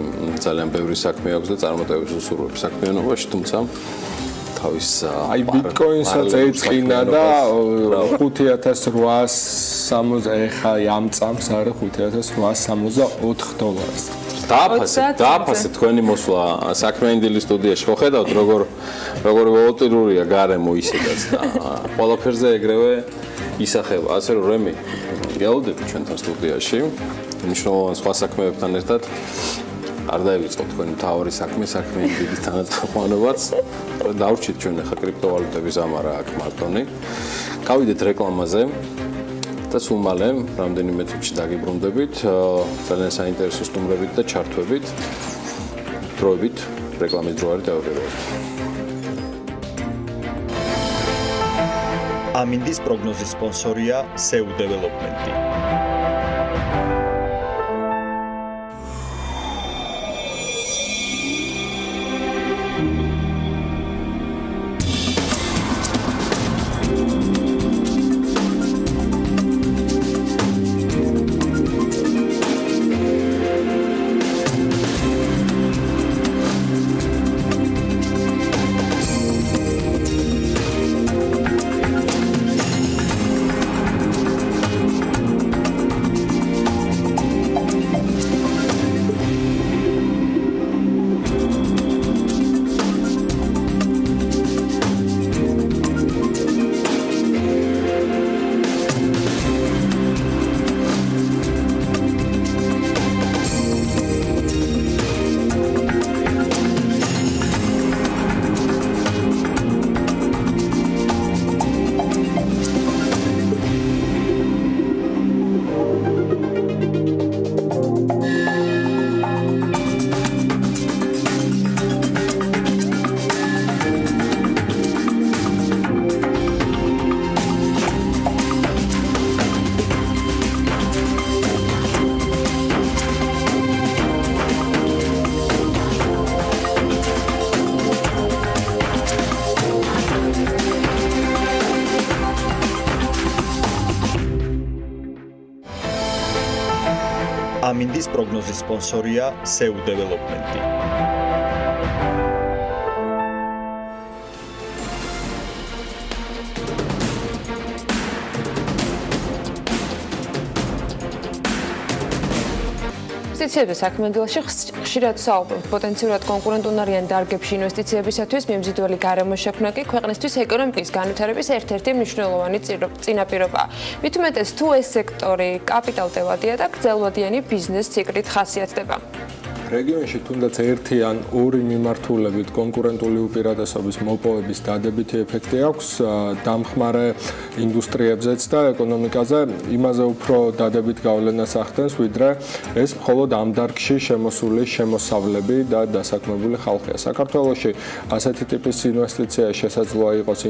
Speaker 2: ძალიან ბევრი საქმე აქვს და წარმატებებს უსურვებს საქმიანობაში, თუმცა თავის
Speaker 14: ბიტკოინსაც ეწყინა და 5860 ეხა ამ წამს არის 5864 დოლარს.
Speaker 2: დააფასე თქვენი მოსვლა საქმიანი დილის სტუდიაში. ხო ხედავთ როგორი ვოლატილურია გარემო ისედაც და ყველაფერზე ეგრევე ისახება. ასე რომ რემი გელოდები ჩვენთან სტუდიაში. მნიშვნელოვან სხვა საქმეებთან ერთად არ დაივიწყოთ თქვენი მთავარი საქმე, საქმიანი დილის თანაწმობაც. დავრჩით ჩვენ ახლა კრიპტოვალუტების ამარა აქ მარტონი. გავიდეთ რეკლამაზე და სულ მალე რამდენიმე წუთში დაგიბრუნდებით ძალიან საინტერესო სტუმრებით და ჩართვებით. დროებით რეკლამის დრო არის დაუბრუნდებით.
Speaker 5: ამინდის პროგნოზის სპონსორია SEU დეველოპმენტი. ამინდის პროგნოზის სპონსორია SEU დეველოპმენტი.
Speaker 4: ინვესტიციებზე საქმიანობაში ხშირად საუბრობთ პოტენციურად კონკურენტულ არიან დარგებში ინვესტიციებისათვის მიმზიდველი გარემო შექმნა კი ქვეყნისთვის ეკონომიკის განვითარების ერთ-ერთი მნიშვნელოვანი წინაპირობაა. მით უმეტეს თუ ეს სექტორი კაპიტალტევადია და გრძელვადიანი ბიზნეს ციკლით ხასიათდება.
Speaker 14: რეგიონში თუნდაც ერთი ან ორი მიმართულებით კონკურენტული უპირატესობის მოპოვების დადებითი ეფექტი აქვს დამხმარე ინდუსტრიებზეც და ეკონომიკაზე იმაზე უფრო დადებით გავლენას ახდენს, ვიდრე ეს მხოლოდ ამ დარგში შემოსული შემოსავლები და დასაქმებული ხალხია. საქართველოში ასეთი ტიპის ინვესტიცია შესაძლოა იყოს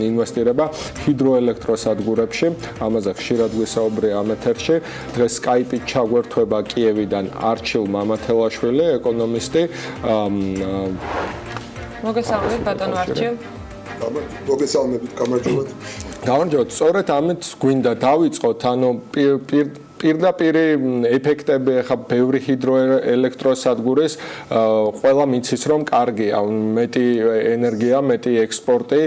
Speaker 14: ინვესტირება ჰიდროელექტროსადგურებში, ამაზე ხშირად ვისაუბრე ამ ეთერში. დღეს სკაიპით ჩაგვერთვება კიევიდან არჩილ მამათელაშვილი, ეკონომისტი.
Speaker 4: მოგესალმებით ბატონო არჩილ.
Speaker 15: მოგესალმებით, გამარჯობათ.
Speaker 14: გამარჯობათ. სწორედ ამით გვინდა დავიწყოთ, ანუ პირდაპირ ეფექტები ახლა ბევრი ჰიდროელექტროსადგურის ყველა მიცის რომ კარგია, მეტი ენერგია, მეტი ექსპორტი,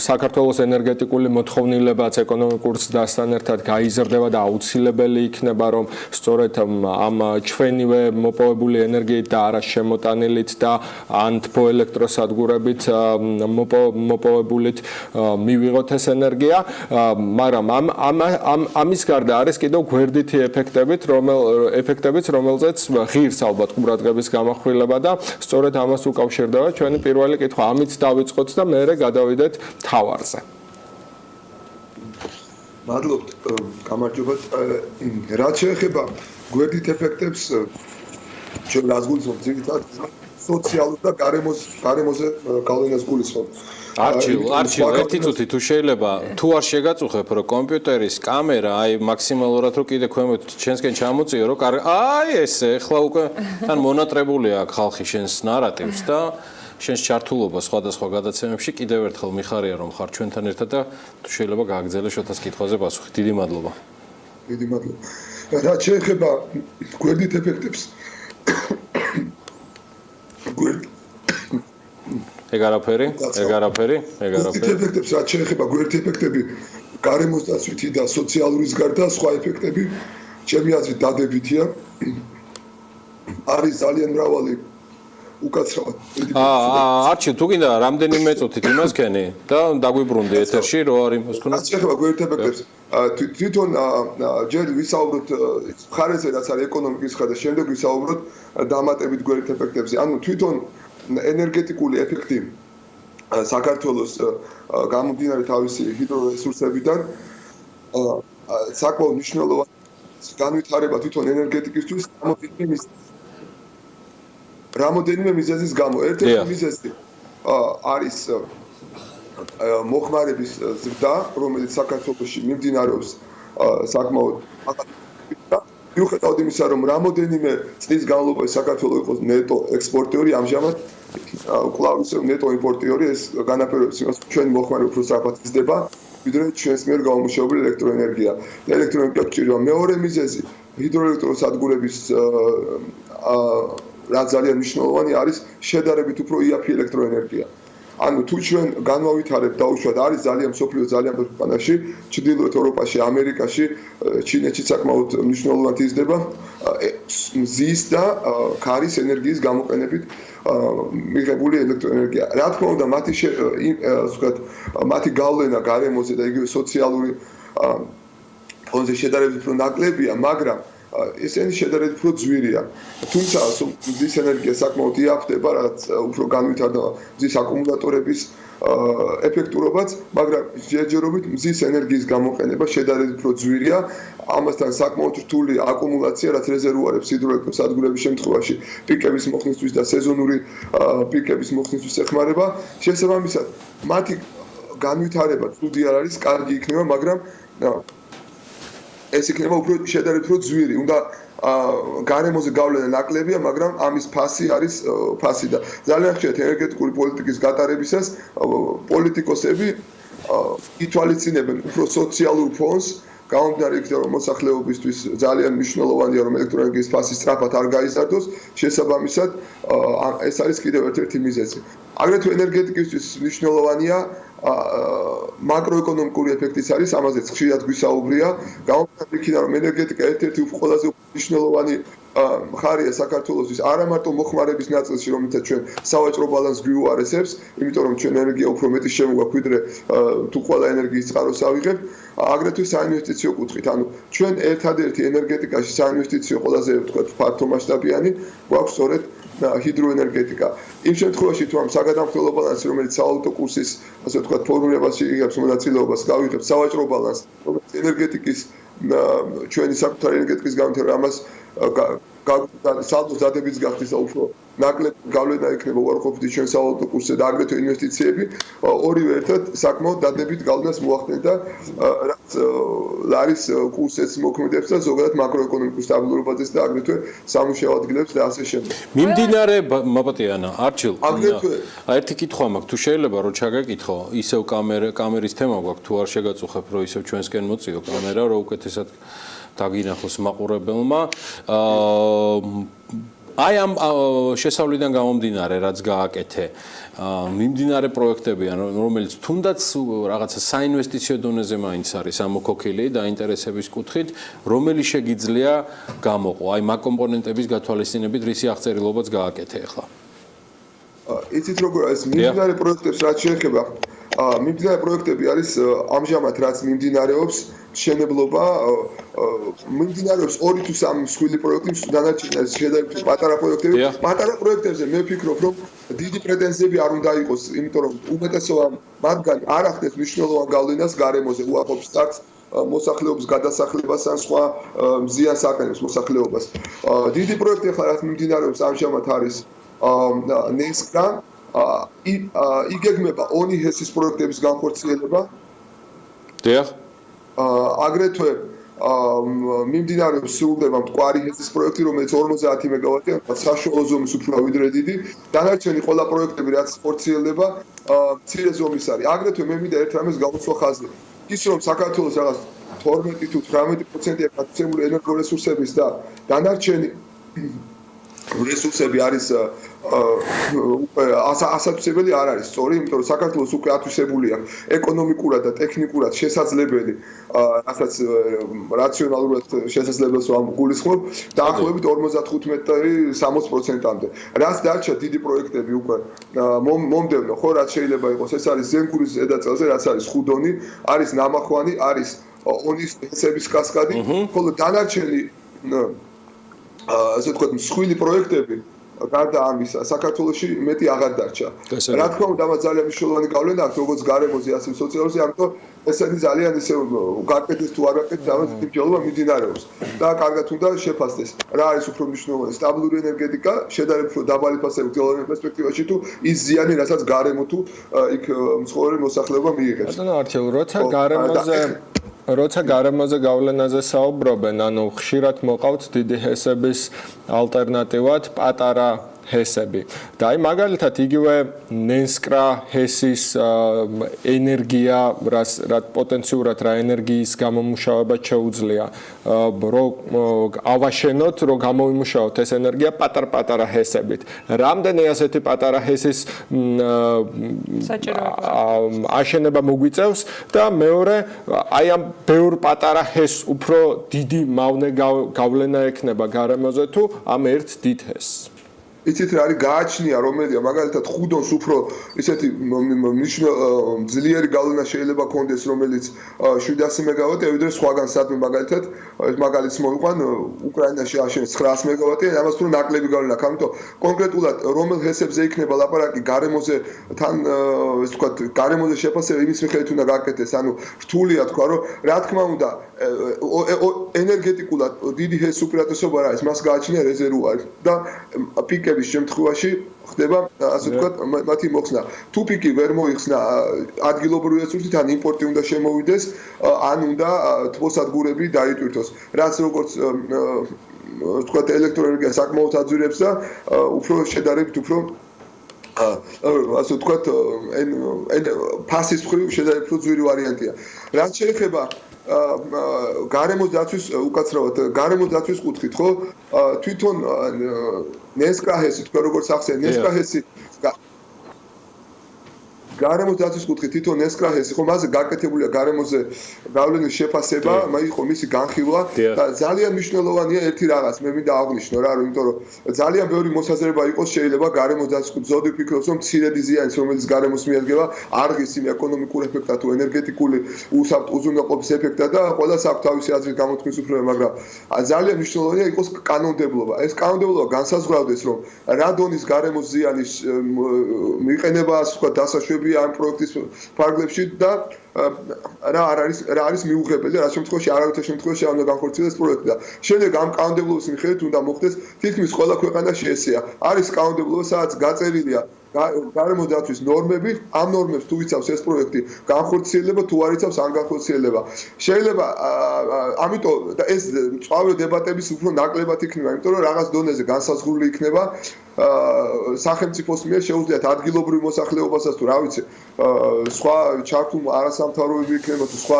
Speaker 14: საქართველოს ენერგეტიკული მოთხოვნილებაც ეკონომიკურ ზრდასთან ერთად გაიზრდება და აუცილებელი იქნება რომ სწორედ ამ ჩვენივე მოპოვებული ენერგიით და არა შემოტანილით და ან თბოელექტროსადგურებით მოპოვებულით მივიღოთ ეს ენერგია, მაგრამ ამის გარდა არის კიდევ გვერდითი ეფექტებიც, რომელზეც ღირს ალბათ ყურადღების გამახვილება და სწორედ ამას უკავშირდება ჩვენი პირველი კითხვა. ამით დავიწყოთ და მერე გადავიდეთ მთავარზე.
Speaker 15: მადლობთ, გამარჯობათ. რაც შეეხება გვერდით ეფექტებს, ჩვენ რას გულისხმობთ, ძირითადად სოციალურ და გარემოზე გავლენას გულისხმობთ.
Speaker 2: არჩილ, ერთი წუთი თუ შეიძლება, თუ არ შეგაწუხებ, რომ კომპიუტერის კამერა, აი მაქსიმალურად რომ კიდე ქვემოთ ჩვენსკენ ჩამოწიო, რომ ესე ახლა უკვე თან მონატრებული აქვს ხალხი შენს ნარატივს და შენს ჩართულობა სხვადასხვა გადაცემებში კიდევ ერთხელ მიხარია რომ ხარ ჩვენთან ერთად და თუ შეიძლება გააგრძელე შოთას კითხვაზე პასუხი. დიდი მადლობა.
Speaker 15: დიდი მადლობა. რაც შეეხება გვერდით ეფექტებს,
Speaker 2: ეგ არაფერი.
Speaker 15: ეფექტებს, რაც შეეხება გვერდით ეფექტები, გარემოს დაცვითი და სოციალურის გარდა სხვა ეფექტები, ჩემი აზრით დადებითია. არის ძალიან მრავალი უკაცრავად.
Speaker 2: არჩილ, თუ გინდა რამდენიმე წუთით იმას ქენი და დაგვიბრუნდი ეთერში, რო არის იმას ქონა.
Speaker 15: რაც შეეხება გვერდით ეფექტებს, თვითონ ჯერ ვისაუბროთ მხარეზე, რაც არის ეკონომიკის მხარე, შემდეგ ვისაუბროთ დამატებით გვერდით ეფექტებზე. ანუ თვითონ ენერგეტიკული ეფექტი საქართველოს გამომდინარე თავისი ჰიდრორესურსებიდან საკმაოდ მნიშვნელოვანი განვითარება თვითონ ენერგეტიკისთვის რამოდენიმე მიზეზის გამო. ერთ-ერთი მიზეზი არის მოხმარების ზრდა, რომელიც საქართველოში მიმდინარეობს საკმაოდ მიუხედავად იმისა, რომ რამოდენიმე წლის განმავლობაში საქართველო იყო ნეტო ექსპორტიორი, ამჟამად კვლავ ისევ ნეტო იმპორტიორი, ეს განაპირობებს იმას, რომ ჩვენი მოხმარება უფრო სწრაფად იზრდება, ვიდრე ჩვენს მიერ გამომუშავებული ელექტროენერგია. ელექტროენერგია გჭირდება. მეორე მიზეზი ჰიდროელექტროსადგურების რაც ძალიან მნიშვნელოვანი არის შედარებით უფრო იაფი ელექტროენერგია. ანუ თუ ჩვენ განვავითარებთ დაუშვათ არის ძალიან მსოფლიოს ძალიან ბევრ ქვეყანაში, ჩრდილოეთ ევროპაში, ამერიკაში, ჩინეთში საკმაოდ მნიშვნელოვნად იზრდება მზის და ქარის ენერგიის გამოყენებით მიღებული ელექტროენერგია. რა თქმა უნდა, მათი გავლენა გარემოზე და იგივე სოციალური ფონზე შედარებით უფრო ნაკლებია, მაგრამ ესენი შედარებით უფრო ძვირია. თუმცა მზის ენერგია საკმაოდ იაფდება, რაც უფრო განვითარდა მზის აკუმულატორების ეფექტურობაც, მაგრამ ჯერჯერობით მზის ენერგიის გამოყენება შედარებით უფრო ძვირია. ამასთან საკმაოდ რთული აკუმულაცია, რაც რეზერვუარებს ჰიდროელექტროსადგურების შემთხვევაში პიკების მოხსნისთვის და სეზონური პიკების მოხსნისთვის ეხმარება. შესაბამისად, მათი განვითარება ცუდი არ არის, კარგი იქნება, მაგრამ ეს იქნება უფრო შედარებით უფრო ძვირი. უნდა გარემოზე გავლენა ნაკლებია, მაგრამ ამის ფასი არის ფასი და ძალიან ხშირად ენერგეტიკული პოლიტიკის გატარებისას პოლიტიკოსები ითვალისწინებენ უფრო სოციალურ ფონს, გამომდინარე იქიდან, რომ მოსახლეობისთვის ძალიან მნიშვნელოვანია, რომ ელექტროენერგიის ფასი სწრაფად არ გაიზარდოს, შესაბამისად ეს არის კიდევ ერთ-ერთი მიზეზი. აგრეთვე ენერგეტიკისთვის მნიშვნელოვანია მაკროეკონომიკური ეფექტიც არის, ამაზეც ხშირად გვისაუბრია. გამომდინარე იქიდან, რომ ენერგეტიკა ერთ-ერთი ყველაზე მნიშვნელოვანი მხარეა საქართველოსთვის, არა მარტო მოხმარების ნაწილში, რომელსაც ჩვენ სავაჭრო ბალანსს გვიუარესებს, იმიტომ რომ ჩვენ ენერგია უფრო მეტი შემოგვაქვს, ვიდრე თუ ყველა ენერგიის წყაროს ავიღებთ, აგრეთვე საინვესტიციო კუთხით. ანუ ჩვენ ერთადერთი ენერგეტიკაში საინვესტიციო ყველაზე ვთქვათ ფართომასშტაბიანი გვაქვს სწორედ ჰიდროენერგეტიკა. იმ შემთხვევაში თუ ამ საგადამხდელო ბალანსი, რომელიც სავალუტო კურსის, ასე ვთქვათ, ფორმირებაში იღებს მონაწილეობას, გავიღებთ სავაჭრო ბალანსს, რომელიც ენერგეტიკის ჩვენი საკუთარი ენერგეტიკის განვითარება ამას სალდოს დადებიც გახდის და უფრო ნაკლები გავლენა იქნება უარყოფითი ჩვენ სავალუტო კურსზე და აგრეთვე ინვესტიციები ორივე ერთად საკმაოდ დადებით გავლენას მოახდენ და რაც ლარის კურსებს მოქმედებს და ზოგადად მაკროეკონომიკურ სტაბილურობაზეც და აგრეთვე სამუშაო ადგილებს და ასე შემდეგ.
Speaker 2: მიმდინარე მაპატიანა, არჩილ. აგრეთვე ერთი კითხვა მაქვს, თუ შეიძლება რომ ჩაგაკითხო, ისევ კამერის თემა გვაქვს, თუ არ შეგაწუხებ, რომ ისევ ჩვენსკენ მოწიო კამერა, რომ უკეთესად დაგინახოს მაყურებელმა. აი ამ შესავლიდან გამომდინარე, რაც გააკეთე, მიმდინარე პროექტებიან, რომელიც თუნდაც რაღაცა საინვესტიციო დონეზე მაინც არის ამოქოქილი და ინტერესების კუთხით, რომელი შეგიძლია გამოყო, აი მაგკომპონენტების გათვალისწინებით, რისი აღწერილობაც გააკეთე ახლა.
Speaker 15: იცით როგორ ეს მიმდინარე პროექტებს რაც შეეხება, მიმდინარე პროექტები არის ამჟამად რაც მიმდინარეობს შენებლობა მიმდინარეობს 2 თუ 3 მსხვილი პროექტი, დანარჩენი შედარებით პატარა პროექტები. პატარა პროექტებზე მე ვფიქრობ, რომ დიდი პრეტენზიები არ უნდა იყოს, იმიტომ რომ უმეტესობა მათგანი არ ახდენს მნიშვნელოვან გავლენას გარემოზე, უარყოფს სტარტს მოსახლეობის გადასახლებას ან სხვა მზიანს აყენებს მოსახლეობას. დიდი პროექტი ახლა რაც მიმდინარეობს ამჟამად არის ნესკა, იგეგმება ონი ჰესის პროექტების განხორციელება.
Speaker 2: დიახ.
Speaker 15: აგრეთვე მიმდინარეობს სრულდება მტკვარი ჰესის პროექტი, რომელიც 50 მეგავატია, საშუალო ზომის უფრო ვიდრე დიდი. დანარჩენი ყველა პროექტები რაც ხორციელდება, მცირე ზომის არის. აგრეთვე მე მინდა ერთ რამეს გავუსვა ხაზი. ის რომ საქართველოს რაღაც 12 თუ 18%-ია გაცემული ენერგორესურსების და დანარჩენი რესურსები არის ასათვისებელი არ არის სწორი, იმიტომ რომ საქართველოს უკვე ათვისებულია ეკონომიკურად და ტექნიკურად შესაძლებელი, რასაც რაციონალურად შესაძლებელს ვამგულისხმობ, დაახლოებით 55-60%-მდე. რაც დარჩა დიდი პროექტები უკვე მომდევნო, ხო, რაც შეიძლება იყოს, ეს არის ზენგურის ზედაწელზე, რაც არის ხუდონი, არის ნამახვანი, არის ონის ჰესების კასკადი, ხოლო დანარჩენი ასე ვთქვათ, მსხვილი პროექტები გარდა ამისა, საქართველოში მეტი აღარ დარჩა. რა თქმა უნდა, ამას ძალიან მნიშვნელოვანი გავლენა აქვს როგორც გარემოზე, ასე სოციალურზე, ამიტომ ესენი ძალიან ისე გაკეთდეს თუ არ გაკეთდეს, ამას მიღწევა მიმდინარეობს. და კარგად უნდა შეფასდეს. რა არის უფრო მნიშვნელოვანი? სტაბილური ენერგეტიკა, შედარებით უფრო დაბალი ფასები გრძელვადიან პერსპექტივაში თუ ის ზიანი, რასაც გარემო თუ იქ მცხოვრები მოსახლეობა მიიღებს.
Speaker 14: ბატონო არჩილ, როცა გარემოზე გავლენაზე საუბრობენ, ანუ ხშირად მოყავთ დიდი ჰესების ალტერნატივად პატარა ჰესები. და აი მაგალითად იგივე ნენსკრა ჰესის ენერგია, რაც პოტენციურად რა ენერგიის გამომუშავება შეუძლია, რომ ავაშენოთ, რომ გამოვიმუშავოთ ეს ენერგია პატარ-პატარა ჰესებით. რამდენი ასეთი პატარა ჰესის აშენება მოგვიწევს და მეორე აი ამ ბევრ პატარა ჰესს უფრო დიდი მავნე გავლენა ექნება გარემოზე თუ ამ ერთ დიდ ჰესს.
Speaker 15: იცით რა არის გააჩნია რომელია მაგალითად ხუდონს უფრო ისეთი ძლიერი გავლენა შეიძლება კონდეს რომელიც 700 მეგავატია ვიდრე სხვაგან სადმე მაგალითად ეს მაგალითს მოვიყვან უკრაინაში აშენეს 900 მეგავატია ამას უფრო ნაკლები გავლენა აქვს ამიტომ კონკრეტულად რომელ ჰესებზე იქნება ლაპარაკი გარემოზე თან ეს თქვა გარემოზე შეფასება იმის მიხედვით უნდა გაკეთდეს ანუ რთულია თქვა რომ რა თქმა უნდა ენერგეტიკულად დიდი ჰეს უპირატესობა რა არის მას გააჩნია რეზერვუარი და პიკების შემთხვევაში ხდება ასე ვთქვათ მათი მოხსნა თუ პიკი ვერ მოიხსნა ადგილობრივი რესურსით ან იმპორტი უნდა შემოვიდეს ან უნდა თბოსადგურები დაიტვირთოს რაც როგორც ვთქვათ ელექტროენერგია საკმაოდ აძვირებს და უფრო შედარებით უფრო ასე ვთქვათ ფასის მხრივ შედარებით უფრო ძვირი ვარიანტია რაც შეეხება გარემოს დაცვის უკაცრავად გარემოს დაცვის კუთხით ხო თვითონ ნესკრაჰესი თქვა როგორც ახსენე ნესკრაჰესი გარემოს დაცვის კუთხით თვითონ ნესკრაჰესი ხო მასზე გაკეთებულია გარემოზე გავლენის შეფასება იყო მისი განხილვა და ძალიან მნიშვნელოვანია ერთი რაღაც მე მინდა აღვნიშნო რა რომ იმიტომ რომ ძალიან ბევრი მოსაზრება იყოს შეიძლება გარემოს დაცვის ზოგი ფიქრობს რომ მცირედი ზიანის რომელიც გარემოს მიადგება არღის იმ ეკონომიკურ ეფექტად თუ ენერგეტიკული უზრუნველყოფის ეფექტად და ყველას აქვს თავისი აზრის გამოთქმის უფლება მაგრამ ძალიან მნიშვნელოვანია იყოს კანონმდებლობა ეს კანონმდებლობა განსაზღვრავდეს რომ რა დონის გარემოს ზიანის მიყენება ასე ვთქვათ დასაშვები ამ პროექტის ფარგლებში და რა არის მიუღებელი რა შემთხვევაში არავითარ შემთხვევაში არ უნდა განხორციელდეს პროექტი და შემდეგ ამ კანონმდებლობის მიხედვით უნდა მოხდეს თითქმის ყველა ქვეყანაში ესეა არის კანონმდებლობა სადაც გაწერილია გარემოს დაცვის ნორმები ამ ნორმებს თუ იცავს ეს პროექტი განხორციელება თუ არ იცავს არ განხორციელება შეიძლება ამიტომ და ეს წვავე დებატების უფრო ნაკლებად იქნება იმიტომ რომ რაღაც დონეზე განსაზღვრული იქნება სახელმწიფოს მიერ შეუძლიათ ადგილობრივ მოსახლეობასაც თუ რა ვიცი სხვა ჩართულ არასამთავრობოები იქნება თუ სხვა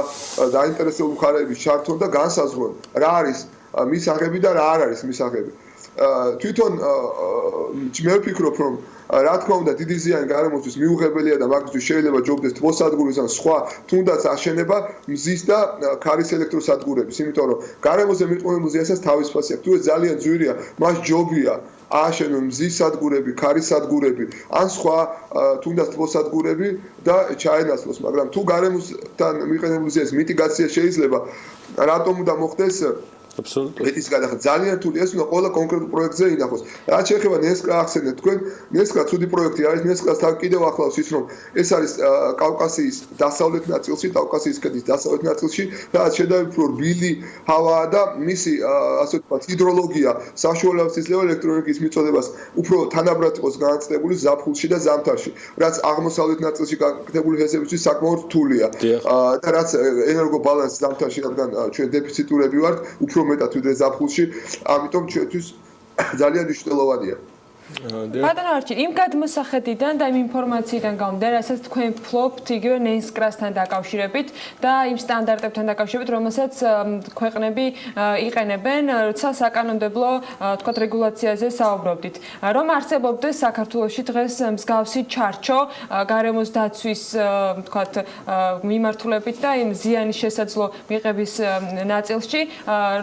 Speaker 15: დაინტერესებული მხარეების ჩართონ და განსაზღვრონ რა არის მისაღები და რა არ არის მისაღები თვითონ მე ვფიქრობ რომ რა თქმა უნდა დიდი ზიანი გარემოსთვის მიუღებელია და მაგისთვის შეიძლება ჯობდეს თბოსადგურის ან სხვა თუნდაც აშენება მზის და ქარის ელექტროსადგურების იმიტომ რომ გარემოზე მიტყუებულ ზიანსაც თავის ფასი აქვს თუ ეს ძალიან ძვირია მას ჯობია აშენონ მზის სადგურები, ქარის სადგურები, ან სხვა თუნდაც თბოსადგურები და ჩაენაცვლოს, მაგრამ თუ გარემოსთან მიყენებული ზიანის მიტიგაცია შეიძლება, რატომ უნდა მოხდეს ეთის გადახდა ძალიან რთულია ეს უნდა ყველა კონკრეტულ პროექტზე ინახოს. რაც შეეხება ნესკრა ახსენეთ თქვენ, ნესკრა ცუდი პროექტი არის, ნესკრას თან კიდევ ახლავს ის რომ ეს არის კავკასიის დასავლეთ ნაწილში, კავკასიის ქედის დასავლეთ ნაწილში და შედარებით უფრო რბილი ჰავაა და მისი ასე ვთქვათ ჰიდროლოგია საშუალებას იძლევა ელექტროენერგიის მიწოდებას უფრო თანაბრად იყოს განაწილებული ზაფხულში და ზამთარში, რაც აღმოსავლეთ ნაწილში გაკეთებული ჰესებისთვის საკმაოდ რთულია. და რაც ენერგო ბალანსი ზამთარში რადგან ჩვენ დეფიციტურები ვართ, უფრო მეტად ვიდრე ზაფხულში, ამიტომ ჩვენთვის ძალიან მნიშვნელოვანია.
Speaker 4: ბატონო არჩილ, იმ გადმოსახედიდან და იმ ინფორმაციიდან გამომდინარე, რასაც თქვენ ფლობთ იგივე ნენსკრასთან დაკავშირებით და იმ სტანდარტებთან დაკავშირებით, რომელსაც ქვეყნები იყენებენ, როცა საკანონმდებლო, თქვათ, რეგულაციაზე საუბრობდით. რომ არსებობდეს საქართველოში დღეს მსგავსი ჩარჩო გარემოს დაცვის, თქვათ, მიმართულებით და იმ ზიანის შესაძლო მიღების ნაწილში,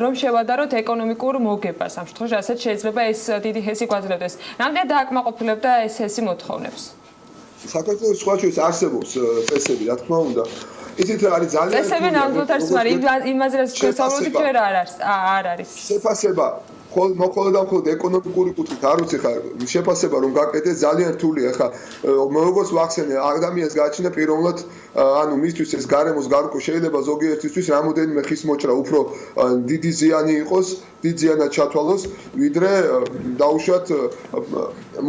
Speaker 4: რომ შევადაროთ ეკონომიკურ მოგებას. ამ შემთხვევაში, რასაც შეიძლება ეს დიდი ჰესი გვაძლევდეს. რამდენად დააკმაყოფილებდა ეს ესი მოთხოვნებს?
Speaker 15: საქართველოს სხვა შორის არსებობს წესები, რა თქმა უნდა. ისიც არის ძალიან
Speaker 4: წესები ნამდვილად არის, მაგრამ იმაზე რაც გესაუბრებთ, ჯერ არ არის.
Speaker 15: შეფასება მხოლოდ ეკონომიკური კუთხით არ ვიცი ხა შეფასება რომ გაკეთე ძალიან რთულია ხა როგორც ვახსენე ადამიანს გააჩნია პიროვნულად ანუ მისთვის ეს გარემოს გარკვეულ შეიძლება ზოგიერთისთვის რამოდენიმე ხის მოჭრა უფრო დიდი ზიანი იყოს დიდ ზიანად ჩათვალოს ვიდრე დაუშვათ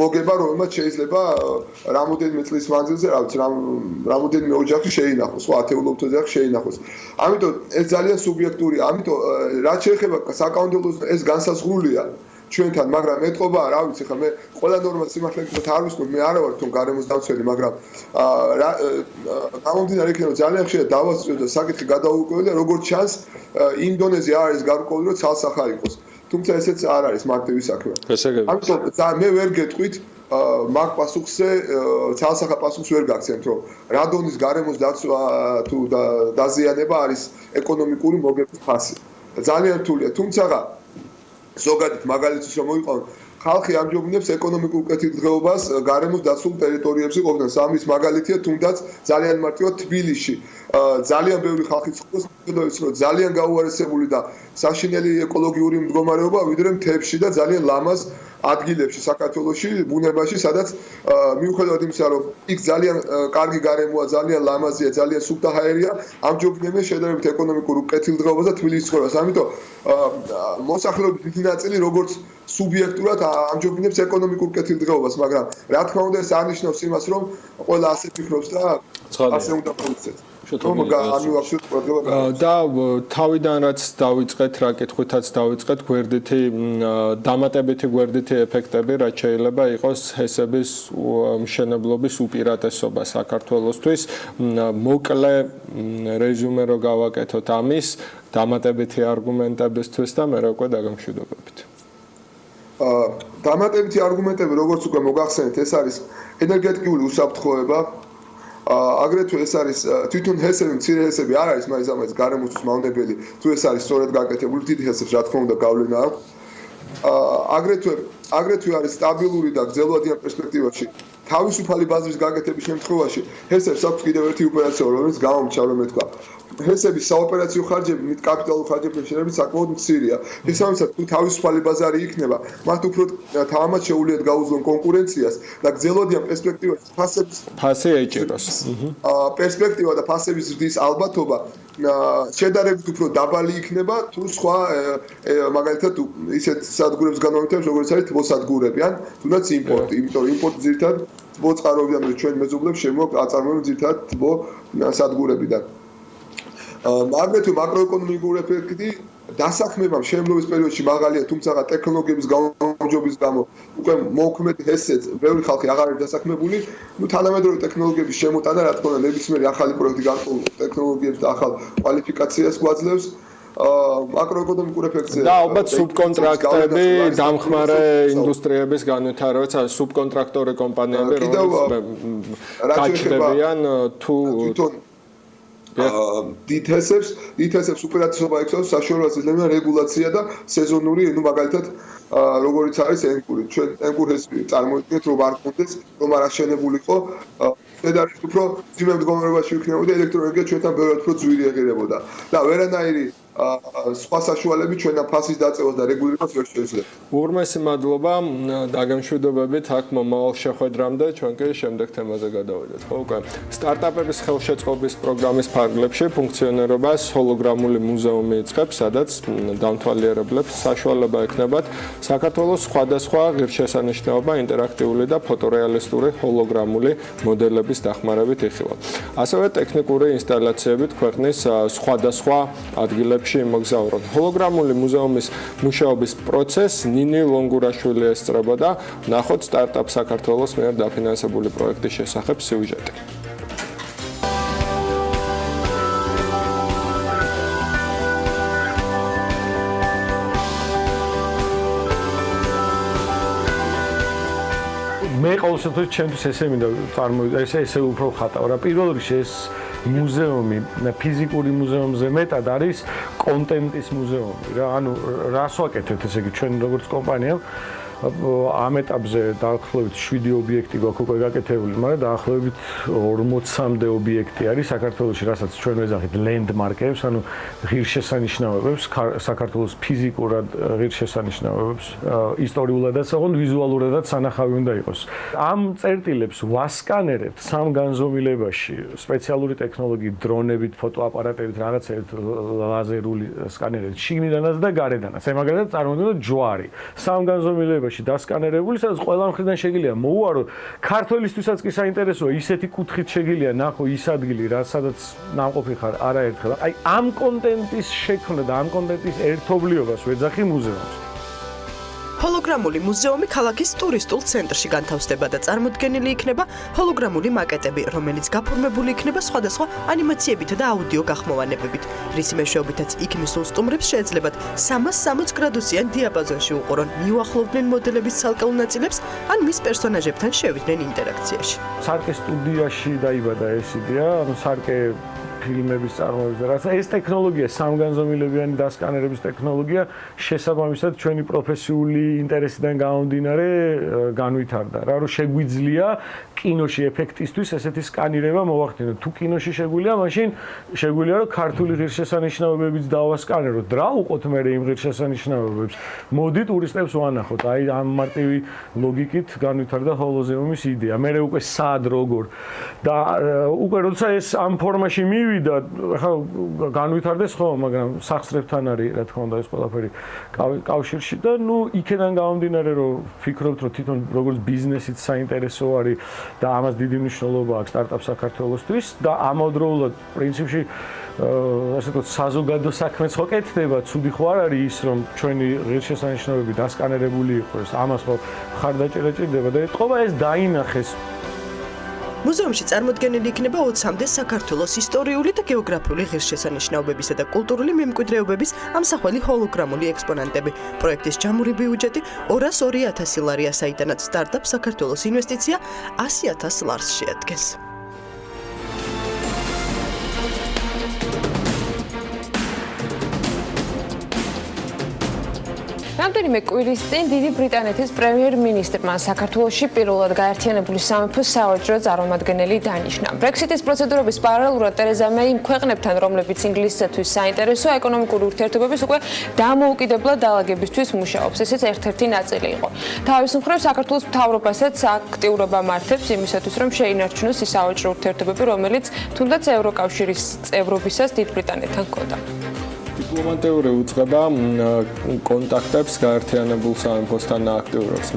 Speaker 15: მოგება რომელმაც შეიძლება რამოდენიმე წლის მანძილზე რა ვიცი რამოდენიმე ოჯახი შეინახოს ხო ათეულობით ოჯახი შეინახოს ამიტომ ეს ძალიან სუბიექტურია ამიტომ რაც შეეხება საკანონმდებლოს ეს განსაზღვრულია ჩვენთან მაგრამ ეთყობა რა ვიცი ხა მე ყველა ნორმას სიმართლედ არ ვისწორ მე არა ვარ თუნ გარემოს დამცველი მაგრამ გამომდინარე იქნება ძალიან ხშირად დავასწრო და საკითხი გადაუკვირდა და როგორც ჩანს იმ დონეზე არის გარკვეული რომ ცალსახა იყოს თუმცა ესეც არ არის მარტივი საქმე ამიტომ მე ვერ გეტყვით მაგ პასუხზე ცალსახა პასუხს ვერ გაგცემთ რომ რადონის გარემოს დაცვა თუ დაზიანება არის ეკონომიკური მოგების ფასი ძალიან რთულია თუმცა ზოგადად მაგალითის რომ მოიყავ ხალხი ამჯობინებს ეკონომიკურ კეთილდღეობას გარემოს დაცულ ტერიტორიებზე ყოფნას ამის მაგალითია თუნდაც ძალიან მარტივად თბილისში ძალიან ბევრი ხალხი ცხოვრობს რომ ძალიან გაუარესებული და საშინელი ეკოლოგიური მდგომარეობა ვიდრე მთებში და ძალიან ლამაზ ადგილებში საქართველოში ბუნებაში სადაც მიუხედავად იმისა რომ იქ ძალიან კარგი გარემოა ძალიან ლამაზია ძალიან სუფთა ჰაერია ამჯობინებენ შედარებით ეკონომიკურ კეთილდღეობას და თბილისის ცხოვრებას ამიტომ მოსახლეობის დიდი ნაწილი როგორც სუბიექტურად ამჯობინებს ეკონომიკურ კეთილდღეობას მაგრამ რა თქმა უნდა ეს არნიშნავს იმას რომ ყველა ასე ფიქრობს და ასე უნდა პროცესს
Speaker 14: და თავიდან რაც დავიწყეთ რა კითხვითაც დავიწყეთ გვერდითი დამატებითი გვერდითი ეფექტები რაც შეიძლება იყოს ჰესების მშენებლობის უპირატესობა საქართველოსთვის მოკლე რეზუმე რო გავაკეთოთ ამის დამატებითი არგუმენტებისთვის და მე რა უკვე დაგამშვიდობებით
Speaker 15: დამატებითი არგუმენტები როგორც უკვე მოგახსენეთ ეს არის ენერგეტიკული უსაფრთხოება აგრეთვე ეს არის თვითონ ჰესები მცირე ჰესები არ არის მაინც ამას გარემოსთვის მავნებელი თუ ეს არის სწორად გაკეთებული დიდი ჰესებს რა თქმა უნდა გავლენა აქვს აგრეთვე არის სტაბილური და გრძელვადიან პერსპექტივაში თავისუფალი ბაზრის გაკეთების შემთხვევაში ჰესებს აქვს კიდევ ერთი ოპერაცია რომელიც გამომჩა რომ ეთქვა ჰესების საოპერაციო ხარჯები მით კაპიტალურ ხარჯებთან შედარებით საკმაოდ მცირეა შესაბამისად თუ თავისუფალი ბაზარი იქნება მათ უფრო თამამად შეუძლიათ გაუძლონ კონკურენციას და გრძელვადიან პერსპექტივაში
Speaker 14: ფასი ეჭიროს
Speaker 15: პერსპექტივა და ფასების ზრდის ალბათობა შედარებით უფრო დაბალი იქნება თუ სხვა მაგალითად ისეთ სადგურებს განმავლობებს როგორც არის თბოსადგურები ან თუნდაც იმპორტი იმიტომ რომ იმპორტი ძირითადად თბოწყაროებიდან ჩვენ მეზობლებს აწარმოებენ ძირითადად თბო სადგურებიდან აგრეთვე მაკროეკონომიკური ეფექტი დასაქმებამ შემდგომის პერიოდში მაღალია თუმცა ტექნოლოგიების გამარჯვების გამო უკვე მოქმედ ჰესეც ბევრი ხალხი აღარ არის დასაქმებული თანამედროვე ტექნოლოგიების შემოტანა რა თქმა უნდა ნებისმიერი ახალი პროექტი გარკვეულ ტექნოლოგიებს და ახალ კვალიფიკაციას გვაძლევს მაკროეკონომიკურ ეფექტზე
Speaker 14: და ალბათ სუბკონტრაქტები დამხმარე ინდუსტრიების განვითარებაც არის სუბკონტრაქტორი კომპანიები რომელიც გაჩნდებიან თუ
Speaker 15: დიდ ჰესებს უპირატესობა ექცევს საშუალებას იძლევა რეგულაცია და სეზონური ნუ მაგალითად როგორიც არის ენკური ჩვენ ენკურ ჰესები წარმოიდგინეთ რომ არ კონდეს რომ არ აშენებულიყო შედარებით უფრო ძიმე მდგომარეობაში იქნებოდა ელექტროენერგია ჩვენთან ბევრად უფრო ძვირი ეღირებოდა და ვერანაირი სხვა საშუალები ჩვენთან ფასის დაწევას და რეგულირებას ვერ შეეძლება.
Speaker 14: უღრმესი მადლობა დაგემშვიდობებით აქ მომავალ შეხვედრამდე ჩვენ კი შემდეგ თემაზე გადავიდეთ. ხო უკვე სტარტაპების ხელშეწყობის პროგრამის ფარგლებში ფუნქციონირებას ჰოლოგრამული მუზეუმი იწყებს, სადაც დამთვალიერებლებს საშუალება ექნებათ საქართველოს სხვადასხვა ღირსშესანიშნაობა ინტერაქტიული და ფოტორეალისტური ჰოლოგრამული მოდელების დახმარებით იხილავთ. ასევე ტექნიკური ინსტალაციებით ქვეყნის სხვადასხვა ადგილებში მოგზაურობთ. ჰოლოგრამული მუზეუმის მუშაობის პროცესს ნინი ლონგურაშვილი ესწრებოდა. ნახოთ სტარტაპ საქართველოს მიერ დაფინანსებული პროექტის შესახებ სიუჟეტი.
Speaker 16: მე ყოველ შემთხვევაში ჩემთვის ესე მინდა წარმოვიდგინე ესე უფრო ხატავ რა პირველ რიგში ეს მუზეუმი ფიზიკური მუზეუმზე მეტად არის კონტენტის მუზეუმი რა ანუ რას ვაკეთებთ ესე იგი ჩვენ როგორც კომპანია ამ ეტაპზე დაახლოებით 7 ობიექტი გვაქვს უკვე გაკეთებული, მაგრამ დაახლოებით 40-მდე ობიექტი არის საქართველოში, რასაც ჩვენ ვეძახით ლენდმარკებს, ანუ ღირსშესანიშნაობებს, საქართველოს ფიზიკურად ღირსშესანიშნაობებს, ისტორიულადაც, ოღონდ ვიზუალურადაც სანახავი უნდა იყოს. ამ წერტილებს ვასკანერებთ სამ განზომილებაში, სპეციალური ტექნოლოგიით, დრონებით, ფოტოაპარატებით, რაღაცებით ლაზერული სკანერებით, შიგნიდანაც და გარედანაც. აი მაგალითად წარმოვიდგინოთ ჯვარი. სამ განზომილებაში დასკანერებული, სადაც ყველა მხრიდან შეგიძლია მოუარო. ქართველისთვისაც კი საინტერესოა, ისეთი კუთხით შეგიძლია ნახო ის ადგილი, სადაც ნამყოფი ხარ არაერთხელ. აი ამ კონტენტის შექმნა და ამ კონტენტის ერთობლიობას ვეძახი მუზეუმს.
Speaker 17: ჰოლოგრამული მუზეუმი ქალაქის ტურისტულ ცენტრში განთავსდება და წარმოდგენილი იქნება ჰოლოგრამული მაკეტები, რომელიც გაფორმებული იქნება სხვადასხვა ანიმაციებითა და აუდიო გახმოვანებებით, რის მეშვეობითაც იქ მისულ სტუმრებს შეეძლებათ 360 გრადუსიან დიაპაზონში უყურონ, მიუახლოვდნენ მოდელების ცალკეულ ნაწილებს, ან მის პერსონაჟებთან შევიდნენ ინტერაქციაში.
Speaker 16: სარკე სტუდიაში დაიბადა ეს იდეა, ანუ სარკე ფილმების წარმოების რაც ეს ტექნოლოგია სამგანზომილებიანი დასკანერების ტექნოლოგია შესაბამისად ჩვენი პროფესიული ინტერესიდან გამომდინარე განვითარდა რა რომ შეგვიძლია კინოში ეფექტისთვის ესეთი სკანირება მოვახდინოთ თუ კინოში შეგვიძლია მაშინ შეგვიძლია რომ ქართული ღირსშესანიშნაობებიც დავასკანეროთ რა უყოთ მე იმ ღირსშესანიშნაობებს მოდი ტურისტებს ვანახოთ აი ამ მარტივი ლოგიკით განვითარდა ჰოლოზეუმის იდეა მე უკვე სად როგორ და უკვე როცა ეს ამ ფორმაში მივიდა ხა განვითარდეს ხო მაგრამ სახსრებთან არის რა თქმა უნდა ეს ყველაფერი კავშირში და ნუ იქიდან გამომდინარე რომ ფიქრობთ რომ თვითონ როგორც ბიზნესით საინტერესო არის და ამას დიდი მნიშვნელობა აქვს სტარტაპ საქართველოსთვის და ამავდროულად პრინციპში ასე ვთქვათ საზოგადო საქმეც ხო კეთდება, ცუდი ხო არ არის ის რომ ჩვენი ღირსშესანიშნაობები დასკანერებული იყოს, ამას ხო ხარდაჭერა ჭირდება და ეთყობა ეს დაინახეს.
Speaker 17: მუზეუმში წარმოდგენილი იქნება 20-მდე საქართველოს ისტორიული და გეოგრაფიული ღირსშესანიშნაობებისა და კულტურული მემკვიდრეობების ამსახველი ჰოლოგრამული ექსპონატები. პროექტის ჯამური ბიუჯეტი 202.000 ლარია, საიდანაც სტარტაპ საქართველოს ინვესტიცია 100.000 ლარს შეადგენს.
Speaker 4: რამდენიმე კვირის წინ დიდი ბრიტანეთის პრემიერ-მინისტრმა საქართველოში პირველად გაერთიანებული სამეფოს სავაჭრო წარმომადგენელი დანიშნა. ბრექსიტის პროცედურების პარალელურად ტერეზა მეი ქვეყნებთან, რომლებიც ინგლისისათვის საინტერესოა ეკონომიკური ურთიერთობების უკვე დამოუკიდებლად დალაგებისთვის მუშაობს. ესეც ერთ-ერთი ნაწილი იყო. თავის მხრივ საქართველოს მთავრობასაც აქტიურობა მართებს იმისათვის, რომ შეინარჩუნოს ის სავაჭრო ურთიერთობები, რომელიც თუნდაც ევროკავშირის წევრობისას დიდ ბრიტანეთთან ჰქონდა.
Speaker 14: დიპლომატიური უწყება კონტაქტებს გაერთიანებულ სამეფოსთან აქტიურობს.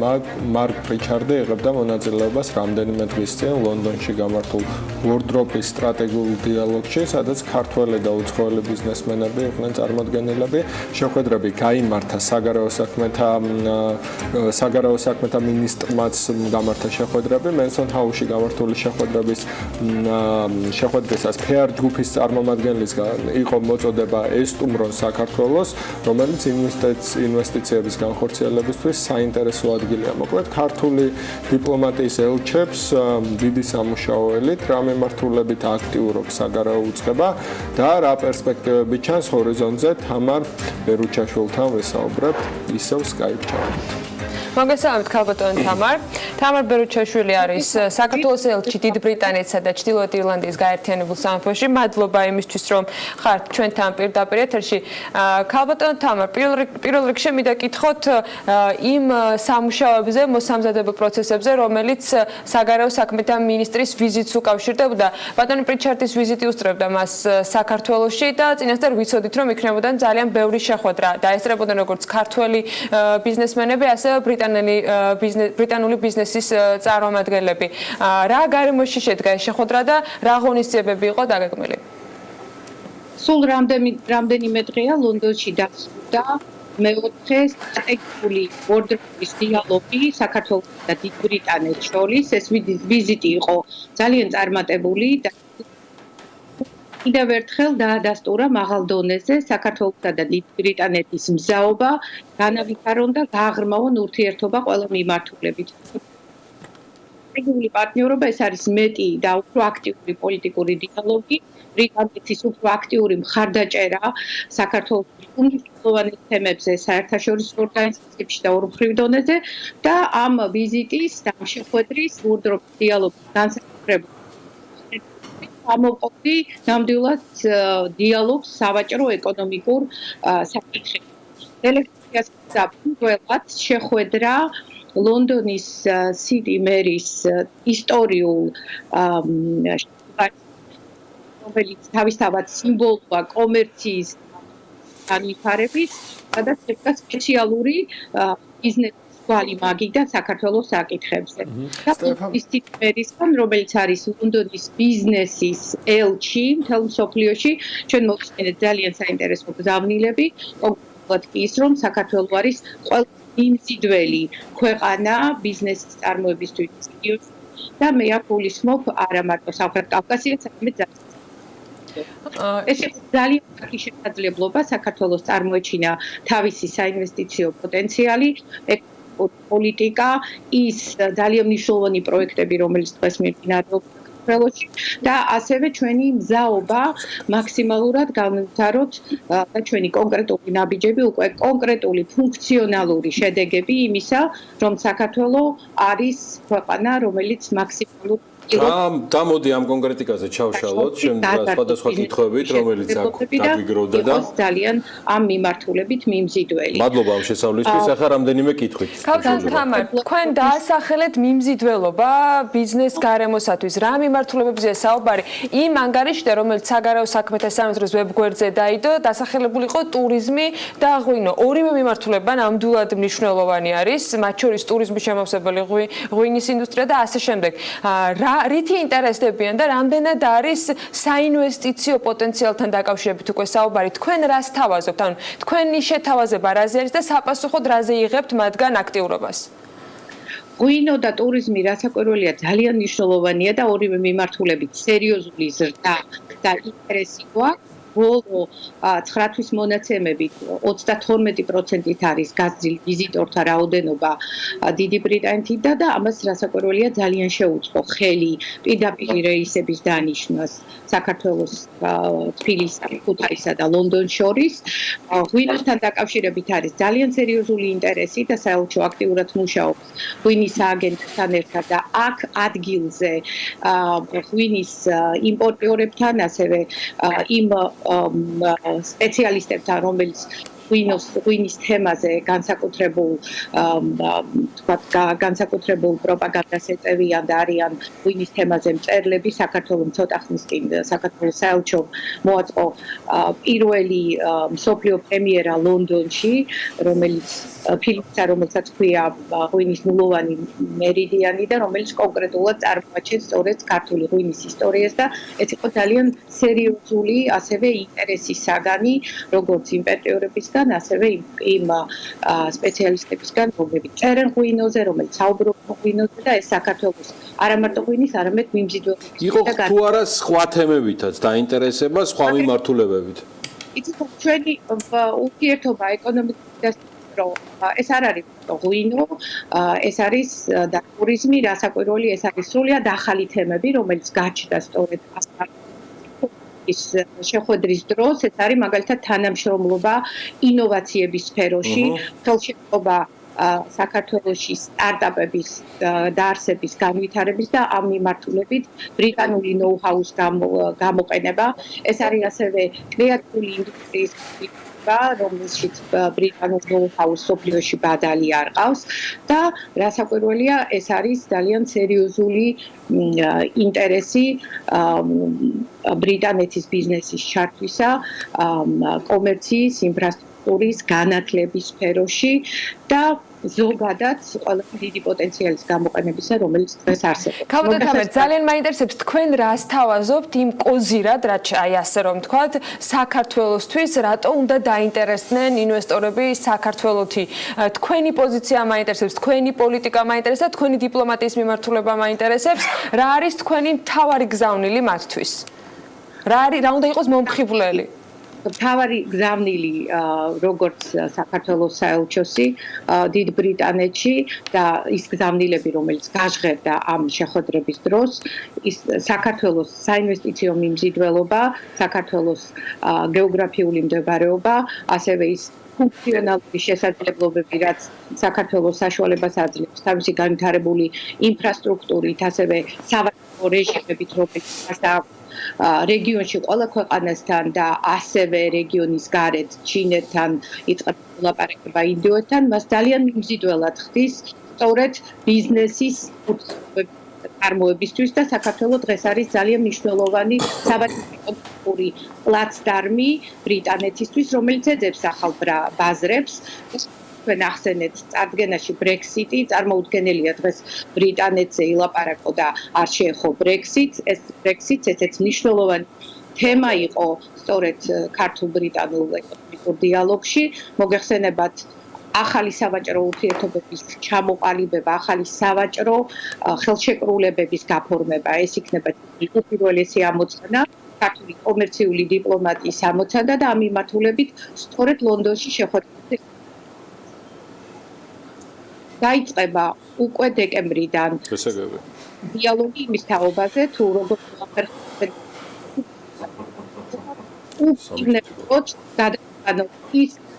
Speaker 14: მარკ პრიჩარდი იღებდა მონაწილეობას რამდენიმე დღის წინ ლონდონში გამართულ ვორდროპის სტრატეგიულ დიალოგში, სადაც ქართველი და უცხოელი ბიზნესმენები იყვნენ წარმოდგენილები. შეხვედრები გაიმართა საგარეო საქმეთა მინისტრმაც გამართა შეხვედრები. მენსონ ჰაუსში გამართული შეხვედრისას PR ჯგუფის წარმომადგენლისგან იყო მოწოდება ესტუმრონ საქართველოს, რომელიც ინვესტიციების განხორციელებისთვის საინტერესო ადგილია. მოკლედ, ქართული დიპლომატიის ელჩებს დიდი სამუშაო ელით, რა მიმართულებით აქტიურობს საგარეო უწყება და რა პერსპექტივები ჩანს ჰორიზონტზე თამარ ბერუჩაშვილთან ვესაუბრებ ისევ Skype-ჩარით.
Speaker 4: მოგესალმებით ქალბატონ თამარ. თამარ ბერუჩაშვილი არის საქართველოს ელჩი დიდ ბრიტანეთსა და ჩრდილოეთ ირლანდიის გაერთიანებულ სამეფოში. მადლობა იმისთვის, რომ ხართ ჩვენთან პირდაპირ ეთერში. ქალბატონ თამარ, პირველ რიგში მინდა კითხოთ იმ სამუშაოებზე, მოსამზადებელ პროცესებზე, რომელიც საგარეო საქმეთა მინისტრის ვიზიტს უკავშირდებოდა. ბატონი პრიჩარდის ვიზიტი უსწრებდა მას საქართველოში და წინასწარ ვიცოდით, რომ იქნებოდა ძალიან ბევრი შეხვედრა. დაესწრებოდნენ როგორც ქართველი ბიზნესმენები, ასევე ბრიტანული ბიზნესის წარმომადგენლები. რა გარემოში შედგა ეს შეხვედრა და რა ღონისძიებები იყო დაგეგმილი?
Speaker 18: სულ რამდენიმე დღეა ლონდონში დასრულდა მეოთხე სტრატეგიული ვორდროპის დიალოგი საქართველოს და დიდ ბრიტანეთს შორის. ეს ვიზიტი იყო ძალიან წარმატებული და კიდევ ერთხელ დაადასტურა მაღალ დონეზე საქართველოსა და დიდ ბრიტანეთის მზაობა განავითარონ და გააღრმავონ ურთიერთობა ყველა მიმართულებით. სტრატეგიული პარტნიორობა ეს არის მეტი და უფრო აქტიური პოლიტიკური დიალოგი, ბრიტანეთის უფრო აქტიური მხარდაჭერა საქართველოს უმნიშვნელოვანეს თემებზე საერთაშორისო ორგანიზაციებში და ორმხრივ დონეზე და ამ ვიზიტის და შეხვედრის უორდროპის დიალოგის განსაკუთრებით ამოყობდი ნამდვილად დიალოგს სავაჭრო ეკონომიკურ საკითხებში. დელეგაციას პირველად შეხვედრა ლონდონის სიტი მერის ისტორიულ რომელიც თავისთავად სიმბოლოა კომერციის განვითარების, სადაც ედგა სპეციალური ბიზნესის კვალი მაგიდა საქართველოს საკითხებზე. და ის სიტი მერისგან, რომელიც არის ლონდონის ბიზნესის ელჩი მთელ მსოფლიოში, ჩვენ მოვხსენეთ ძალიან საინტერესო გზავნილები, კონკრეტულად ის, რომ საქართველო არის ყველა მიმზიდველი ქვეყანა ბიზნესის წარმოებისთვის და მე აქ გულისხმობ არა მარტო სამხრეთ კავკასიას, არამედ ეს ძალიან კარგი შესაძლებლობა საქართველოს წარმოეჩინა თავისი საინვესტიციო პოტენციალი, პოლიტიკა, ის ძალიან მნიშვნელოვანი პროექტები, რომელიც დღეს მიმდინარეობს საქართველოში და ასევე ჩვენი მზაობა მაქსიმალურად განვითაროთ და ჩვენი კონკრეტული ნაბიჯები უკვე კონკრეტული ფუნქციონალური შედეგები იმისა, რომ საქართველო არის ქვეყანა, რომელიც მაქსიმალურად
Speaker 2: გამოდი ამ კონკრეტიკაზე ჩავშალოთ, შემდგომ სხვადასხვა კითხვებით, რომელიც აქ დაგვიგროვდა და
Speaker 18: ძალიან ამ მიმართულებით მიმზიდველი.
Speaker 2: მადლობა ამ შესწავლისთვის, ახლა რამდენიმე კითხვით.
Speaker 3: თამარ, თქვენ დაასახელეთ მიმზიდველობა ბიზნეს გარემოსათვის. რა მიმართულებებზეა საუბარი? იმ ანგარიშზე, რომელიც საგარეო საქმეთა სამინისტროს ვებგვერდზე დაიდო, დასახელებული იყო ტურიზმი და ღვინო. ორივე მიმართულება ნამდვილად მნიშვნელოვანი არის, მათ შორის ტურიზმის შემავსებელი ღვინის ინდუსტრია და ასე შემდეგ. რითი ინტერესდებიან და რამდენად არის საინვესტიციო პოტენციალთან დაკავშირებით უკვე საუბარი? თქვენ რას თავაზობთ? ანუ თქვენი შეთავაზება რაზე არის და საპასუხოდ რაზე იღებთ მათგან აქტიურობას?
Speaker 18: ღვინო და ტურიზმი რასაკვირველია ძალიან მნიშვნელოვანია და ორივე მიმართულებით სერიოზული ზრდა და ინტერესი გვაქვს. ბოლო 9 თვის მონაცემებით 32%-ით არის გაზრდილი ვიზიტორთა რაოდენობა დიდი ბრიტანეთიდან და ამას რასაკვირველია ძალიან შეუწყო ხელი პირდაპირ რეისების დანიშვნას საქართველოს თბილისის, ქუთაისსა და ლონდონის შორის. ღვინოსთან დაკავშირებით არის ძალიან სერიოზული ინტერესი და საელჩო აქტიურად მუშაობს ღვინის სააგენტოსთან ერთად და აქ ადგილზე ღვინის იმპორტიორებთან ასევე იმ სპეციალისტებთან, რომელიც ღვინის თემაზე განსაკუთრებულ პროპაგანდას ეწევიან და არიან ღვინის თემაზე მწერლები. საქართველოს ცოტა ხნის წინ საქართველოს საელჩომ მოაწყო პირველი მსოფლიო პრემიერა ლონდონში, რომელსაც ჰქვია ღვინის ნულოვანი მერიდიანი და რომელიც კონკრეტულად წარმოაჩენს სწორედ ქართული ღვინის ისტორიას და ეს იყო ძალიან სერიოზული, ასევე ინტერესის საგანი, როგორც იმპერატორებისგან, ასევე იმ სპეციალისტებისგან, რომლებიც წერენ ღვინოზე, რომელიც საუბრობენ ღვინოზე და ეს საქართველოს არა მარტო ღვინის, არამედ მიმზიდველობის
Speaker 2: იყო თუ არა სხვა თემებითაც დაინტერესება, სხვა მიმართულებებით.
Speaker 18: იცით, ჩვენი ურთიერთობა ეკონომიკის ეს არ არის ღვინო, ეს არის და ტურიზმი, რასაკვირველი, ეს არის სრულად ახალი თემები, რომელიც გაჩნდა სწორედ ის შეხვედრის დროს, ეს არის მაგალითად თანამშრომლობა ინოვაციების სფეროში, ხელშეწყობა საქართველოში სტარტაპების დაარსების განვითარების და ამ მიმართულებით ბრიტანული ნოუ-ჰაუს გამოყენება. ეს არის ასევე კრეატიული ინდუსტრიის რომელშიც ბრიტანულ ნოუ-ჰაუს სოფლიოში ბადალი არ ყავს და რასაკვირველია, ეს არის ძალიან სერიოზული ინტერესი ბრიტანეთის ბიზნესის ჩართვისა კომერციის, ინფრასტრუქტურის, განათლების სფეროში და ზოგადად ყველა დიდი პოტენციალის გამოყენებისა, რომელიც დღეს არსებობს.
Speaker 3: ქალბატონო, ძალიან მაინტერესებს თქვენ რას თავაზობთ იმ კოზირად, რაც აი ასე რომ ვთქვათ, საქართველოსთვის, რატო უნდა დაინტერესდნენ ინვესტორები საქართველოთი? თქვენი პოზიცია მაინტერესებს, თქვენი პოლიტიკა მაინტერესებს და თქვენი დიპლომატიის მიმართულება მაინტერესებს. რა არის თქვენი მთავარი გზავნილი მათთვის? რა უნდა იყოს მომხიბვლელი?
Speaker 18: თავარი გზავნილი როგორც საქართველოს საელჩოსი დიდ ბრიტანეთში და ის გზავნილები რომელიც გაჟღერდა ამ შეხვედრების დროს ის საქართველოს საინვესტიციო მიმზიდველობა, საქართველოს გეოგრაფიული მდებარეობა, ასევე ის ფუნქციონალური შესაძლებლობები, რაც საქართველოს საშუალებას აძლევს თავისი განვითარებული ინფრასტრუქტურით, ასევე სავაჭრო რეჟიმებით, რომელიც რეგიონში ყველა ქვეყანასთან და ასევე რეგიონის გარეთ ჩინეთთან იწყება ლაპარაკება ინდოეთთან, მას ძალიან მიმზიდველად ხდის სწორედ ბიზნესის წარმოებისთვის და საქართველოს დღეს არის ძალიან მნიშვნელოვანი სავაჭრო პლაცდარმი ბრიტანეთისთვის, რომელიც ეძებს ახალ ბაზრებს. თქვენ ახსენეთ წარდგენაში ბრექსიტი, წარმოუდგენელია დღეს ბრიტანეთზე ილაპარაკო და არ შეეხო ბრექსიტს. ეს ბრექსიტს ესეც მნიშვნელოვანი თემა იყო სწორედ ქართულ-ბრიტანულ ეკონომიკურ დიალოგში. მოგეხსენებათ ახალი სავაჭრო ურთიერთობების ჩამოყალიბება, ახალი სავაჭრო ხელშეკრულებების გაფორმება, ეს იქნება უპირველესი ამოცანა, ქართული კომერციული დიპლომატიის ამოცანა და ამ მიმართულებით სწორედ ლონდონში შეხვედრა დაიწყება უკვე დეკემბრიდან. დიალოგი იმის თაობაზე, თუ როგორ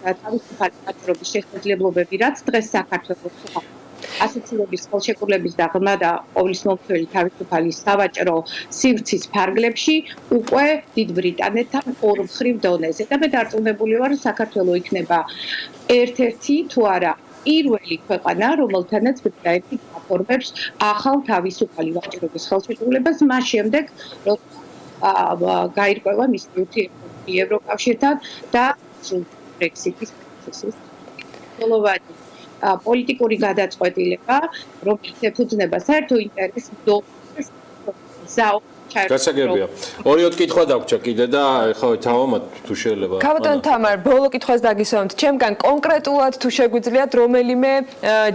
Speaker 18: თავისუფალი ვაჭრობის შესაძლებლობები, რაც დღეს საქართველოს ასოცირების ხელშეკრულების და ღრმა და ყოვლისმომცველი თავისუფალი სავაჭრო სივრცის ფარგლებში უკვე დიდ ბრიტანეთთან ორმხრივ დონეზე და მე დარწმუნებული ვარ, საქართველოს იქნება ერთ-ერთი თუ არა პირველი ქვეყანა, რომელთანაც ბრიტანეთი გაფორმებს ახალ თავისუფალი ვაჭრობის ხელშეკრულებას, მას შემდეგ, რომ გაირკვევა მისი ურთიერთობები ევროკავშირთან და ბრექსიტის პროცესის ხელოვანი პოლიტიკური გადაწყვეტილება, რომელიც ეფუძნება საერთო ინტერესს
Speaker 2: გასაგებია. ორი კითხვა დაგვრჩა კიდე და ეხლა თავამად თუ შეიძლება.
Speaker 3: კაპიტან თამარ, ბოლო კითხვას დაგისვამთ. ჩემგან კონკრეტულად თუ შეგვიძლიათ რომელიმე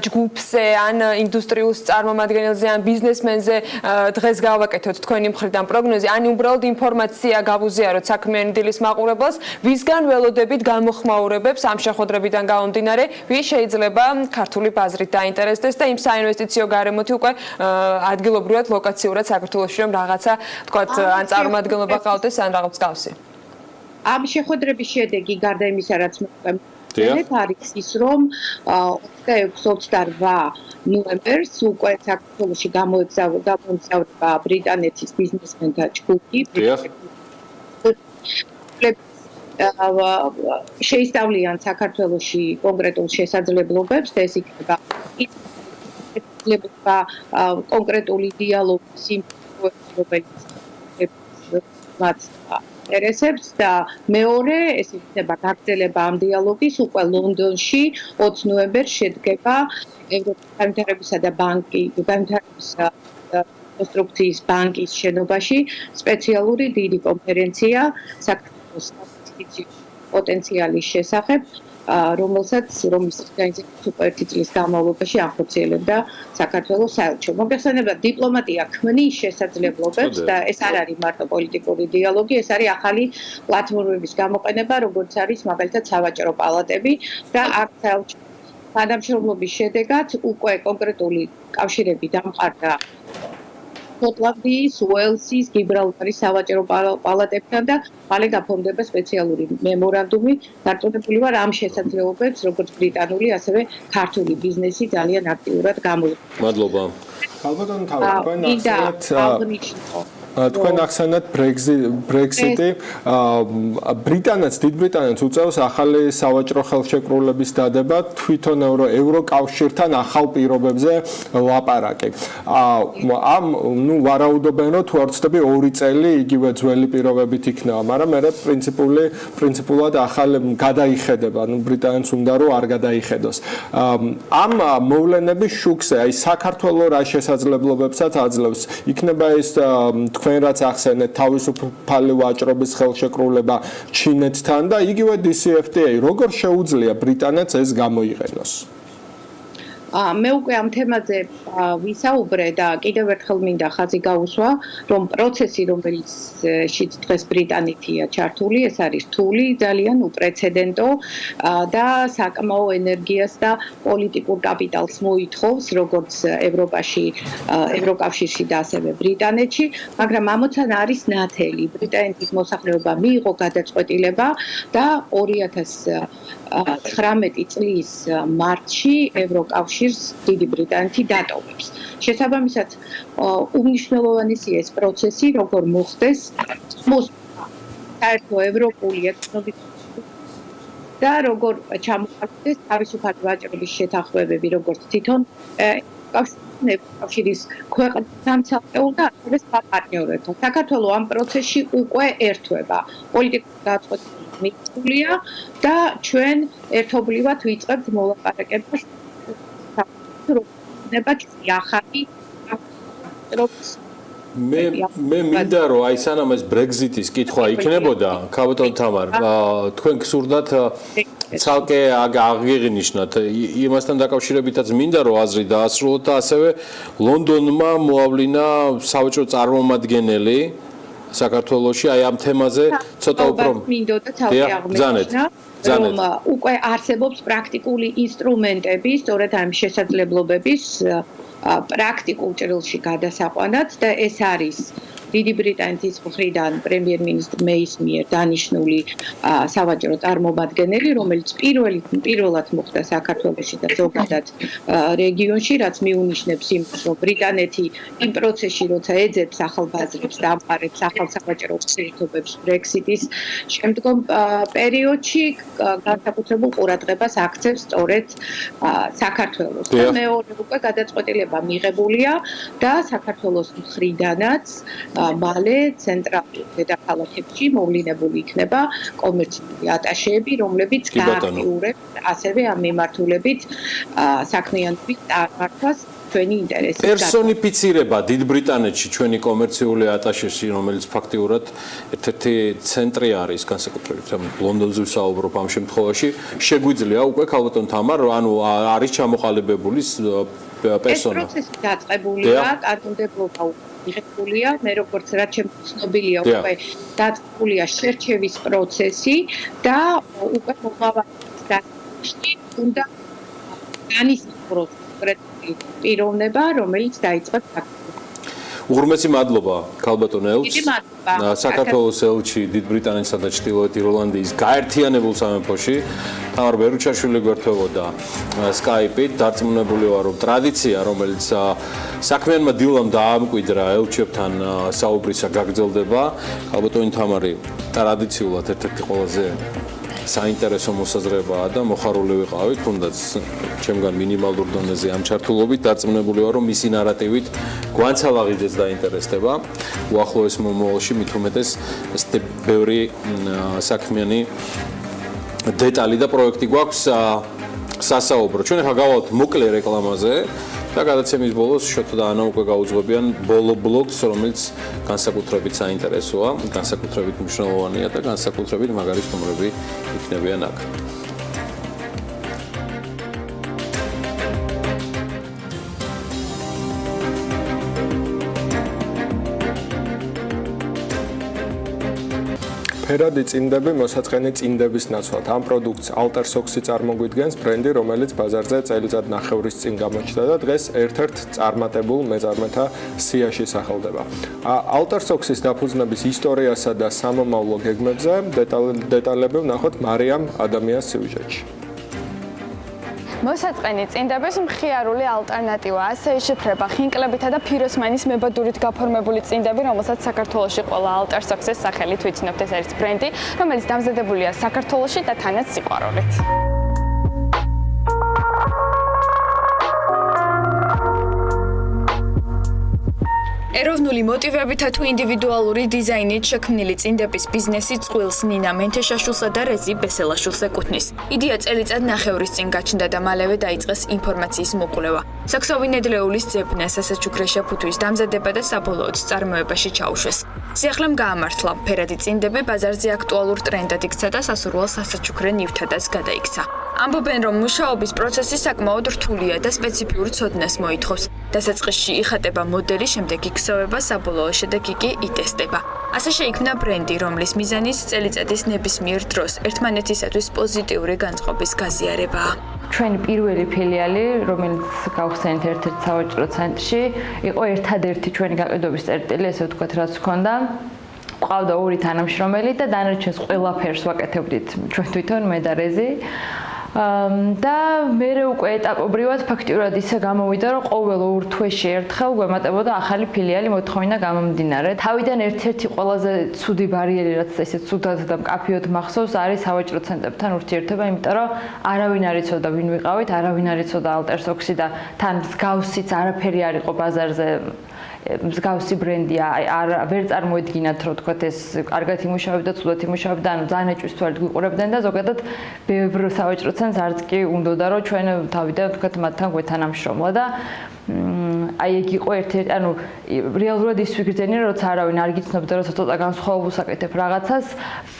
Speaker 3: ჯგუფზე ან ინდუსტრიულ წარმომადგენელზე ან ბიზნესმენზე დღეს გავაკეთოთ თქვენი მხრიდან პროგნოზი, ან უბრალოდ ინფორმაცია გავუზიაროთ საქმიანი დილის მაყურებელს, ვისგან ველოდებით გამოხმაურებებს ამ შეხვედრებიდან გამომდინარე, ვის შეიძლება ქართული ბაზრით დაინტერესდეს და იმ საინვესტიციო გარემოთი უკვე ადგილობრივად ლოკაციურად საქართველოში რომ რაღაცა თქვათ ან წარმომადგენლობა ყავდეს ან რაღაც გავსი.
Speaker 18: ამ შეხვედრების შედეგი გარდა იმისა, რაც მოგვიგებთ, არის ის, რომ 26-28 ნოემბერს უკვე საქართველოში გამოემგზავრება ბრიტანეთის ბიზნესმენთა ჯგუფი. შეისწავლიან საქართველოში კონკრეტულ შესაძლებლობებს და ეს იქნება კონკრეტული დიალოგის რომელიც მათ ინტერესებს და მეორე ეს იქნება გაგრძელება ამ დიალოგის უკვე ლონდონში 20 ნოემბერს შედგება ევროპის განვითარებისა და განვითარების კონსტრუქციის ბანკის შენობაში სპეციალური დიდი კონფერენცია საქართველოს ინვესტიციის პოტენციალის შესახებ, რომელსაც რომლის ორგანიზაცია უკვე 1 წლის განმავლობაში ახორციელებდა საქართველოს საელჩო. მოგეხსენებათ, დიპლომატია ქმნის შესაძლებლობებს და ეს არ არის მარტო პოლიტიკური დიალოგი, ეს არის ახალი პლატფორმების გამოყენება, როგორც არის მაგალითად სავაჭრო პალატები და აქ საელჩო თანამშრომლობის შედეგად უკვე კონკრეტული კავშირები დამყარდა შოტლანდიის, უელსის, გიბრალტარის სავაჭრო პალატებთან და მალე გაფორმდება სპეციალური მემორანდუმი. დარწმუნებული ვარ, ამ შესაძლებლობებს როგორც ბრიტანული, ასევე ქართული ბიზნესი ძალიან აქტიურად გამოიყენება.
Speaker 2: მადლობა.
Speaker 14: ალბათ თქვენ ახსენეთ ბრექსიტი ბრიტანეთს დიდ ბრიტანეთს უწევს ახალი სავაჭრო ხელშეკრულების დადება თვითონ ევროკავშირთან ახალ პირობებზე ლაპარაკი. ამ ვარაუდობენ რომ თუ არ ვცდები 2 წელი იგივე ძველი პირობებით იქნება, მაგრამ მე პრინციპულად ახალი გადაიხედება, ბრიტანეთს უნდა რომ არ გადაიხედოს. ამ მოვლენების შუქზე აი საქართველოს რა შესაძლებლობებსაც აძლევს. იქნება ეს თქვენ რაც ახსენეთ თავისუფალი ვაჭრობის ხელშეკრულება ჩინეთთან და იგივე DCFTA როგორ შეუძლია ბრიტანეთს ეს გამოიყენოს?
Speaker 18: მე უკვე ამ თემაზე ვისაუბრე და კიდევ ერთხელ მინდა ხაზი გაუსვა, რომ პროცესი, რომელშიც დღეს ბრიტანეთია ჩართული, ეს არის რთული, ძალიან უპრეცედენტო და საკმაო ენერგიას და პოლიტიკურ კაპიტალს მოითხოვს, როგორც ევროპაში, ევროკავშირში და ასევე ბრიტანეთში, მაგრამ ამოცანა არის ნათელი. ბრიტანეთის მოსახლეობა მიიღო გადაწყვეტილება და 2019 წლის მარტში ევროკავშირს დიდი ბრიტანეთი დატოვებს. შესაბამისად, უმნიშვნელოვანესია ეს პროცესი, როგორ მოხდეს საერთო ევროპული ეკონომიკის და როგორ ჩამოყალიბდეს თავისუფალი ვაჭრობის შეთანხმებები, როგორც თვითონ ევროკავშირის ქვეყნებთან ცალკეულ და ასევე სხვა პარტნიორებთან. საქართველოს ამ პროცესში უკვე ერთვება. პოლიტიკური გადაწყვეტილება მიიღებულია და ჩვენ ერთობლივად ვიწყებთ მოლაპარაკებას
Speaker 2: მე მინდა რომ აი სანამ ეს ბრეგზიტის კითხვა იქნებოდა, ქალბატონ თამარ, თქვენ გსურდათ ცალკე აღიღვნიშნათ იმასთან დაკავშირებითაც მინდა რომ აზრი დაასრულოთ და ასევე ლონდონმა მოავლინა სავაჭრო წარმომადგენელი საქართველოში აი ამ თემაზე ცოტა უფრო
Speaker 18: მინდოდა თავი აღმოჩნდა რომ უკვე არსებობს პრაქტიკული ინსტრუმენტები სწორედ ამ შესაძლებლობების პრაქტიკულ ჭრილში გადასაყვანად და ეს არის დიდი ბრიტანეთის მხრიდან პრემიერ-მინისტრ მეის მიერ დანიშნული სავაჭრო წარმომადგენელი, რომელიც პირველად მოხდა საქართველოში და ზოგადად რეგიონში, რაც მიუნიშნებს იმას, რომ ბრიტანეთი იმ პროცესში, როცა ეძებს ახალბაზრებს და ამყარებს ახალ სავაჭრო ურთიერთობებს ბრექსიტის შემდგომ პერიოდში განსაკუთრებულ ყურადღებას აქცევს სწორედ საქართველოს. და მეორე უკვე გადაწყვეტილება მიღებულია და საქართველოს მხრიდანაც მალე ცენტრალურ დედაქალაქებში მოვლინებული იქნება კომერციული ატაშეები, რომლებიც გააქტიურებს ასევე ამ მიმართულებით საქმიანობის წარმართვას ჩვენი ინტერესის გასაგებად.
Speaker 2: პერსონიფიცირება დიდ ბრიტანეთში ჩვენი კომერციული ატაშეში, რომელიც ფაქტიურად ერთ-ერთი ცენტრი არის, განსაკუთრებით ლონდონზე ვსაუბრობ ამ შემთხვევაში, შეგვიძლია უკვე ქალბატონ თამარ, ანუ არის ჩამოყალიბებული პერსონა.
Speaker 18: ეს პროცესი დაწყებულია, კანონმდებლობა მიღებულია, მე როგორც რაც შემცნობილია უკვე დაწყებულია შერჩევის პროცესი და უკვე მომავალში უნდა განისაზღვროს კონკრეტული პიროვნება, რომელიც დაიწყებს
Speaker 2: უღრმესი მადლობა ქალბატონ ელჩს. საქართველოს ელჩი დიდ ბრიტანეთსა და ჩრდილოეთ ირლანდიის გაერთიანებულ სამეფოში თამარ ბერუჩაშვილი გვერდებოდა სკაიპით. დარწმუნებული ვარ, რომ ტრადიცია, რომელიც საქმიანმა დილამ დაამკვიდრა ელჩებთან საუბრისა გაგრძელდება. ქალბატონი თამარი ტრადიციულად ერთ-ერთი ყველაზე საინტერესო მოსაზრებაა და მოხარული ვიყავი, თუნდაც ჩემგან მინიმალურ დონეზე ამ ჩართულობით დარწმუნებული ვარ, რომ მისი ნარატივით გვანცალაღიძეც დაინტერესდება. უახლოეს მომავალში მით უმეტეს ესეთი ბევრი საქმიანი დეტალი და პროექტი გვაქვს სასაუბრო. ჩვენ ახლა გავალთ მოკლე რეკლამაზე და გადაცემის ბოლოს შოთა და ანა უკვე გაუძღვებიან ბოლო ბლოკს, რომელიც განსაკუთრებით საინტერესოა, განსაკუთრებით მნიშვნელოვანია და განსაკუთრებით მაგარი სტუმრები იქნებიან აქ.
Speaker 14: ფერადი წინდები მოსაწყენი წინდების ნაცვლად. ამ პროდუქტს ალტერსოქსი წარმოგვიდგენს, ბრენდი, რომელიც ბაზარზე წელიწად ნახევრის წინ გამოჩნდა და დღეს ერთ-ერთ წარმატებულ მეწარმეთა სიაში სახელდება. ალტერსოქსის დაფუძნების ისტორიასა და სამომავლო გეგმებზე დეტალები ვნახოთ მარიამ ადამიანის სიუჟეტში.
Speaker 19: მოსაწყენი წინდების მხიარული ალტერნატივა, ასე იშიფრება ხინკლებითა და ფიროსმანის მებადურით გაფორმებული წინდები, რომელსაც საქართველოში ყველა ალტერსოქსის სახელით ვიცნობთ. ეს არის ბრენდი, რომელიც დამზადებულია საქართველოში და თანაც სიყვარულით. ეროვნული მოტივებითა თუ ინდივიდუალური დიზაინით შექმნილი წინდების ბიზნესი წყვილს ნინა მენთეშაშვილსა და რეზი ბესელაშვილს ეკუთვნის. იდეა წელიწად ნახევრის წინ გაჩნდა და მალევე დაიწყეს ინფორმაციის მოკვლევა. საქსოვი ნედლეულის ძებნა, სასაჩუქრეშა ფუთვის დამზადება და საბოლოოდ წარმოებაში ჩაუშვეს. სიახლემ გაამართლა, ფერადი წინდები ბაზარზე აქტუალურ ტრენდად იქცა და სასურველ სასაჩუქრე ნივთადაც გადაიქცა. ამბობენ, რომ მუშაობის პროცესი საკმაოდ რთულია და სპეციფიურ ცოდნას მოითხოვს. დასაწყისში იხატება მოდელი, შემდეგ იქსოვება, საბოლოო შედეგი კი იტესტება. ასე შეიქმნა ბრენდი, რომლის მიზანიც წელიწადის ნებისმიერ დროს ერთმანეთისათვის პოზიტიური განწყობის გაზიარებაა.
Speaker 20: ჩვენი პირველი ფილიალი, რომელიც გავხსენეთ ერთ-ერთ სავაჭრო ცენტრში, იყო ერთადერთი ჩვენი გაყიდვების წერტილი, ესე ვთქვათ, რაც ჰქონდა. ყავდა ორი თანამშრომელი და დანარჩენს ყველაფერს ვაკეთებდით ჩვენ თვითონ მე და რეზი. და მე უკვე ეტაპობრივად ფაქტიურად ისე გამოვიდა, რომ ყოველ 2 თვეში ერთხელ გვემატებოდა ახალი ფილიალი მოთხოვნა გამომდინარე. თავიდან ერთ-ერთი ყველაზე ცუდი ბარიერი, რაც ესე ცუდად და მკაფიოდ მახსოვს, არის სავაჭრო ცენტრებთან ურთიერთობა, იმიტომ რომ არავინ არ იცოდა ვინ ვიყავით, არავინ არ იცოდა ალტერსოქსი და თან მსგავსიც არაფერი არ იყო ბაზარზე. მსგავსი ბრენდია, ვერ წარმოედგინათ, რომ თქვათ ეს კარგად იმუშავებდა, ცუდად იმუშავებდა, ანუ ძალიან ეჭვის თვალით გვიყურებდნენ და ზოგადად ბევრ სავაჭრო ცენტრს არც კი უნდოდა, რომ ჩვენ თავიდან თქვათ მათთან გვეთანამშრომლა და აი ეგ იყო ერთ-ერთი, ანუ რეალურად ის ვიგრძენია, როცა არავინ არ გიცნობდა, როცა ცოტა განსხვავებულს აკეთებ რაღაცას,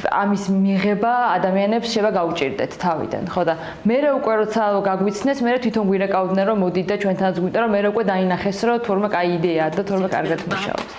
Speaker 20: ამის მიღება ადამიანებს შევა გაუჭირდეთ თავიდან, ხო და მე უკვე როცა გაგვიცნეს, მე თვითონ გვირეკავდნენ, რომ მოდით და ჩვენთანაც გვიტა, რომ მე უკვე დაინახეს, რომ თურმე კაი იდეაა და თურმე კარგად მუშაობს.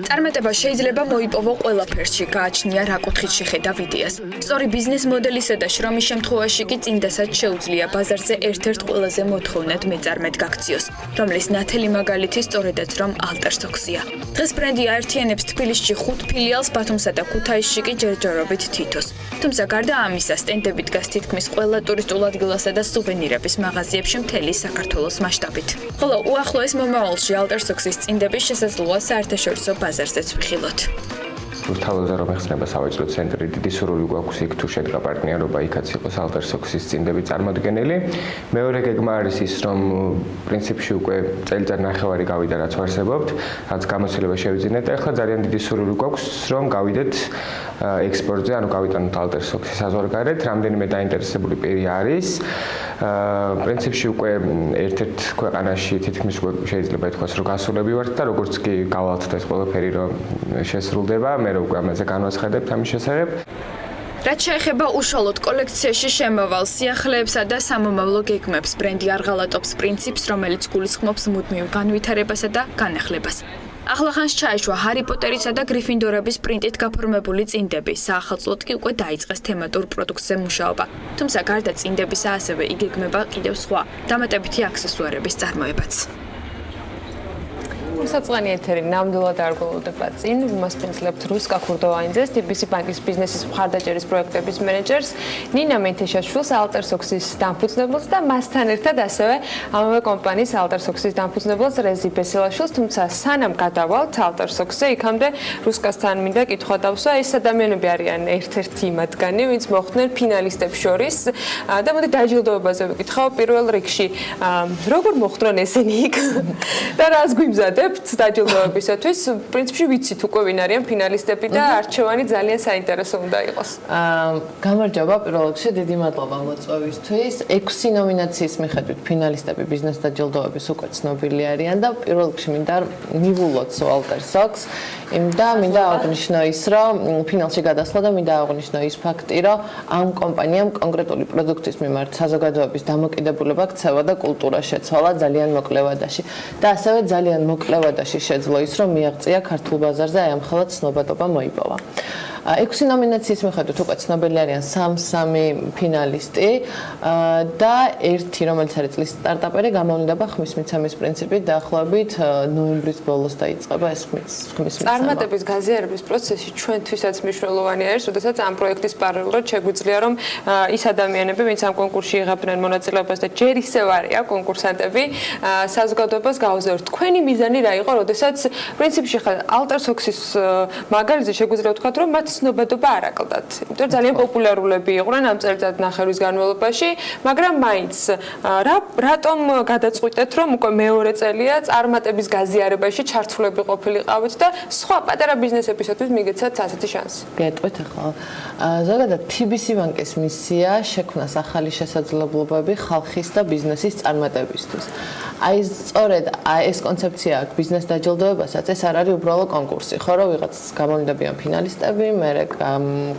Speaker 19: წარმატება შეიძლება მოიპოვო ყველაფერში, გააჩნია რა კუთხით შეხედავ იდეას. სწორი ბიზნეს მოდელისა და შრომის შემთხვევაში კი წინდასაც შეუძლია ბაზარზე ერთ-ერთ ყველაზე მოთხოვნად მეწარმედ გაქციოს, რომლის ნათელი მაგალითი სწორედაც რომ ალტერსოქსია. დღეს ბრენდი აერთიანებს თბილისში 5 ფილიალს, ბათუმსა და ქუთაისში კი ჯერჯერობით თითოს. თუმცა გარდა ამისა, სტენდები დგას თითქმის ყველა ტურისტულ ადგილასა და სუვენირების მაღაზიებში მთელი საქართველოს მასშტაბით. ხოლო უახლოეს მომავალში ალტერსოქსის წინდების შესაძლოა საერთაშორისო ბაზარზეც ვიხილოთ.
Speaker 21: თავზე რომ ეხსნება სავაჭრო ცენტრი, დიდი სურვილი გვაქვს იქ თუ შედგა პარტნიორობა, იქაც იყოს ალტერსოქსის წინდები წარმოდგენილი. მეორე გეგმა არის ის, რომ პრინციპში უკვე წელიწად ნახევარი გავიდა რაც ვარსებობთ, რაც გამოცდილება შევიძინეთ და ახლა ძალიან დიდი სურვილი გვაქვს, რომ გავიდეთ ექსპორტზე, ანუ გავიტანოთ ალტერსოქსის საზღვარგარეთ, რამდენიმე დაინტერესებული პირი არის. პრინციპში უკვე ერთ-ერთ ქვეყანაში თითქმის შეიძლება ითქვას, რომ გასულები ვართ და როგორც კი გავალთ ეს ყველაფერი რომ შესრულდება, მე უკვე ამაზე განვაცხადებთ ამის შესახებ.
Speaker 19: რაც შეეხება უშუალოდ კოლექციაში შემავალ სიახლეებსა და სამომავლო გეგმებს, ბრენდი არ ღალატობს პრინციპს, რომელიც გულისხმობს მუდმივ განვითარებასა და განახლებას. ახლახანს ჩაეშვა ჰარი პოტერისა და გრიფინდორების პრინტით გაფორმებული წინდები. საახალწლოდ კი უკვე დაიწყეს თემატურ პროდუქტზე მუშაობა. თუმცა გარდა წინდებისა ასევე იგეგმება კიდევ სხვა დამატებითი აქსესუარების წარმოებაც.
Speaker 4: საწყლიანი ეთერი ნამდვილად არ გველოდება წინ. ვიმასპინძლებთ რუსკა ქურდოვაინძეს, TBC ბანკის ბიზნესის მხარდაჭერის პროექტების მენეჯერს, ნინა მენთეშაშვილს, ალტერსოქსის დამფუძნებელს და მასთან ერთად ასევე ამავე კომპანიის ალტერსოქსის დამფუძნებელს რეზი ბესელაშვილს. თუმცა სანამ გადავალთ ალტერსოქსზე, იქამდე რუსკასთან მინდა კითხვა დავსვა. ეს ადამიანები არიან ერთ-ერთი მათგანი, ვინც მოხვდნენ ფინალისტებს შორის და მოდი დაჯილდოებაზე ვიკითხავ პირველ რიგში. როგორ მოხვდნენ ესენი იქ და რას გვიმზადებ დაჯილდოებისათვის? პრინციპში ვიცით უკვე ვინ არიან ფინალისტები და არჩევანი ძალიან საინტერესო უნდა იყოს.
Speaker 22: გამარჯობა, პირველ რიგში დიდი მადლობა მოწვევისთვის. 6 ნომინაციის მიხედვით ფინალისტები ბიზნეს დაჯილდოების უკვე ცნობილი არიან და პირველ რიგში მინდა მივულოთ ალტერსოქს. და მინდა აღნიშნო ის, რომ ფინალში გადასვლა და მინდა აღნიშნო ის ფაქტი, რომ ამ კომპანიამ კონკრეტული პროდუქტის მიმართ საზოგადოების დამოკიდებულება ქცევა და კულტურა შეცვალა ძალიან მოკლე ვადაში. და ასევე ძალიან მოკლე ვადაში შეძლო ის, რომ მიაღწია ქართულ ბაზარზე აი ამ ხელად ცნობადობა მოიპოვა. 6 ნომინაციის მიხედვით უკვე ცნობილი არიან 3 ფინალისტი და ერთი, რომელიც არის წლის სტარტაპერი, გამოვლინდება ხმის მიცემის პრინციპით, დაახლოებით ნოემბრის ბოლოს დაიწყება ეს ხმის მიცემა.
Speaker 4: წარმატების გაზიარების პროცესში ჩვენთვისაც მნიშვნელოვანი არის, როდესაც ამ პროექტის პარალელურად შეგვიძლია, რომ ის ადამიანები, ვინც ამ კონკურსში იღებდნენ მონაწილეობას და ჯერ ისევ არიან კონკურსანტები, საზოგადოებას გაუზიაროთ. თქვენი მიზანი რა იყო, როდესაც პრინციპში ხა ალტერსოქსის მაგალითზე შეგვიძლია ვთქვათ, რომ მათ ცნობადობა არ აკლდათ. იმიტომ ძალიან პოპულარულები იყვნენ ამ წელიწად ნახევრის განმავლობაში, მაგრამ მაინც რატომ გადაწყვიტეთ, რომ უკვე მეორე წელია წარმატების გაზიარებაში ჩართულები ყოფილიყავით და სხვა პატარა ბიზნესებისათვის მიგეცათ ასეთი შანსი?
Speaker 22: გეტყვით ახლა. ზოგადად TBC ბანკის მისია შექმნას ახალი შესაძლებლობები ხალხის და ბიზნესის წარმატებისთვის. აი სწორედ ეს კონცეფცია აქვს ბიზნეს დაჯილდოებასაც, ეს არ არის უბრალო კონკურსი, ხო, რომ ვიღაც გამოვლინდებიან ფინალისტები, მერე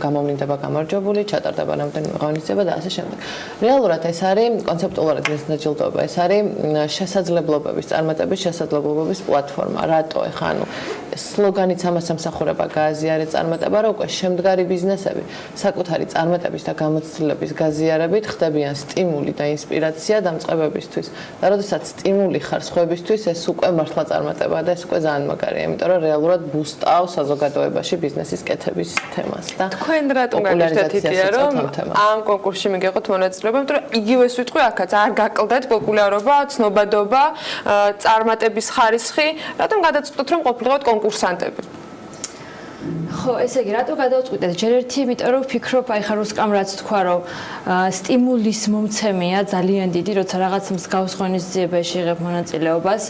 Speaker 22: გამოვლინდება გამარჯვებული, ჩატარდება რამდენიმე ღონისძიება და ასე შემდეგ. რეალურად ეს არის კონცეპტუალურად ბიზნეს დაჯილდოება, ეს არის შესაძლებლობების, წარმატების შესაძლებლობების პლატფორმა. რატო? ეხლა ანუ სლოგანიც ამას ემსახურება, გააზიარე წარმატება, რომ უკვე შემდგარი ბიზნესები საკუთარი წარმატების და გამოცდილების გაზიარებით ხდებიან სტიმული და ინსპირაცია დამწყებებისთვის. და როდესაც სტიმული ხარ სხვებისთვის, ეს უკვე მართლა წარმატება და ეს უკვე ძალიან მაგარია, იმიტომ რომ რეალურად ბუსტავს საზოგადოებაში ბიზნესის კეთების თემას და
Speaker 4: თქვენ რატომ გაგვიშვათ იდეა, რომ ამ კონკურსში მიგეყოთ მონაწილეობა, იმიტომ რომ იგივეს ვიტყვი აქაც არ გაკლდეთ პოპულარობა, ცნობადობა, წარმატების ხარისხი, რატომ გადაწყვეტოთ რომ ყოფილიყოთ კონკურსანტები?
Speaker 20: ხო, ესე იგი, რატო გადავწყვიტეთ? ჯერ ერთი, იმიტომ რომ ვფიქრობ, აი ხა რუსკამ რაც თქვა, რომ სტიმულის მომცემია ძალიან დიდი, როცა რაღაც მსგავს ღონისძიებაში იღებ მონაწილეობას.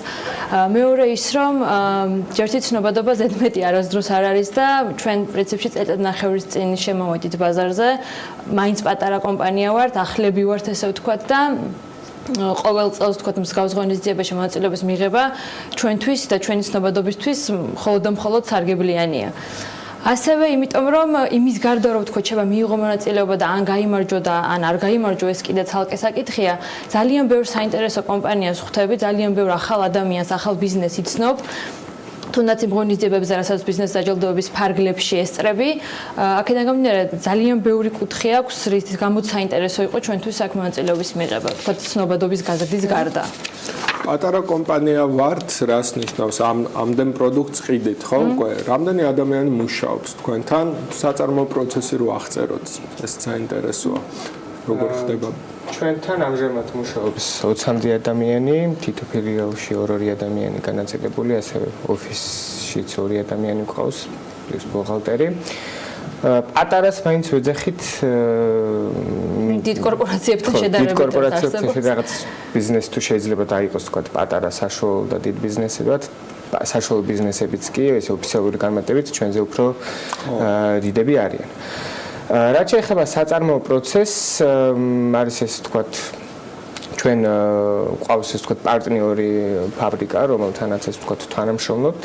Speaker 20: მეორე ის, რომ ჯერთი ცნობადობა ზედმეტი არასდროს არ არის და ჩვენ პრინციპში წელიწადნახევრის წინ შემოვედით ბაზარზე, მაინც პატარა კომპანია ვართ, ახლები ვართ, ესე ვთქვათ და ყოველ წელს თქვათ მსგავს ღონისძიებაში მონაწილეობის მიღება ჩვენთვის და ჩვენი ცნობადობისთვის მხოლოდ და მხოლოდ სარგებლიანია. ასევე იმიტომ რომ იმის გარდა რომ თქვათ შევა მიიღო მონაწილეობა და ან გაიმარჯვა და ან არ გაიმარჯვა ეს კიდე ცალკე საკითხია, ძალიან ბევრ საინტერესო კომპანიას ხვდები, ძალიან ბევრ ახალ ადამიანს, ახალ ბიზნესს იცნობ. თუნდაც იმ ღონისძიებებზე, რასაც ბიზნეს დაჯილდოების ფარგლებში ესწრები, აქედან გამომდინარე ძალიან ბევრი კუთხე აქვს, რის გამოც საინტერესო იყო ჩვენთვის აქ მონაწილეობის მიღება, თქვათ ცნობადობის გაზრდის გარდა.
Speaker 14: პატარა კომპანია ვართ, რას ნიშნავს ამდენ პროდუქტს ყიდით, ხო? უკვე რამდენი ადამიანი მუშაობს თქვენთან, საწარმო პროცესი რო აღწეროთ, ეს საინტერესოა. როგორ ხდება?
Speaker 21: ჩვენთან ამჟამად მუშაობს 20-მდე ადამიანი, თითო ფილიალში 2 ადამიანი განაწილებული, ასევე ოფისშიც 2 ადამიანი გვყავს, პლუს ბუღალტერი. პატარას მაინც ვეძახით
Speaker 20: დიდ კორპორაციებთან შედარებით.
Speaker 21: დიდ კორპორაციებთან შედარებით ბიზნეს თუ შეიძლება დაიყოს თქვა პატარა საშუალო და დიდ ბიზნესებად. საშუალო ბიზნესებიც კი ეს ოფიციალური განმარტებით ჩვენზე უფრო დიდები არიან. რაც შეეხება საწარმოო პროცესს, არის ეს თქვათ ჩვენ ყავს ეს თქვათ პარტნიორი ფაბრიკა, რომელთანაც ეს თქვათ თანამშრომლობთ.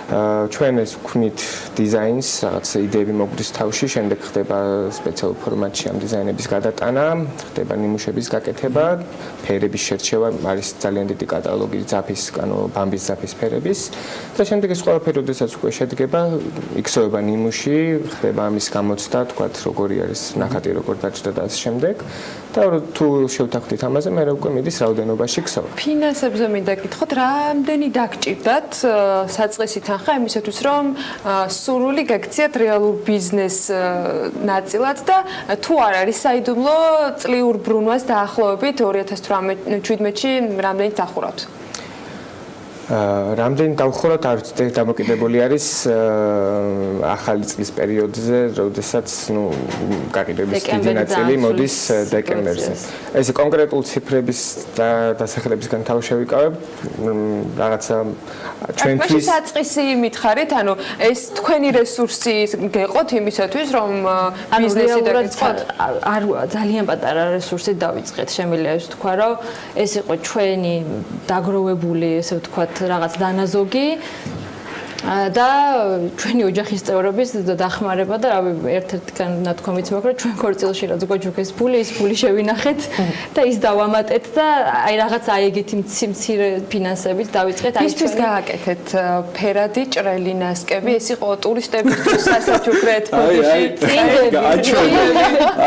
Speaker 21: ჩვენ ეს ვქმნით დიზაინს, რაღაც იდეები მოგვდის თავში, შემდეგ ხდება სპეციალურ ფორმატში ამ დიზაინების გადატანა, ხდება ნიმუშების გაკეთება, ფერების შერჩევა, არის ძალიან დიდი კატალოგი ძაფის, ანუ ბამბის ძაფის ფერების და შემდეგ ეს ყველაფერი როდესაც უკვე შედგება, იქსოვება ნიმუში, ხდება ამის გამოცდა, თქვათ როგორი არის ნახატი, როგორ დაჭდა და ასე შემდეგ. და თუ შევთანხმდით ამაზე, მე უკვე მიდის რაოდენობაში ქსოვა.
Speaker 4: ფინანსებზე მინდა გითხოთ, რამდენი დაგჭირდათ საწყისი თანხა იმისათვის, რომ სურვილი გაქციათ რეალურ ბიზნეს ნაწილად და თუ არ არის საიდუმლო წლიურ ბრუნვას დაახლოებით 2017-ში რამდენი დახურავთ?
Speaker 21: რამდენი დავხუროთ, არ ვიცი, დამოკიდებული არის ახალი წლის პერიოდზე, როდესაც, გაყიდვების დიდი ნაწილი მოდის დეკემბერზე. ეს კონკრეტულ ციფრების დასახელებისგან თავი შევიკავებ, რაღაცა ჩვენთვის
Speaker 4: საწყისი მითხარით, ანუ ეს თქვენი რესურსი გეყოთ იმისათვის, რომ ბიზნესი დაიწყოთ?
Speaker 20: არ ძალიან პატარა რესურსით დავიწყეთ, შემიძლია ის თქვა, რომ ეს იყო ჩვენი დაგროვებული, ესე ვთქვათ, რაღაც დანაზოგი და ჩვენი ოჯახის წევრების დახმარება და რავი ერთ-ერთი ნათქვამიც მაქვს რომ ჩვენ ქორწილში რაც გვაჯუქეს ფული ის ფული შევინახეთ და ის დავამატეთ და აი რაღაც აი ეგეთი მცირე ფინანსებით დავიწყეთ
Speaker 4: აი ის გააკეთეთ ფერადი ჭრელი ნასკები ეს იყო ტურისტებისთვის სასაჩუქრეთ ბოდიში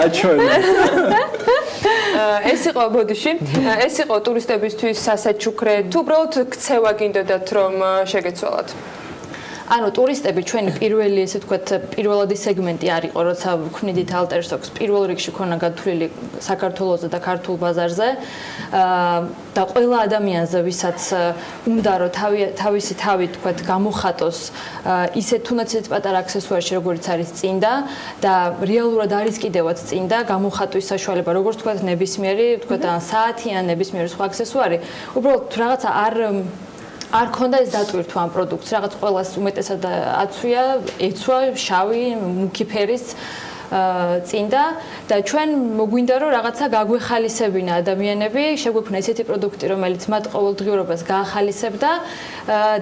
Speaker 14: აჩვენე
Speaker 4: ეს იყო ბოდიში ეს იყო ტურისტებისთვის სასაჩუქრე თუ უბრალოდ ქცევა გინდოდათ რომ შეგეცვალათ
Speaker 20: ანუ ტურისტები ჩვენი პირველი ესე ვთქვათ პირველადი სეგმენტი არ იყო როცა ვქნიდით ალტერსოქს პირველ რიგში ქონა გათვლილი საქართველოსზე და ქართულ ბაზარზე და ყველა ადამიანზე ვისაც უნდა რომ თავისი თავი ვთქვათ გამოხატოს ისე თუნდაც ისეთ პატარა აქსესუარში როგორც არის წინდა და რეალურად არის კიდევაც წინდა გამოხატვის საშუალება როგორც ვთქვათ ნებისმიერი ვთქვათ საათი ან ნებისმიერი სხვა აქსესუარი უბრალოდ რაღაცა არ ქონდა ეს დატვირთვა ამ პროდუქტს, რაღაც ყველას უმეტესად აცვია, ეცვა, შავი, მუქი ფერის
Speaker 19: წინდა და ჩვენ მოგვინდა რომ რაღაცა გაგვეხალისებინა ადამიანები, შეგვექმნა ესეთი პროდუქტი, რომელიც მათ ყოველდღიურობას გაახალისებდა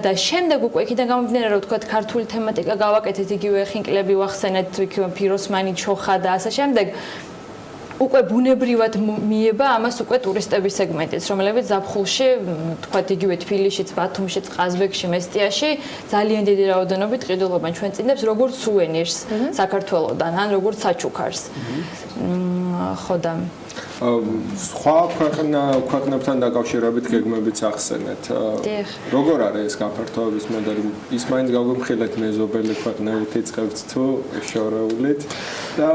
Speaker 19: და შემდეგ უკვე იქიდან გამომდინარე რომ თქვა ქართული თემატიკა გავაკეთეთ, იგივე ხინკლები ვახსენეთ, ფიროსმანი, ჩოხა და ასე შემდეგ. უკვე ბუნებრივად მიება ამას უკვე ტურისტების სეგმენტიც, რომლებიც ზაფხულში, თქვათ იგივე თბილისშიც, ბათუმშიც, ყაზბეგში, მესტიაში ძალიან დიდი რაოდენობით ყიდულობენ ჩვენ წინდებს როგორც სუვენირს საქართველოდან, ან როგორც საჩუქარს. ხო და
Speaker 14: სხვა ქვეყნებთან დაკავშირებით გეგმებიც ახსენეთ. როგორ არის ეს გაფართოების მოდელი? ის მაინც გაგვიმხილეთ მეზობელი ქვეყნებით იწყებთ თუ შორეულით და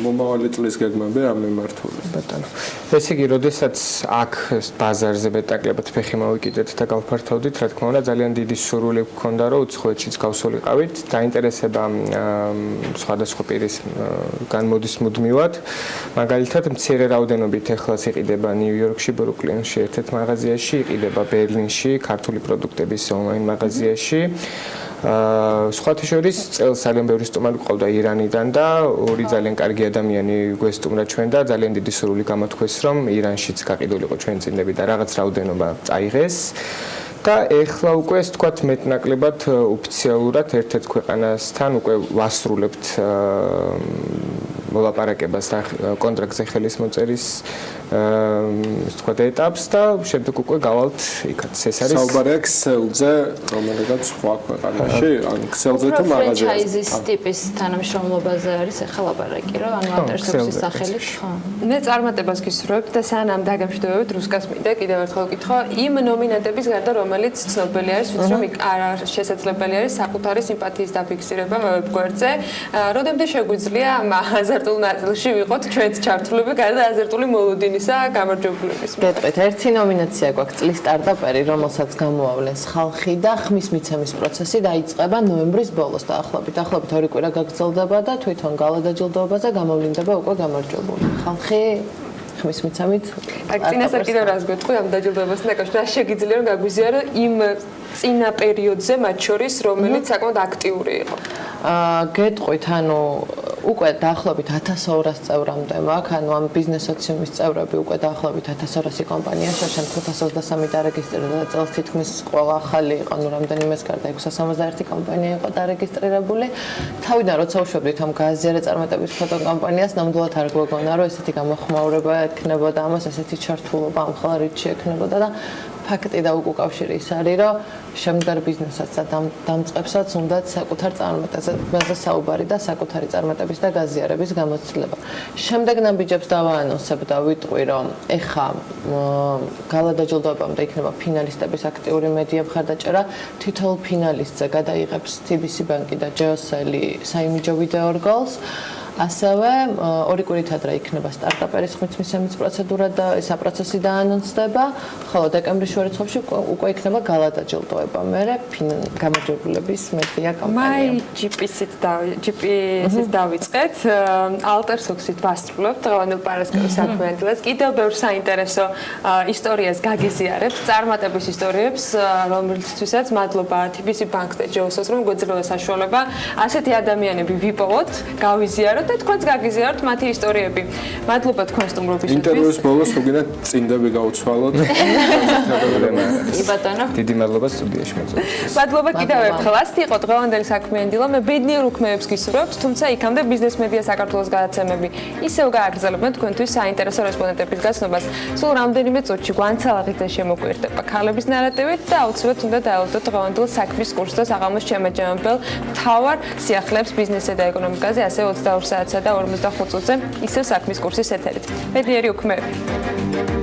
Speaker 14: მომავალი წლის გეგმები რა მიმართული?
Speaker 1: ბატონო. ესე იგი, როდესაც აქ ბაზარზე მეტაკლებად ფეხი მოვიკიდეთ და გავფართოვდით, რა თქმა უნდა, ძალიან დიდი სურვილი გქონდა, რომ უცხოეთშიც გავსულიყავით, დაინტერესება სხვადასხვა პირის განმოდის მუდმივად. მაგალითად, მცირე რაოდენობით ეხლაც იყიდება ნიუ-იორკში, ბრუკლინში ერთ-ერთ მაღაზიაში, იყიდება ბერლინში, ქართული პროდუქტების ონლაინ მაღაზიაში. სხვათა შორის წელს ძალიან ბევრი სტუმარი ყავდა ირანიდან და ორი ძალიან კარგი ადამიანი გვესტუმრა ჩვენ და ძალიან დიდი სურვილი გამოთქვეს, რომ ირანშიც გაყიდულიყო ჩვენი წინდები და რაღაც რაოდენობა წაიღეს. და ეხლა უკვე ეს თქვათ მეტნაკლებად ოფიციალურად ერთ-ერთ ქვეყანასთან უკვე ვასრულებთ მოლაპარაკებას და კონტრაქტზე ხელის მოწერის თქვათ ეტაპს და შემდეგ უკვე გავალთ იქაც. ეს არის
Speaker 14: საუბარია ქსელზე, რომელიღაც სხვა ქვეყანაში, ან ქსელზე თუ მაღაზიაში.
Speaker 19: ფრენჩაიზის ტიპის თანამშრომლობაზე არის ახლა ლაპარაკი, რომ ანუ ალტერსოქსის სახელით, ხო.
Speaker 4: მე წარმატებას გისურვებთ და სანამ დაგემშვიდობებით რუსკას მინდა კიდევ ერთხელ ვკითხო იმ ნომინანტების გარდა რომელიც ცნობილი არის, ვიცი რომ შესაძლებელი არის საკუთარი სიმპათიის დაფიქსირება ვებგვერდზე. Როდემდე შეგვიძლია აზარტულ ნაწილში ვიყოთ ჩვენც ჩართულები გარდა აზარტული მოლოდინისა გამარჯვებულების.
Speaker 22: გეტყვით, ერთი ნომინაცია გვაქვს წლის სტარტაპერი, რომელსაც გამოავლენს ხალხი და ხმის მიცემის პროცესი დაიწყება ნოემბრის ბოლოს დაახლოებით. დაახლოებით 2 კვირა გაგრძელდება და თვითონ გალა დაჯილდოებაზე გამოვლინდება უკვე გამარჯვებული. ხალხი ხმის მიცემით.
Speaker 4: აქ წინასწარ კიდევ რას გვეტყვი ამ დაჯილდოებასთან დაკავშირებით, რა შეგიძლია რომ გაგვიზიარო იმ წინა პერიოდზე მათ შორის, რომელიც საკმაოდ აქტიური იყო.
Speaker 22: გეტყვით, ანუ უკვე დაახლოებით 1200 წევრამდე მაქვს, ანუ ამ ბიზნეს სოციუმის წევრები უკვე დაახლოებით 1200 კომპანია, შაშან 523 დარეგისტრირდა და წელს თითქმის ყველა ახალი იყო, ну რამდენიმეს გარდა 671 კომპანია იყო დარეგისტრირებული. თავიდან როცა უშვებდით ამ გააზიარე წარმატების ფოტოკამპანიას, ნამდვილად არ გვეგონა, რომ ესეთი გამოხმაურება ექნებოდა ამას, ესეთი ჩართულობა ამ ხალ რიცში ექნებოდა და ფაქტი და უკავშირი ის არის, რომ შემდგარ ბიზნესაც და დამწყებსაც უნდათ საკუთარ წარმატებაზე საუბარი და საკუთარი წარმატების და გაზიარების გამოცდილება. შემდეგ ნაბიჯებს დავაანონსებ და ვიტყვი, რომ ეხა გალა დაჯილდოებამდე იქნება ფინალისტების აქტიური მედია მხარდაჭერა. თითოეულ ფინალისტზე გადაიღებს TBC ბანკი და ჯეოსელი საიმიჯო ვიდეო რგოლს. ასევე 2 კვირით ადრე იქნება სტარტაპერის ხმის მიცემის პროცედურა და ეს პროცესი დაანონსდება, ხოლო დეკემბრის შუა რიცხვებში უკვე იქნება გალა დაჯილდოება. მერე გამარჯვებულების მედია კომპანია.
Speaker 4: GPS-ით დავიწყეთ, ალტერსოქსით ვასრულებთ დღევანდელ პარასკევის საქმიანი დილას. კიდევ ბევრ საინტერესო ისტორიას გაგიზიარებთ, წარმატების ისტორიებს, რომელთვისაც მადლობა TBC ბანკს და ჯეოსელს, რომ გვეძლევა საშუალება ასეთი ადამიანები ვიპოვოთ, გავიზიაროთ და თქვენც გაგიზიაროთ მათი ისტორიები. მადლობა თქვენ სტუმრობისთვის.
Speaker 14: ინტერვიუს ბოლოს თუ გინდათ წინდები გავუცვალოთ.
Speaker 19: ბატონო.
Speaker 1: დიდი მადლობა სტუდიაში მოწვევისთვის.
Speaker 4: მადლობა კიდევ ერთხელ. ასეთი იყო დღევანდელი საქმიანი დილა. მე ბედნიერ უქმეებს გისურვებთ, თუმცა იქამდე ბიზნეს მედია საქართველოს გადაცემები ისევ გააგრძელებენ თქვენთვის საინტერესო რესპონდენტების გაცნობას. სულ რამდენიმე წუთში გვანცალაღით და შემოგვიერთება ქალების ნარატივით და აუცილებლად უნდა დაელოდოთ დღევანდელ საქმის კურსს და საღამოს შემაჯამებელ მთავარ სიახლეებს ბიზნესსა და ეკონომიკაზე, ასე 22 საათსა და 45 წუთზე ისევ საქმის კურსის ეთერით. ბედნიერი უქმეები.